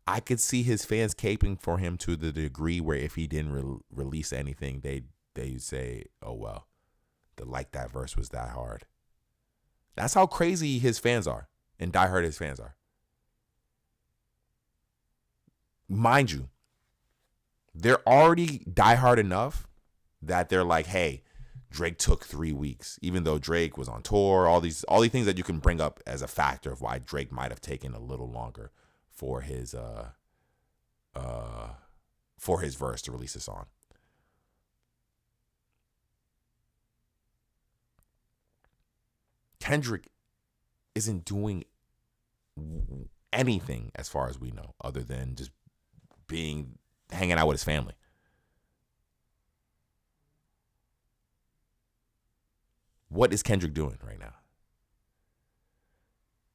I could see his fans caping for him to the degree where if he didn't release anything, they'd say, oh, well, that verse was that hard. That's how crazy his fans are, and diehard his fans are. Mind you, they're already diehard enough that they're like, hey, Drake took 3 weeks, even though Drake was on tour, all these things that you can bring up as a factor of why Drake might have taken a little longer for his verse to release a song. Kendrick isn't doing anything as far as we know, other than just hanging out with his family. What is Kendrick doing right now?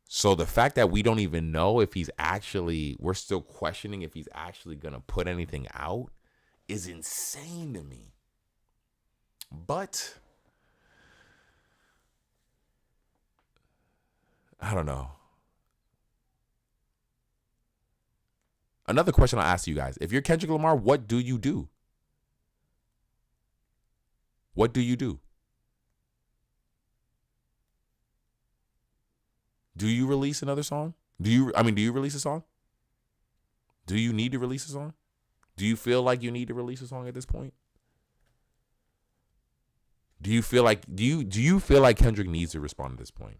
So the fact that we don't even know if we're still questioning if he's actually going to put anything out is insane to me. But I don't know. Another question I'll ask you guys. If you're Kendrick Lamar, what do you do? What do you do? Do you release another song? Do you release a song? Do you need to release a song? Do you feel like you need to release a song at this point? Do you feel like Kendrick needs to respond at this point?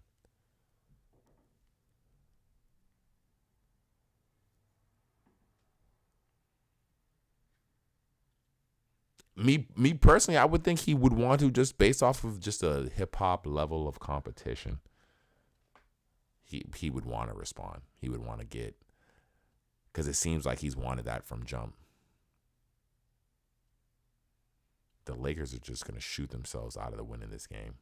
Me personally, I would think he would want to, just based off of just a hip hop level of competition. He would want to respond. He would want to get, because it seems like he's wanted that from jump. The Lakers are just going to shoot themselves out of the win in this game.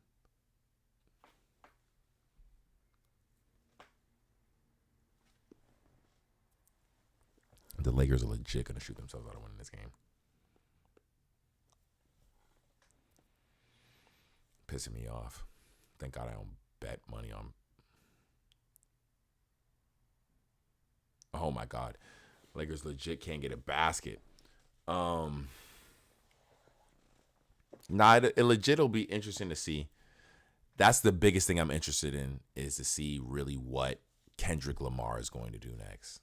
The Lakers are legit going to shoot themselves out of winning this game. Pissing me off. Thank God I don't bet money on. Oh my God. Lakers legit can't get a basket. It legit will be interesting to see. That's the biggest thing I'm interested in, is to see really what Kendrick Lamar is going to do next.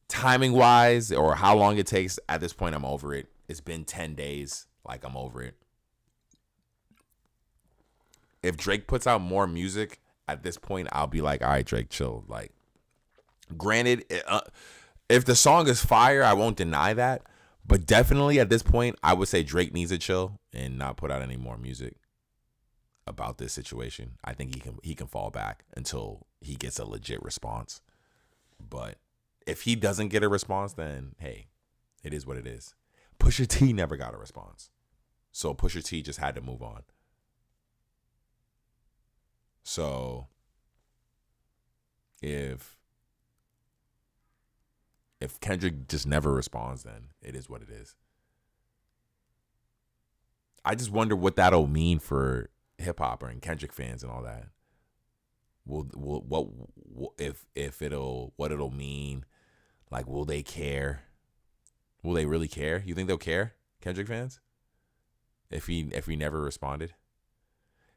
Timing wise, or how long it takes, at this point, I'm over it. It's been 10 days. Like, I'm over it. If Drake puts out more music at this point, I'll be like, all right, Drake, chill. Like, granted, if the song is fire, I won't deny that. But definitely at this point, I would say Drake needs to chill and not put out any more music about this situation. I think he can fall back until he gets a legit response. But if he doesn't get a response, then hey, it is what it is. Pusha T never got a response, so Pusha T just had to move on. So if Kendrick just never responds, then it is what it is. I just wonder what that'll mean for hip hop and Kendrick fans and all that. What it'll mean? Like, will they care? Will they really care? You think they'll care, Kendrick fans? If he never responded?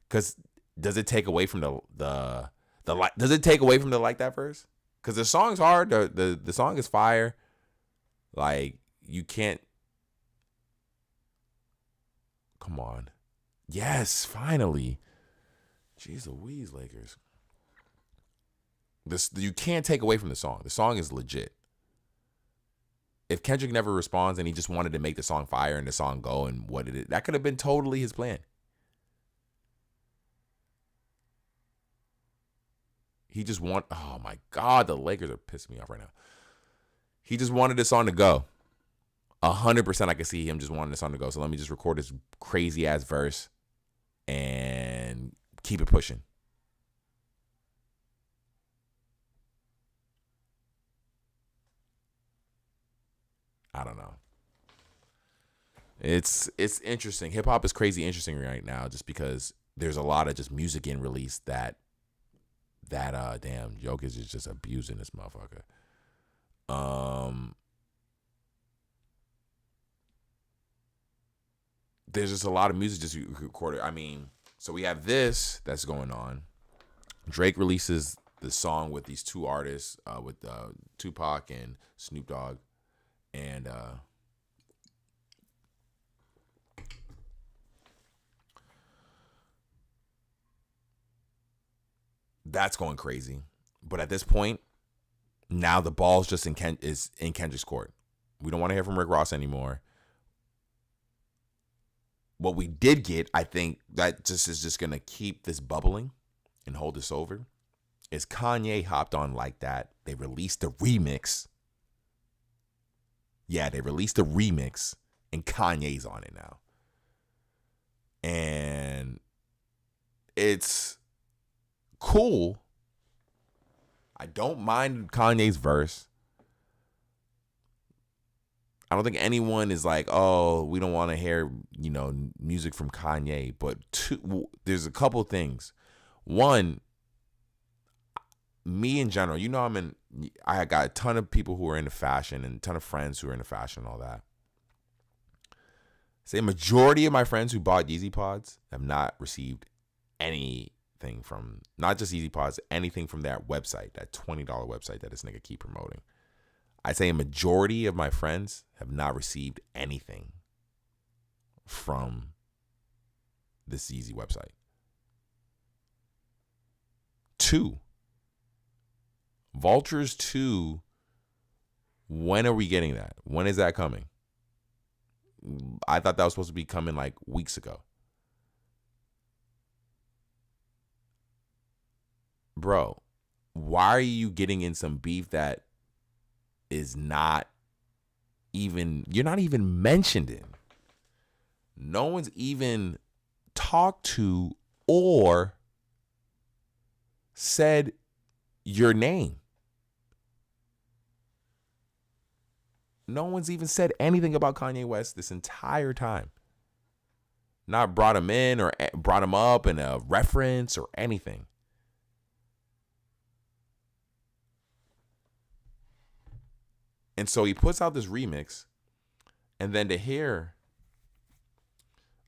Because does it take away from the does it take away from the like that verse? Because the song's hard. The song is fire. Like, you can't. Come on. Yes, finally. Jeez Louise, Lakers. You can't take away from the song. The song is legit. If Kendrick never responds and he just wanted to make the song fire and the song go and what it is, that could have been totally his plan. Oh my God, the Lakers are pissing me off right now. He just wanted this song to go. 100% I can see him just wanting this song to go. So let me just record this crazy ass verse and keep it pushing. I don't know. It's interesting. Hip hop is crazy interesting right now, just because there's a lot of just music in release that damn Jokic is just abusing this motherfucker. There's just a lot of music just recorded. I mean, so we have this that's going on. Drake releases the song with these two artists, with Tupac and Snoop Dogg, and that's going crazy. But at this point, now the ball's just in Kendrick's court. We don't want to hear from Rick Ross anymore. What we did get, I think, that just is just going to keep this bubbling and hold this over, is Kanye hopped on Like That. they released a remix. Yeah, they released a remix, and Kanye's on it now. And it's cool. I don't mind Kanye's verse. I don't think anyone is like, oh, we don't want to hear, music from Kanye. But there's a couple things. One, me in general, I got a ton of people who are into fashion and a ton of friends who are into fashion and all that. Say a majority of my friends who bought Yeezy Pods have not received anything from, not just Yeezy Pods, anything from that website, that $20 website that this nigga keep promoting. I say a majority of my friends have not received anything from this Yeezy website. 2, Vultures 2, when are we getting that? When is that coming? I thought that was supposed to be coming like weeks ago. Bro, why are you getting in some beef that is not even, you're not even mentioned in? No one's even talked to or said your name. No one's even said anything about Kanye West this entire time. Not brought him in or brought him up in a reference or anything. And so he puts out this remix, and then to hear,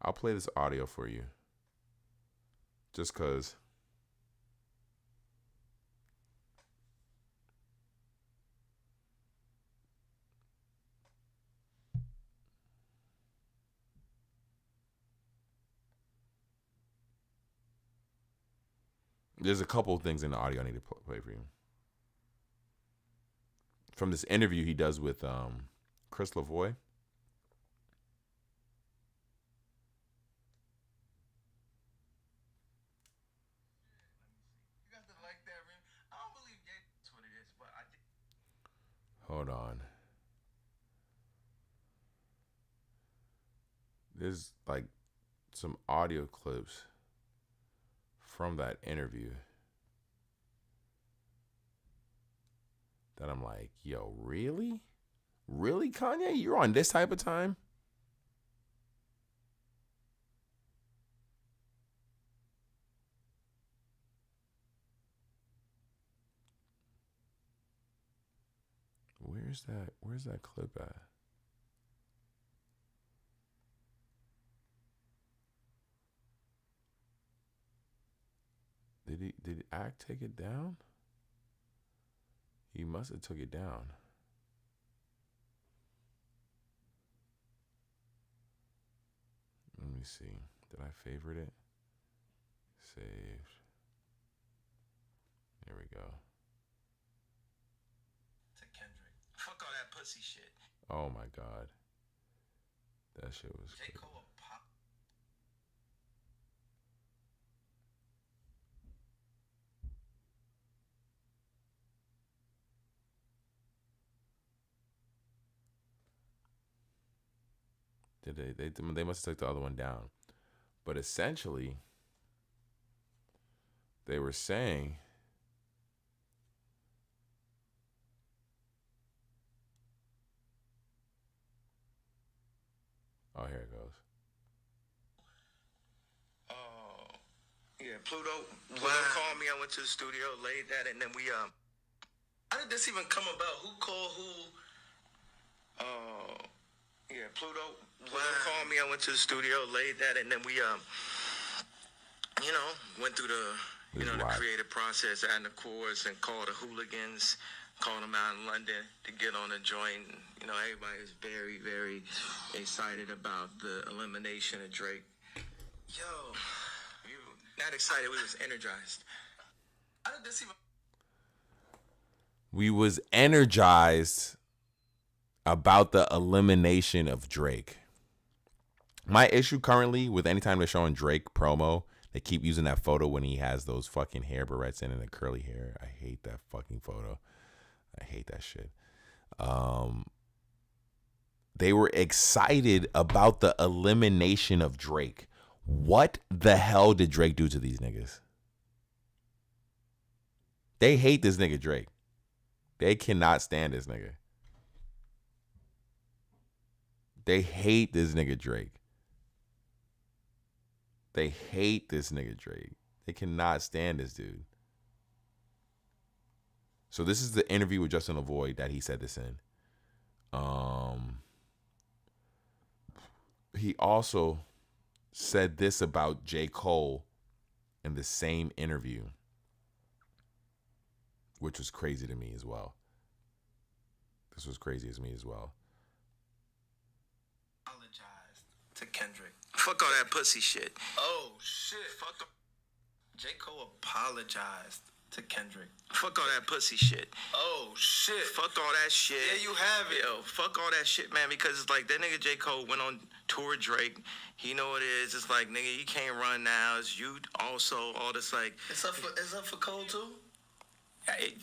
I'll play this audio for you. Just because. There's a couple of things in the audio I need to play for you. From this interview he does with Chris Lavoie. Hold on. There's like some audio clips from that interview that I'm like, yo, really? Really, Kanye? You're on this type of time? Where's that clip at? Did Act take it down? He must have took it down. Let me see. Did I favorite it? Saved. There we go. To Kendrick. Fuck all that pussy shit. Oh my God. That shit was J. crazy. Cole pop. They must have took the other one down. But essentially, they were saying oh, here it goes. Oh, yeah, Pluto called me. I went to the studio, laid that, and then we how did this even come about? Who called who? Yeah, Pluto called me. I went to the studio, laid that, and then we went through the creative process, adding the chords, and called the Hooligans, called them out in London to get on the joint. Everybody was very, very excited about the elimination of Drake. Yo, we were not excited. We was energized. How did this even? We was energized about the elimination of Drake. My issue currently with anytime they're showing Drake promo, they keep using that photo when he has those fucking hair barrettes in and the curly hair. I hate that fucking photo. I hate that shit. They were excited about the elimination of Drake. What the hell did Drake do to these niggas? They hate this nigga Drake. They cannot stand this nigga. They hate this nigga Drake. They hate this nigga Drake. They cannot stand this dude. So this is the interview with Justin LaVoy that he said this in. He also said this about J. Cole in the same interview, which was crazy to me as well. This was crazy as me as well. Apologized to Kendrick. Fuck all that pussy shit. Oh, shit. Fuck. J. Cole apologized to Kendrick. Fuck all that pussy shit. Oh, shit. Fuck all that shit. Yeah, you have it. Yo, fuck all that shit, man, because it's like that nigga J. Cole went on tour with Drake. He know what it is. It's like, nigga, you can't run now. It's you also, all this, like... It's up for Cole, too?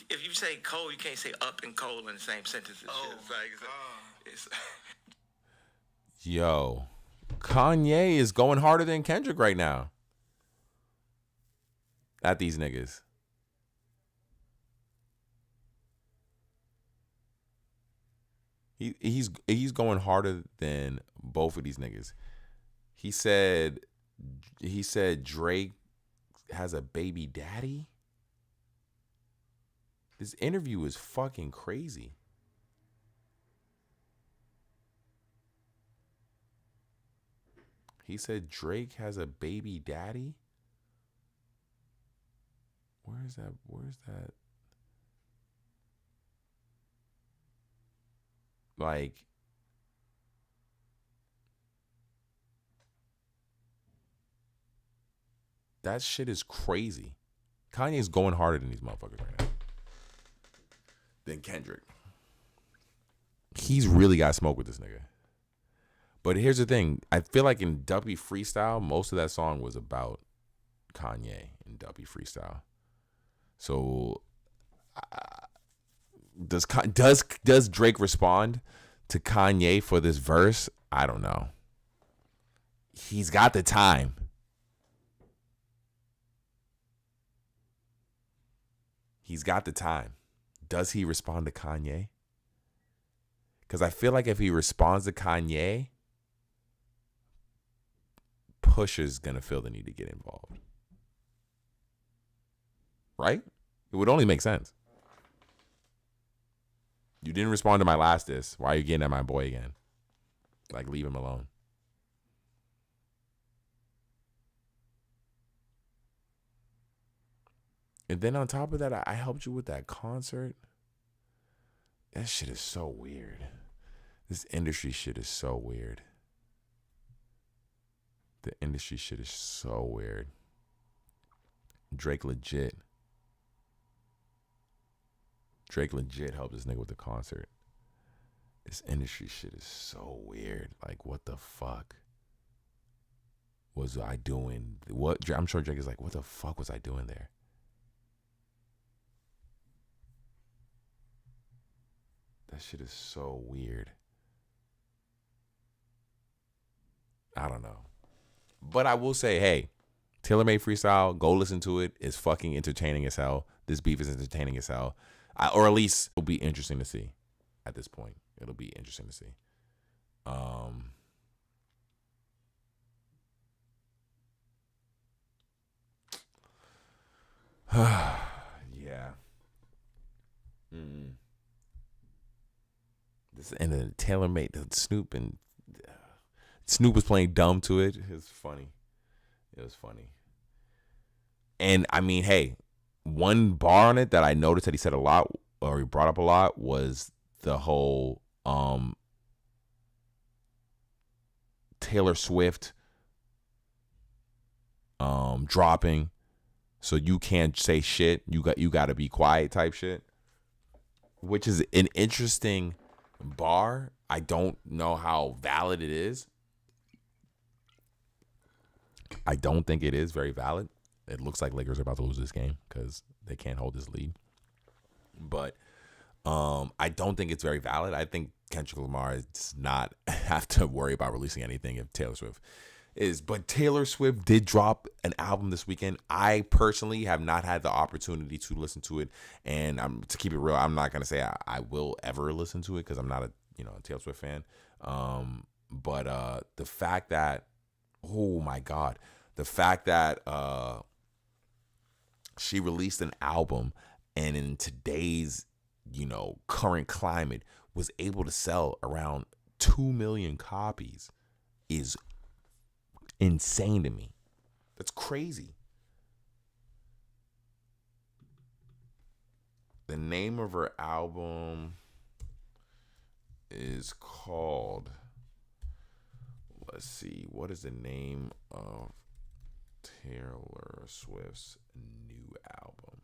If you say Cole, you can't say up and Cole in the same sentence. Oh, it's like, it's Yo, Kanye is going harder than Kendrick right now at these niggas. He's going harder than both of these niggas. He said Drake has a baby daddy. This interview is fucking crazy. He said Drake has a baby daddy. Where's that? Like, that shit is crazy. Kanye's going harder than these motherfuckers right now. Than Kendrick. He's really got smoke with this nigga. But here's the thing. I feel like in Duppy Freestyle, most of that song was about Kanye in Duppy Freestyle. So does Drake respond to Kanye for this verse? I don't know. He's got the time. He's got the time. Does he respond to Kanye? Because I feel like if he responds to Kanye, Pusha's going to feel the need to get involved. Right? It would only make sense. You didn't respond to my last diss. Why are you getting at my boy again? Like, leave him alone. And then on top of that, I helped you with that concert. That shit is so weird. This industry shit is so weird. The industry shit is so weird. Drake legit helped this nigga with the concert. This industry shit is so weird. Like, what the fuck was I doing? I'm sure Drake is like, what the fuck was I doing there? That shit is so weird. I don't know. But I will say, hey, Tailor-Made Freestyle, go listen to it. It's fucking entertaining as hell. This beef is entertaining as hell. Or at least it'll be interesting to see at this point. It'll be interesting to see. Yeah. This and the Tailor-Made, the Snoop was playing dumb to it. It was funny. And I mean, hey, one bar on it that I noticed that he said a lot, or he brought up a lot, was the whole Taylor Swift dropping, so you can't say shit. You got to be quiet type shit, which is an interesting bar. I don't know how valid it is. I don't think it is very valid. It looks like Lakers are about to lose this game because they can't hold this lead. But I don't think it's very valid. I think Kendrick Lamar does not have to worry about releasing anything if Taylor Swift is. But Taylor Swift did drop an album this weekend. I personally have not had the opportunity to listen to it, and to keep it real, I'm not gonna say I will ever listen to it because I'm not a Taylor Swift fan. But the fact that, oh my God, the fact that she released an album and in today's current climate was able to sell around 2 million copies is insane to me. That's crazy. The name of her album is called, let's see, what is the name of Taylor Swift's new album?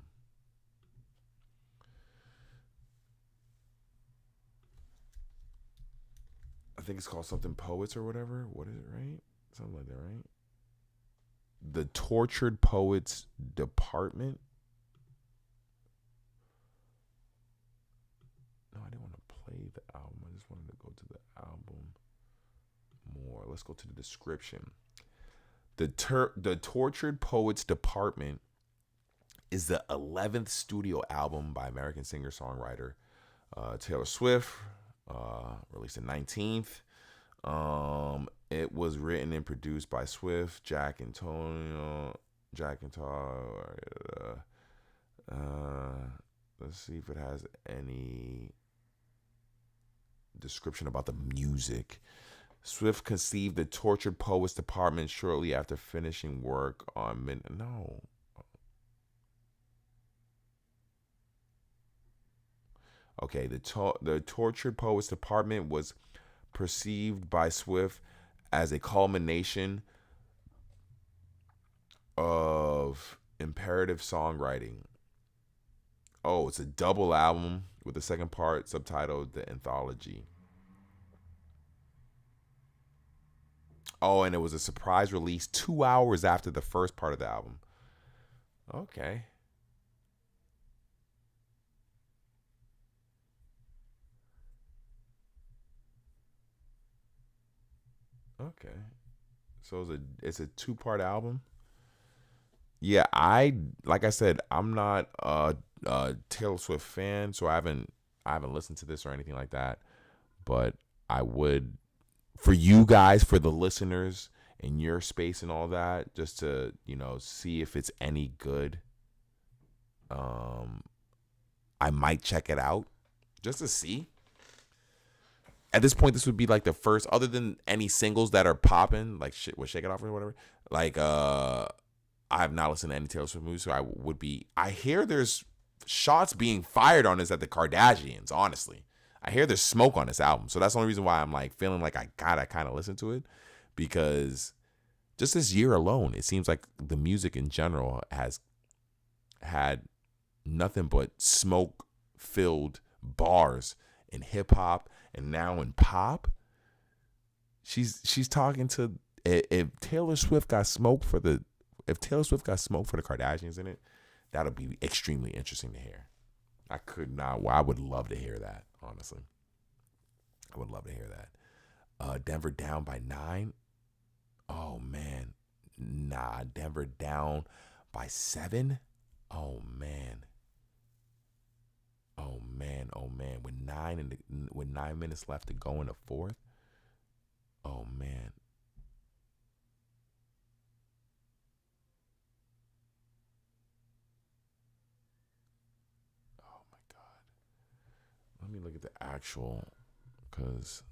I think it's called something Poets or whatever. What is it, right? Something like that, right? The Tortured Poets Department. No, I didn't want to play the album. I just wanted to go to the album more. Let's go to the description. The Tortured Poets Department is the 11th studio album by American singer-songwriter Taylor Swift, released the 19th. It was written and produced by Swift, Jack and Todd. Let's see if it has any description about the music. Swift conceived the Tortured Poets Department shortly after finishing work on Okay, the Tortured Poets Department was perceived by Swift as a culmination of imperative songwriting. Oh, it's a double album with the second part subtitled The Anthology. Oh, and it was a surprise release 2 hours after the first part of the album. Okay. Okay. So it's a 2-part album. Yeah, like I said, I'm not a Taylor Swift fan, so I haven't listened to this or anything like that. But I would, for you guys, for the listeners in your space and all that, just to see if it's any good. I might check it out just to see. At this point, this would be like the first, other than any singles that are popping, like shit with Shake It Off or whatever. Like, I have not listened to any Taylor Swift movies, so I hear there's shots being fired on this at the Kardashians, honestly. I hear there's smoke on this album. So that's the only reason why I'm like feeling like I gotta kind of listen to it, because just this year alone, it seems like the music in general has had nothing but smoke-filled bars in hip-hop and now in pop. She's talking to, if Taylor Swift got smoke for the Kardashians in it, that'll be extremely interesting to hear. I would love to hear that, honestly. I would love to hear that. Denver down by 9. Oh man. Nah, Denver down by 7. Oh man. Oh man. With 9 minutes left to go in the fourth. Oh man. Oh my God. Let me look at the actual, because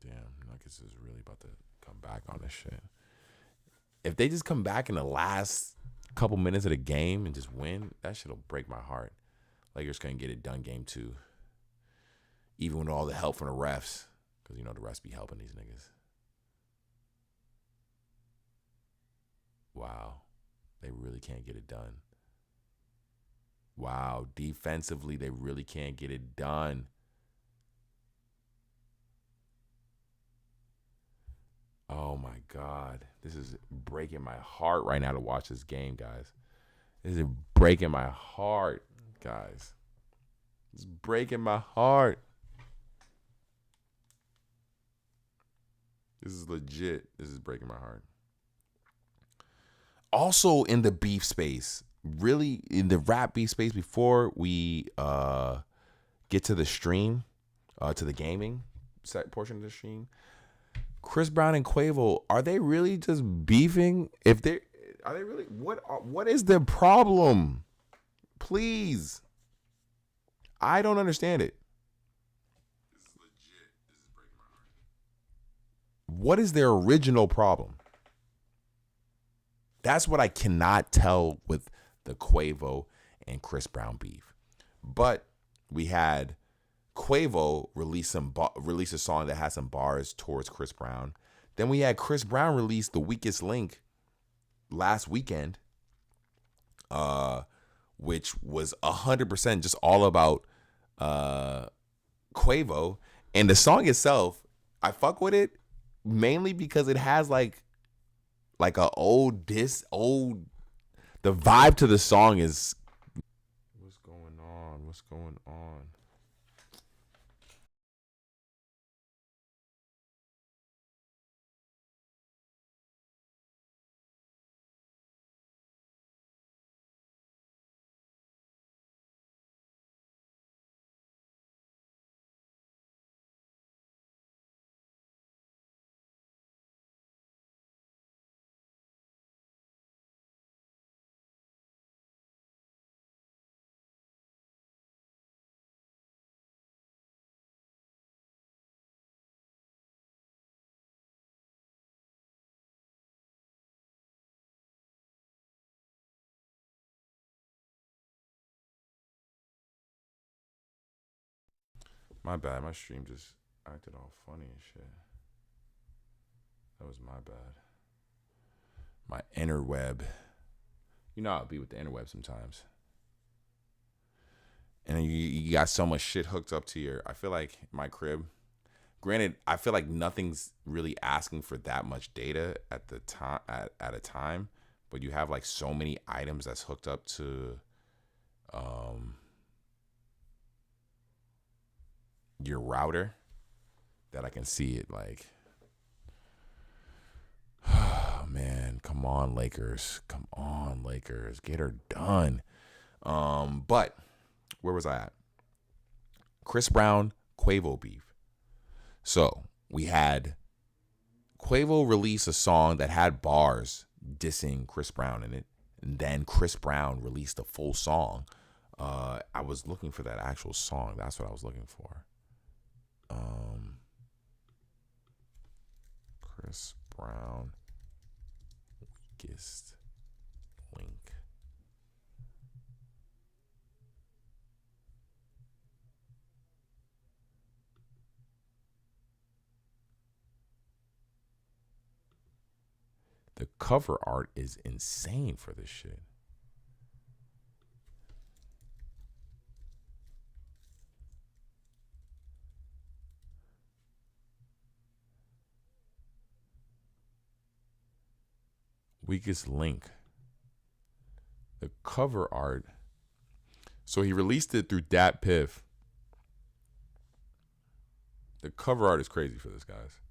damn, Nuggets is really about to come back on this shit. If they just come back in the last couple minutes of the game and just win, that shit'll break my heart. Lakers couldn't get it done game 2. Even with all the help from the refs. Because, the refs be helping these niggas. Wow. They really can't get it done. Wow. Defensively, they really can't get it done. Oh my God. This is breaking my heart right now to watch this game, guys. This is breaking my heart, guys. It's breaking my heart. This is legit. This is breaking my heart. Also in the beef space, really in the rap beef space, before we get to the stream, to the gaming portion of the stream, Chris Brown and Quavo, are they really just beefing? Are they really, what is the problem? Please. I don't understand it. This is legit. This is breaking my heart. What is their original problem? That's what I cannot tell with the Quavo and Chris Brown beef. But we had Quavo release a song that had some bars towards Chris Brown. Then we had Chris Brown release The Weakest Link last weekend, which was 100% just all about Quavo. And the song itself, I fuck with it mainly because it has like a the vibe to the song is what's going on. My bad. My stream just acted all funny and shit. That was my bad. My interweb. You know I'll be with the interweb sometimes. And you got so much shit hooked up to your, I feel like my crib. Granted, I feel like nothing's really asking for that much data at the time at a time, but you have like so many items that's hooked up to your router that I can see it like, oh man, come on Lakers, get her done. But where was I at? Chris Brown, Quavo beef. So we had Quavo release a song that had bars dissing Chris Brown in it, and then Chris Brown released a full song. I was looking for that actual song. That's what I was looking for. Chris Brown, Weakest Link. The cover art is insane for this shit. Weakest Link. The cover art. So he released it through Dat Piff. The cover art is crazy for this, guys.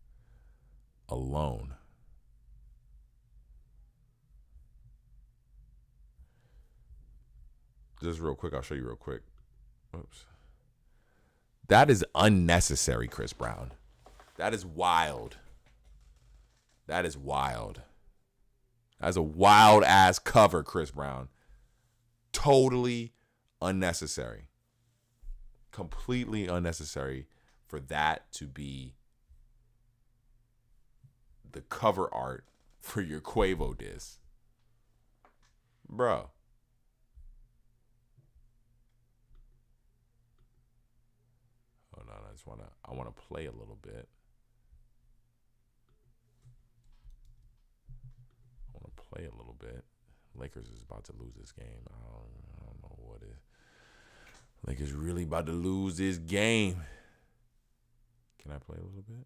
Alone. Just real quick, I'll show you real quick. Oops. That is unnecessary, Chris Brown. That is wild. That is wild. That's a wild ass cover, Chris Brown. Totally unnecessary. Completely unnecessary for that to be the cover art for your Quavo diss. Bro. Hold on, I wanna play a little bit. Play a little bit. Lakers is about to lose this game. I don't know what is. Lakers really about to lose this game. Can I play a little bit?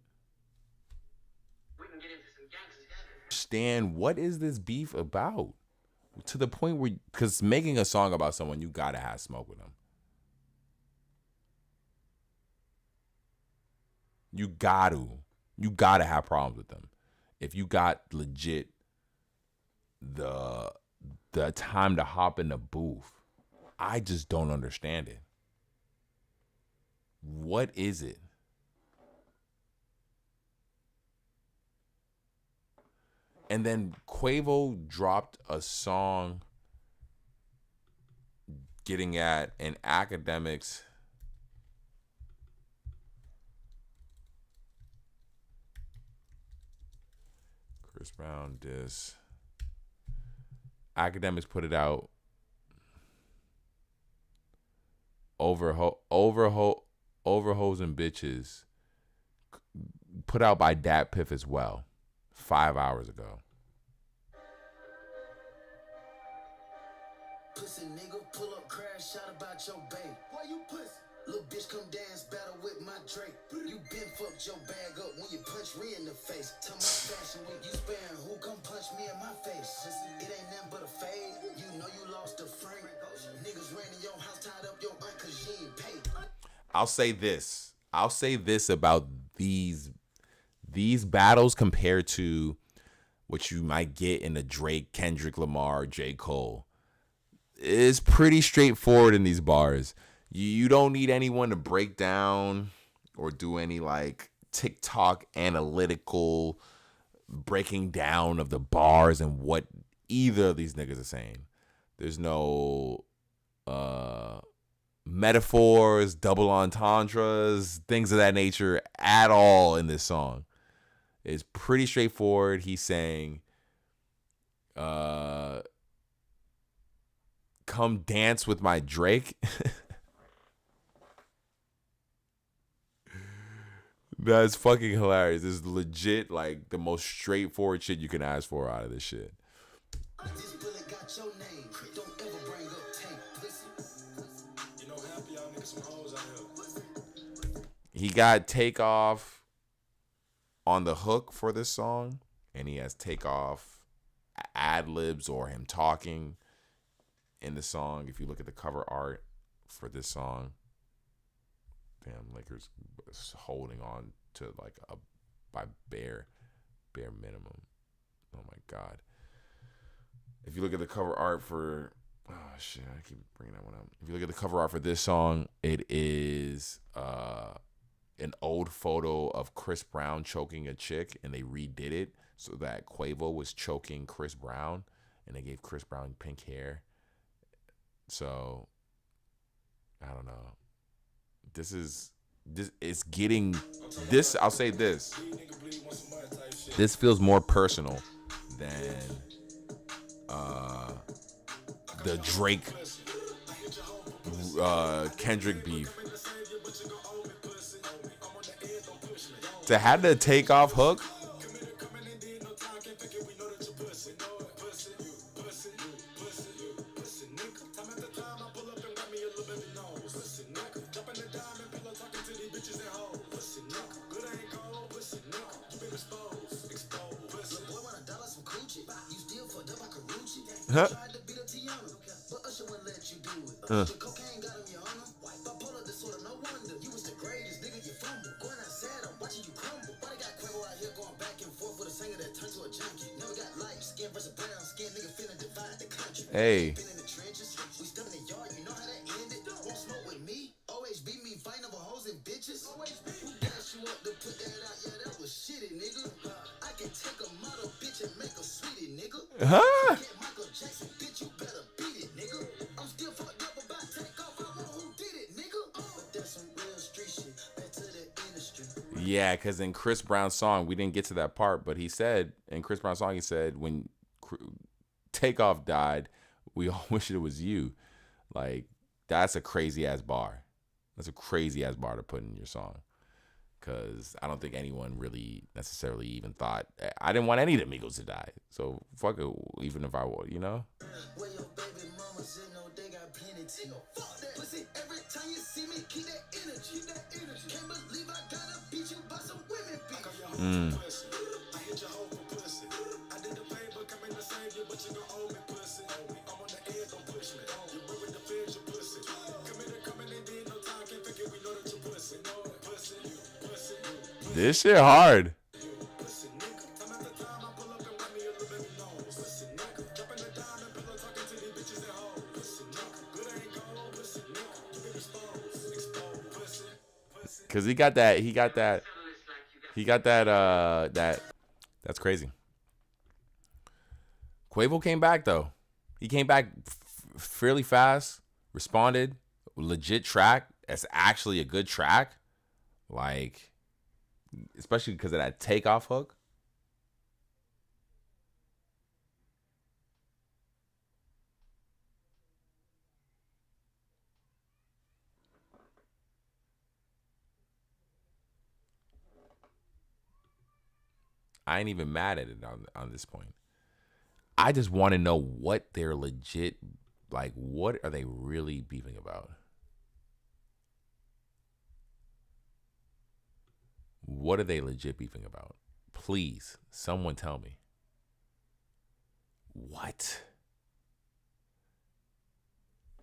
Understand what is this beef about? To the point where, because making a song about someone, you gotta have smoke with them. You gotta have problems with them. If you got legit the time to hop in the booth, I just don't understand it. What is it? And then Quavo dropped a song getting at an academics. Chris Brown diss. Academics put it out. Over hoes and bitches. Put out by Dat Piff as well. 5 hours ago. Pussy nigga, pull up, crash, shout about your babe. Why you pussy? Little bitch come dance, battle with my Drake. You been fucked your bag up when you punch me in the face. Tell my fashion week, you sparing who come punch me in my face. It ain't nothing but a fade. You know you lost a frame. Niggas ran in your house, tied up your aunt cause you ain't paid. I'll say this about these battles compared to what you might get in the Drake, Kendrick Lamar, J. Cole. It's pretty straightforward in these bars. You don't need anyone to break down or do any like TikTok analytical breaking down of the bars and what either of these niggas are saying. There's no metaphors, double entendres, things of that nature at all in this song. It's pretty straightforward. He's saying, come dance with my Drake. That's fucking hilarious. This is legit like the most straightforward shit you can ask for out of this shit. He got Takeoff on the hook for this song, and he has Takeoff ad-libs or him talking in the song. If you look at the cover art for this song, damn, Lakers holding on to like by bare minimum. Oh my God. If you look at the cover art for, oh shit, I keep bringing that one up. If you look at the cover art for this song, it is an old photo of Chris Brown choking a chick, and they redid it so that Quavo was choking Chris Brown, and they gave Chris Brown pink hair. So I don't know. It's getting this. I'll say this. This feels more personal than the Drake Kendrick beef. To have the Takeoff hook. Huh? Hey. Huh? Yeah, because in Chris Brown's song, we didn't get to that part, but he said, in Chris Brown's song, he said, when Takeoff died, we all wish it was you. Like, that's a crazy-ass bar. That's a crazy-ass bar to put in your song. Because I don't think anyone really necessarily even thought, I didn't want any of the Migos to die. So, fuck it, even if I would, you know? got plenty. Fuck that. Pussy, every time you see me, keep that energy. Can't believe I gotta beat you by some women, bitch. I hit your hoe for pussy. I did the favor, come in to save you, but you gon' owe me pussy. I'm on the edge, don't push me. You work with the feds, you pussy. Come in and did no time, can't figure we know that you pussy. Pussy. This shit hard. Pussy, nigga. Time after time, I pull up and want me a little baby nose. Pussy, nigga. Dropping the dime and pillow talking to these bitches at home. Pussy, nigga. Good ain't gold, pussy, nigga. You get exposed, pussy. Cause he got that. That's crazy. Quavo came back though. He came back fairly fast. Responded. Legit track. That's actually a good track. Like, especially because of that takeoff hook. I ain't even mad at it on this point. I just want to know what they're legit, like, what are they really beefing about? What are they legit beefing about? Please, someone tell me. What?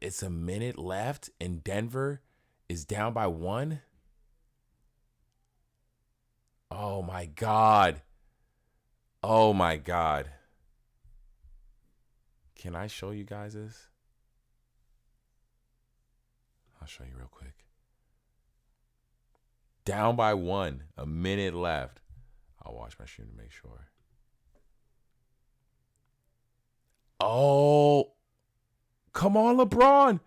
It's a minute left and Denver is down by 1? Oh my God. Oh my God. Can I show you guys this? I'll show you real quick. Down by 1, a minute left. I'll watch my stream to make sure. Oh, come on, LeBron.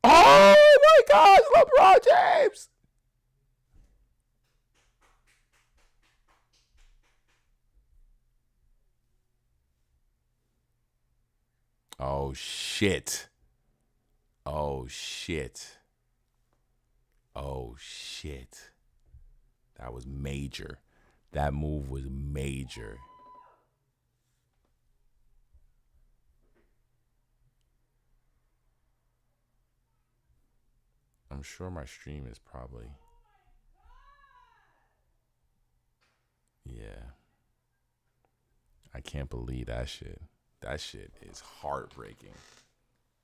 Oh my gosh, LeBron James. Oh shit. Oh shit. Oh shit. That was major. That move was major. I'm sure my stream is probably. Yeah. I can't believe that shit. That shit is heartbreaking.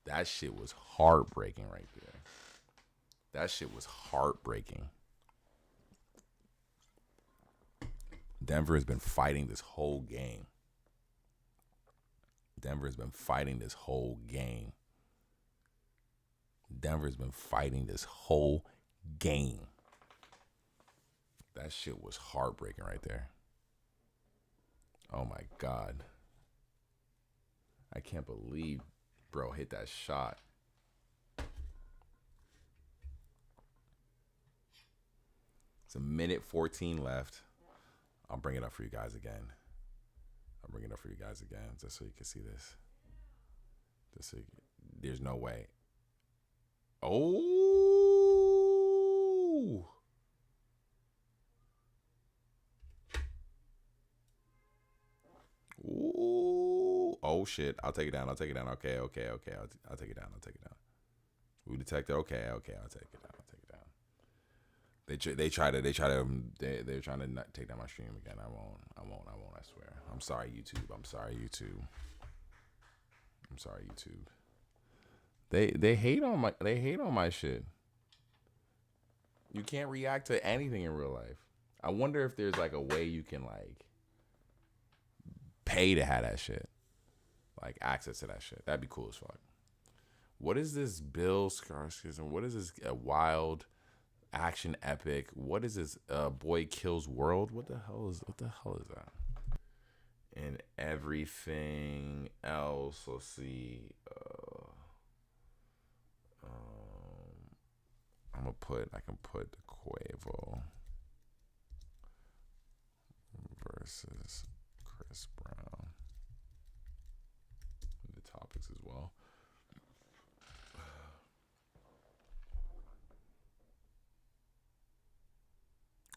That shit was heartbreaking right there. That shit was heartbreaking. Denver has been fighting this whole game. Denver has been fighting this whole game. Denver's been fighting this whole game. That shit was heartbreaking right there. Oh my God. I can't believe bro hit that shot. It's a minute 14 left. I'll bring it up for you guys again. Just so you can see this. There's no way. Oh. Ooh. Oh shit. I'll take it down. Okay. I'll take it down. We detected. Okay. I'll take it down. They're trying to not take down my stream again. I won't. I swear. I'm sorry, YouTube. They hate on my shit. You can't react to anything in real life. I wonder if there's like a way you can like pay to have that shit, like access to that shit. That'd be cool as fuck. What is this Bill Skarsgård? What is this wild action epic? What is this Boy Kills World? What the hell is that? And everything else, let's see. I can put the Quavo versus Chris Brown in the topics as well.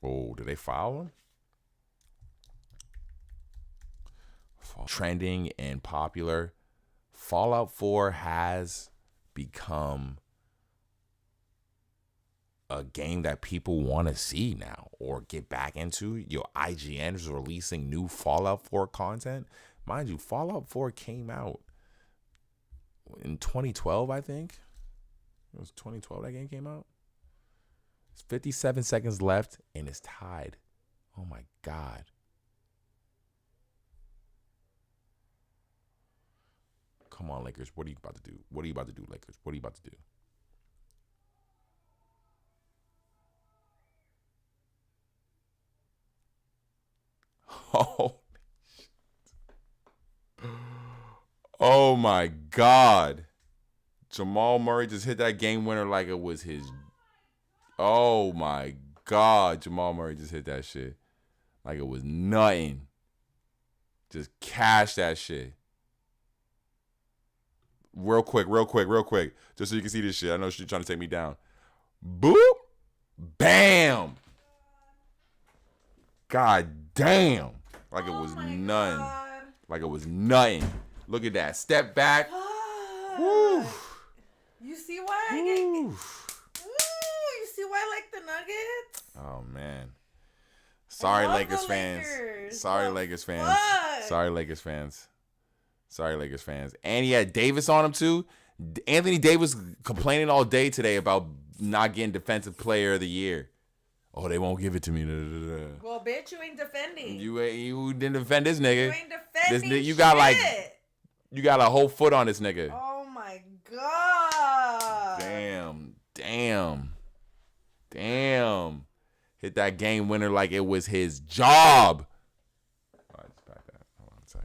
Oh, did they follow him? Trending and popular Fallout 4 has become a game that people want to see now or get back into. Your IGN is releasing new Fallout 4 content. Mind you, Fallout 4 came out in 2012, I think. It was 2012 that game came out. It's 57 seconds left and it's tied. Oh my God. Come on, Lakers. What are you about to do? What are you about to do, Lakers? What are you about to do? Oh, oh my God. Jamal Murray just hit that game winner like it was his. Oh my God. Jamal Murray just hit that shit like it was nothing. Just cash that shit. Real quick. Just so you can see this shit. I know she's trying to take me down. Boop. Bam. God damn. Like it was none. God. Like it was nothing. Look at that. Step back. Woo. You see why I get... Ooh, you see why I like the Nuggets? Oh, man. Sorry, Lakers fans. Sorry, Lakers fans. Sorry, Lakers fans. Sorry, Lakers fans. And he had Davis on him, too. Anthony Davis complaining all day today about not getting Defensive Player of the Year. Oh, they won't give it to me. Well, bitch, you ain't defending. You didn't defend this nigga. You ain't defending this, you got shit. You got a whole foot on this nigga. Oh, my God. Damn. Hit that game winner like it was his job. All right, just back that. Hold on a sec.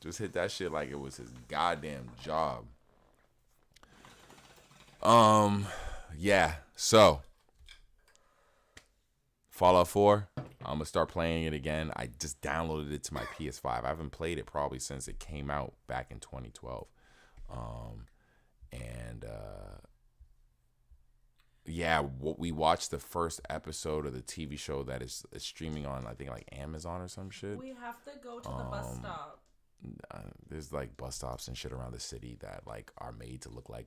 Just hit that shit like it was his goddamn job. Yeah. So, Fallout 4, I'm going to start playing it again. I just downloaded it to my PS5. I haven't played it probably since it came out back in 2012. Yeah, we watched the first episode of the TV show that is streaming on, I think, like Amazon or some shit. We have to go to the bus stop. There's like bus stops and shit around the city that like are made to look like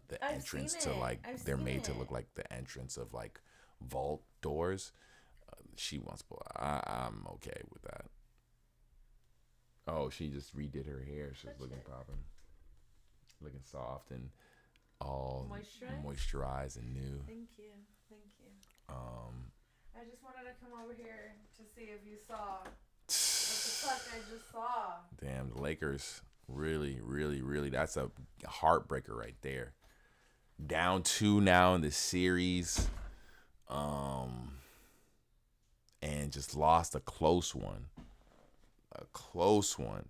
the I've entrance seen to it. like I've they're seen made to it. look like the entrance of like vault doors. She wants, I'm okay with that. Oh, she just redid her hair. She's looking popping, looking soft and all moisturized and new. Thank you. I just wanted to come over here to see if you saw what the fuck I just saw. Damn, the Lakers really, that's a heartbreaker right there. Down 2 now in the series. And just lost a close one.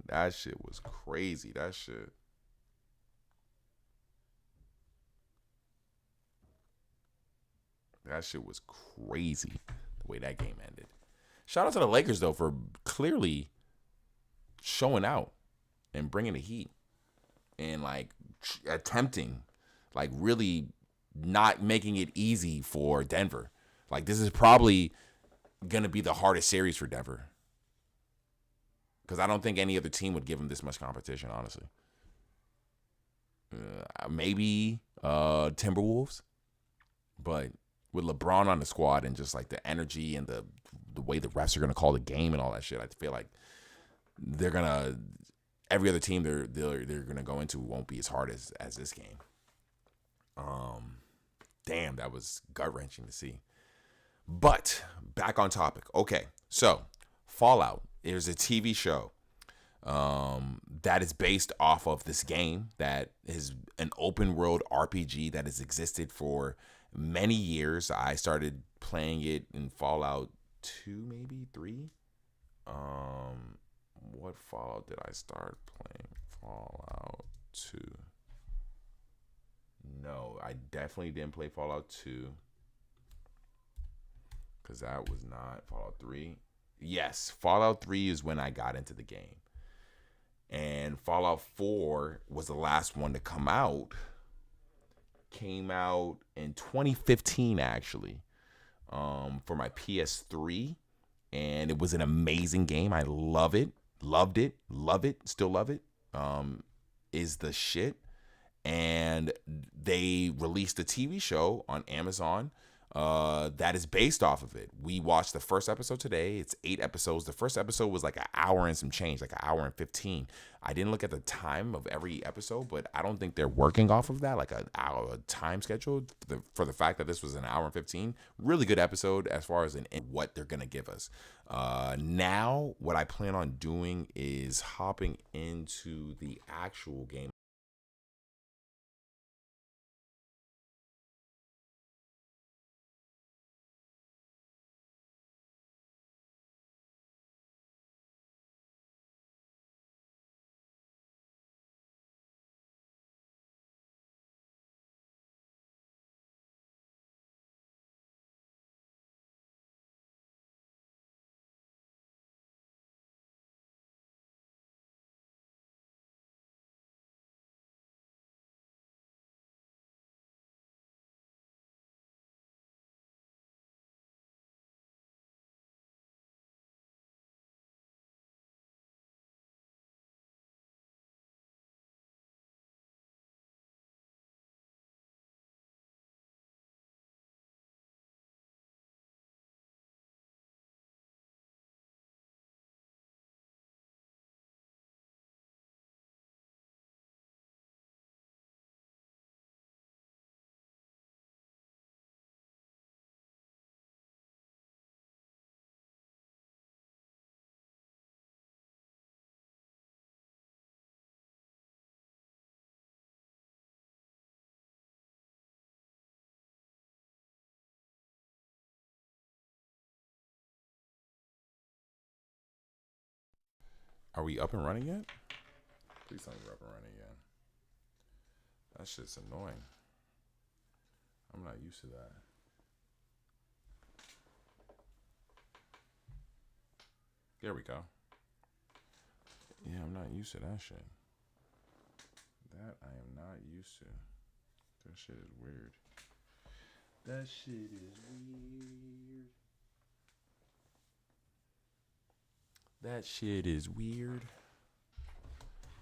That shit was crazy. That shit was crazy the way that game ended. Shout out to the Lakers, though, for clearly showing out and bringing the heat and, like, attempting, like, really not making it easy for Denver. Like, this is probably going to be the hardest series for Denver because I don't think any other team would give them this much competition, honestly. Maybe Timberwolves, but with LeBron on the squad and just, like, the energy and the way the refs are going to call the game and all that shit, I feel like they're going to – every other team they're going to go into won't be as hard as this game. Damn, that was gut-wrenching to see. But back on topic. Okay, so Fallout is a TV show that is based off of this game that is an open-world RPG that has existed for many years. I started playing it in Fallout 2, maybe 3. What Fallout did I start playing? Fallout 2. No, I definitely didn't play Fallout 2. Because that was not Fallout 3. Yes, Fallout 3 is when I got into the game. And Fallout 4 was the last one to come out. Came out in 2015, actually, for my PS3. and it was an amazing game. I love it, loved it, love it, still love it. Is the shit. And they released a TV show on Amazon that is based off of it. We watched the first episode today. It's 8 episodes. The first episode was like an hour and some change, like an hour and 15. I didn't look at the time of every episode, but I don't think they're working off of that, like a time schedule for the fact that this was an hour and 15. Really good episode as far as in what they're going to give us. Now, what I plan on doing is hopping into the actual game. Are we up and running yet? Please tell me we're up and running yet. That shit's annoying. I'm not used to that. There we go. Yeah, I'm not used to that shit. That I am not used to. That shit is weird. That shit is weird. That shit is weird.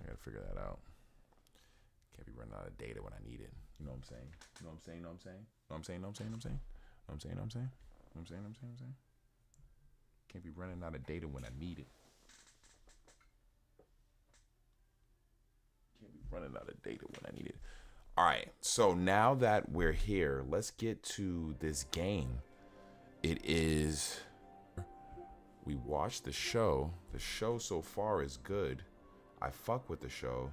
I gotta figure that out. Can't be running out of data when I need it. You know what I'm saying? You know what I'm saying? Know what I'm saying? Know what I'm saying? Know what I'm saying? Know what I'm saying? Know what I'm saying? Know what I'm saying? Know what I'm saying? Know what I'm saying? Know what I'm saying? Can't be running out of data when I need it. Can't be running out of data when I need it. All right. So now that we're here, let's get to this game. It is. We watched the show. The show so far is good. I fuck with the show.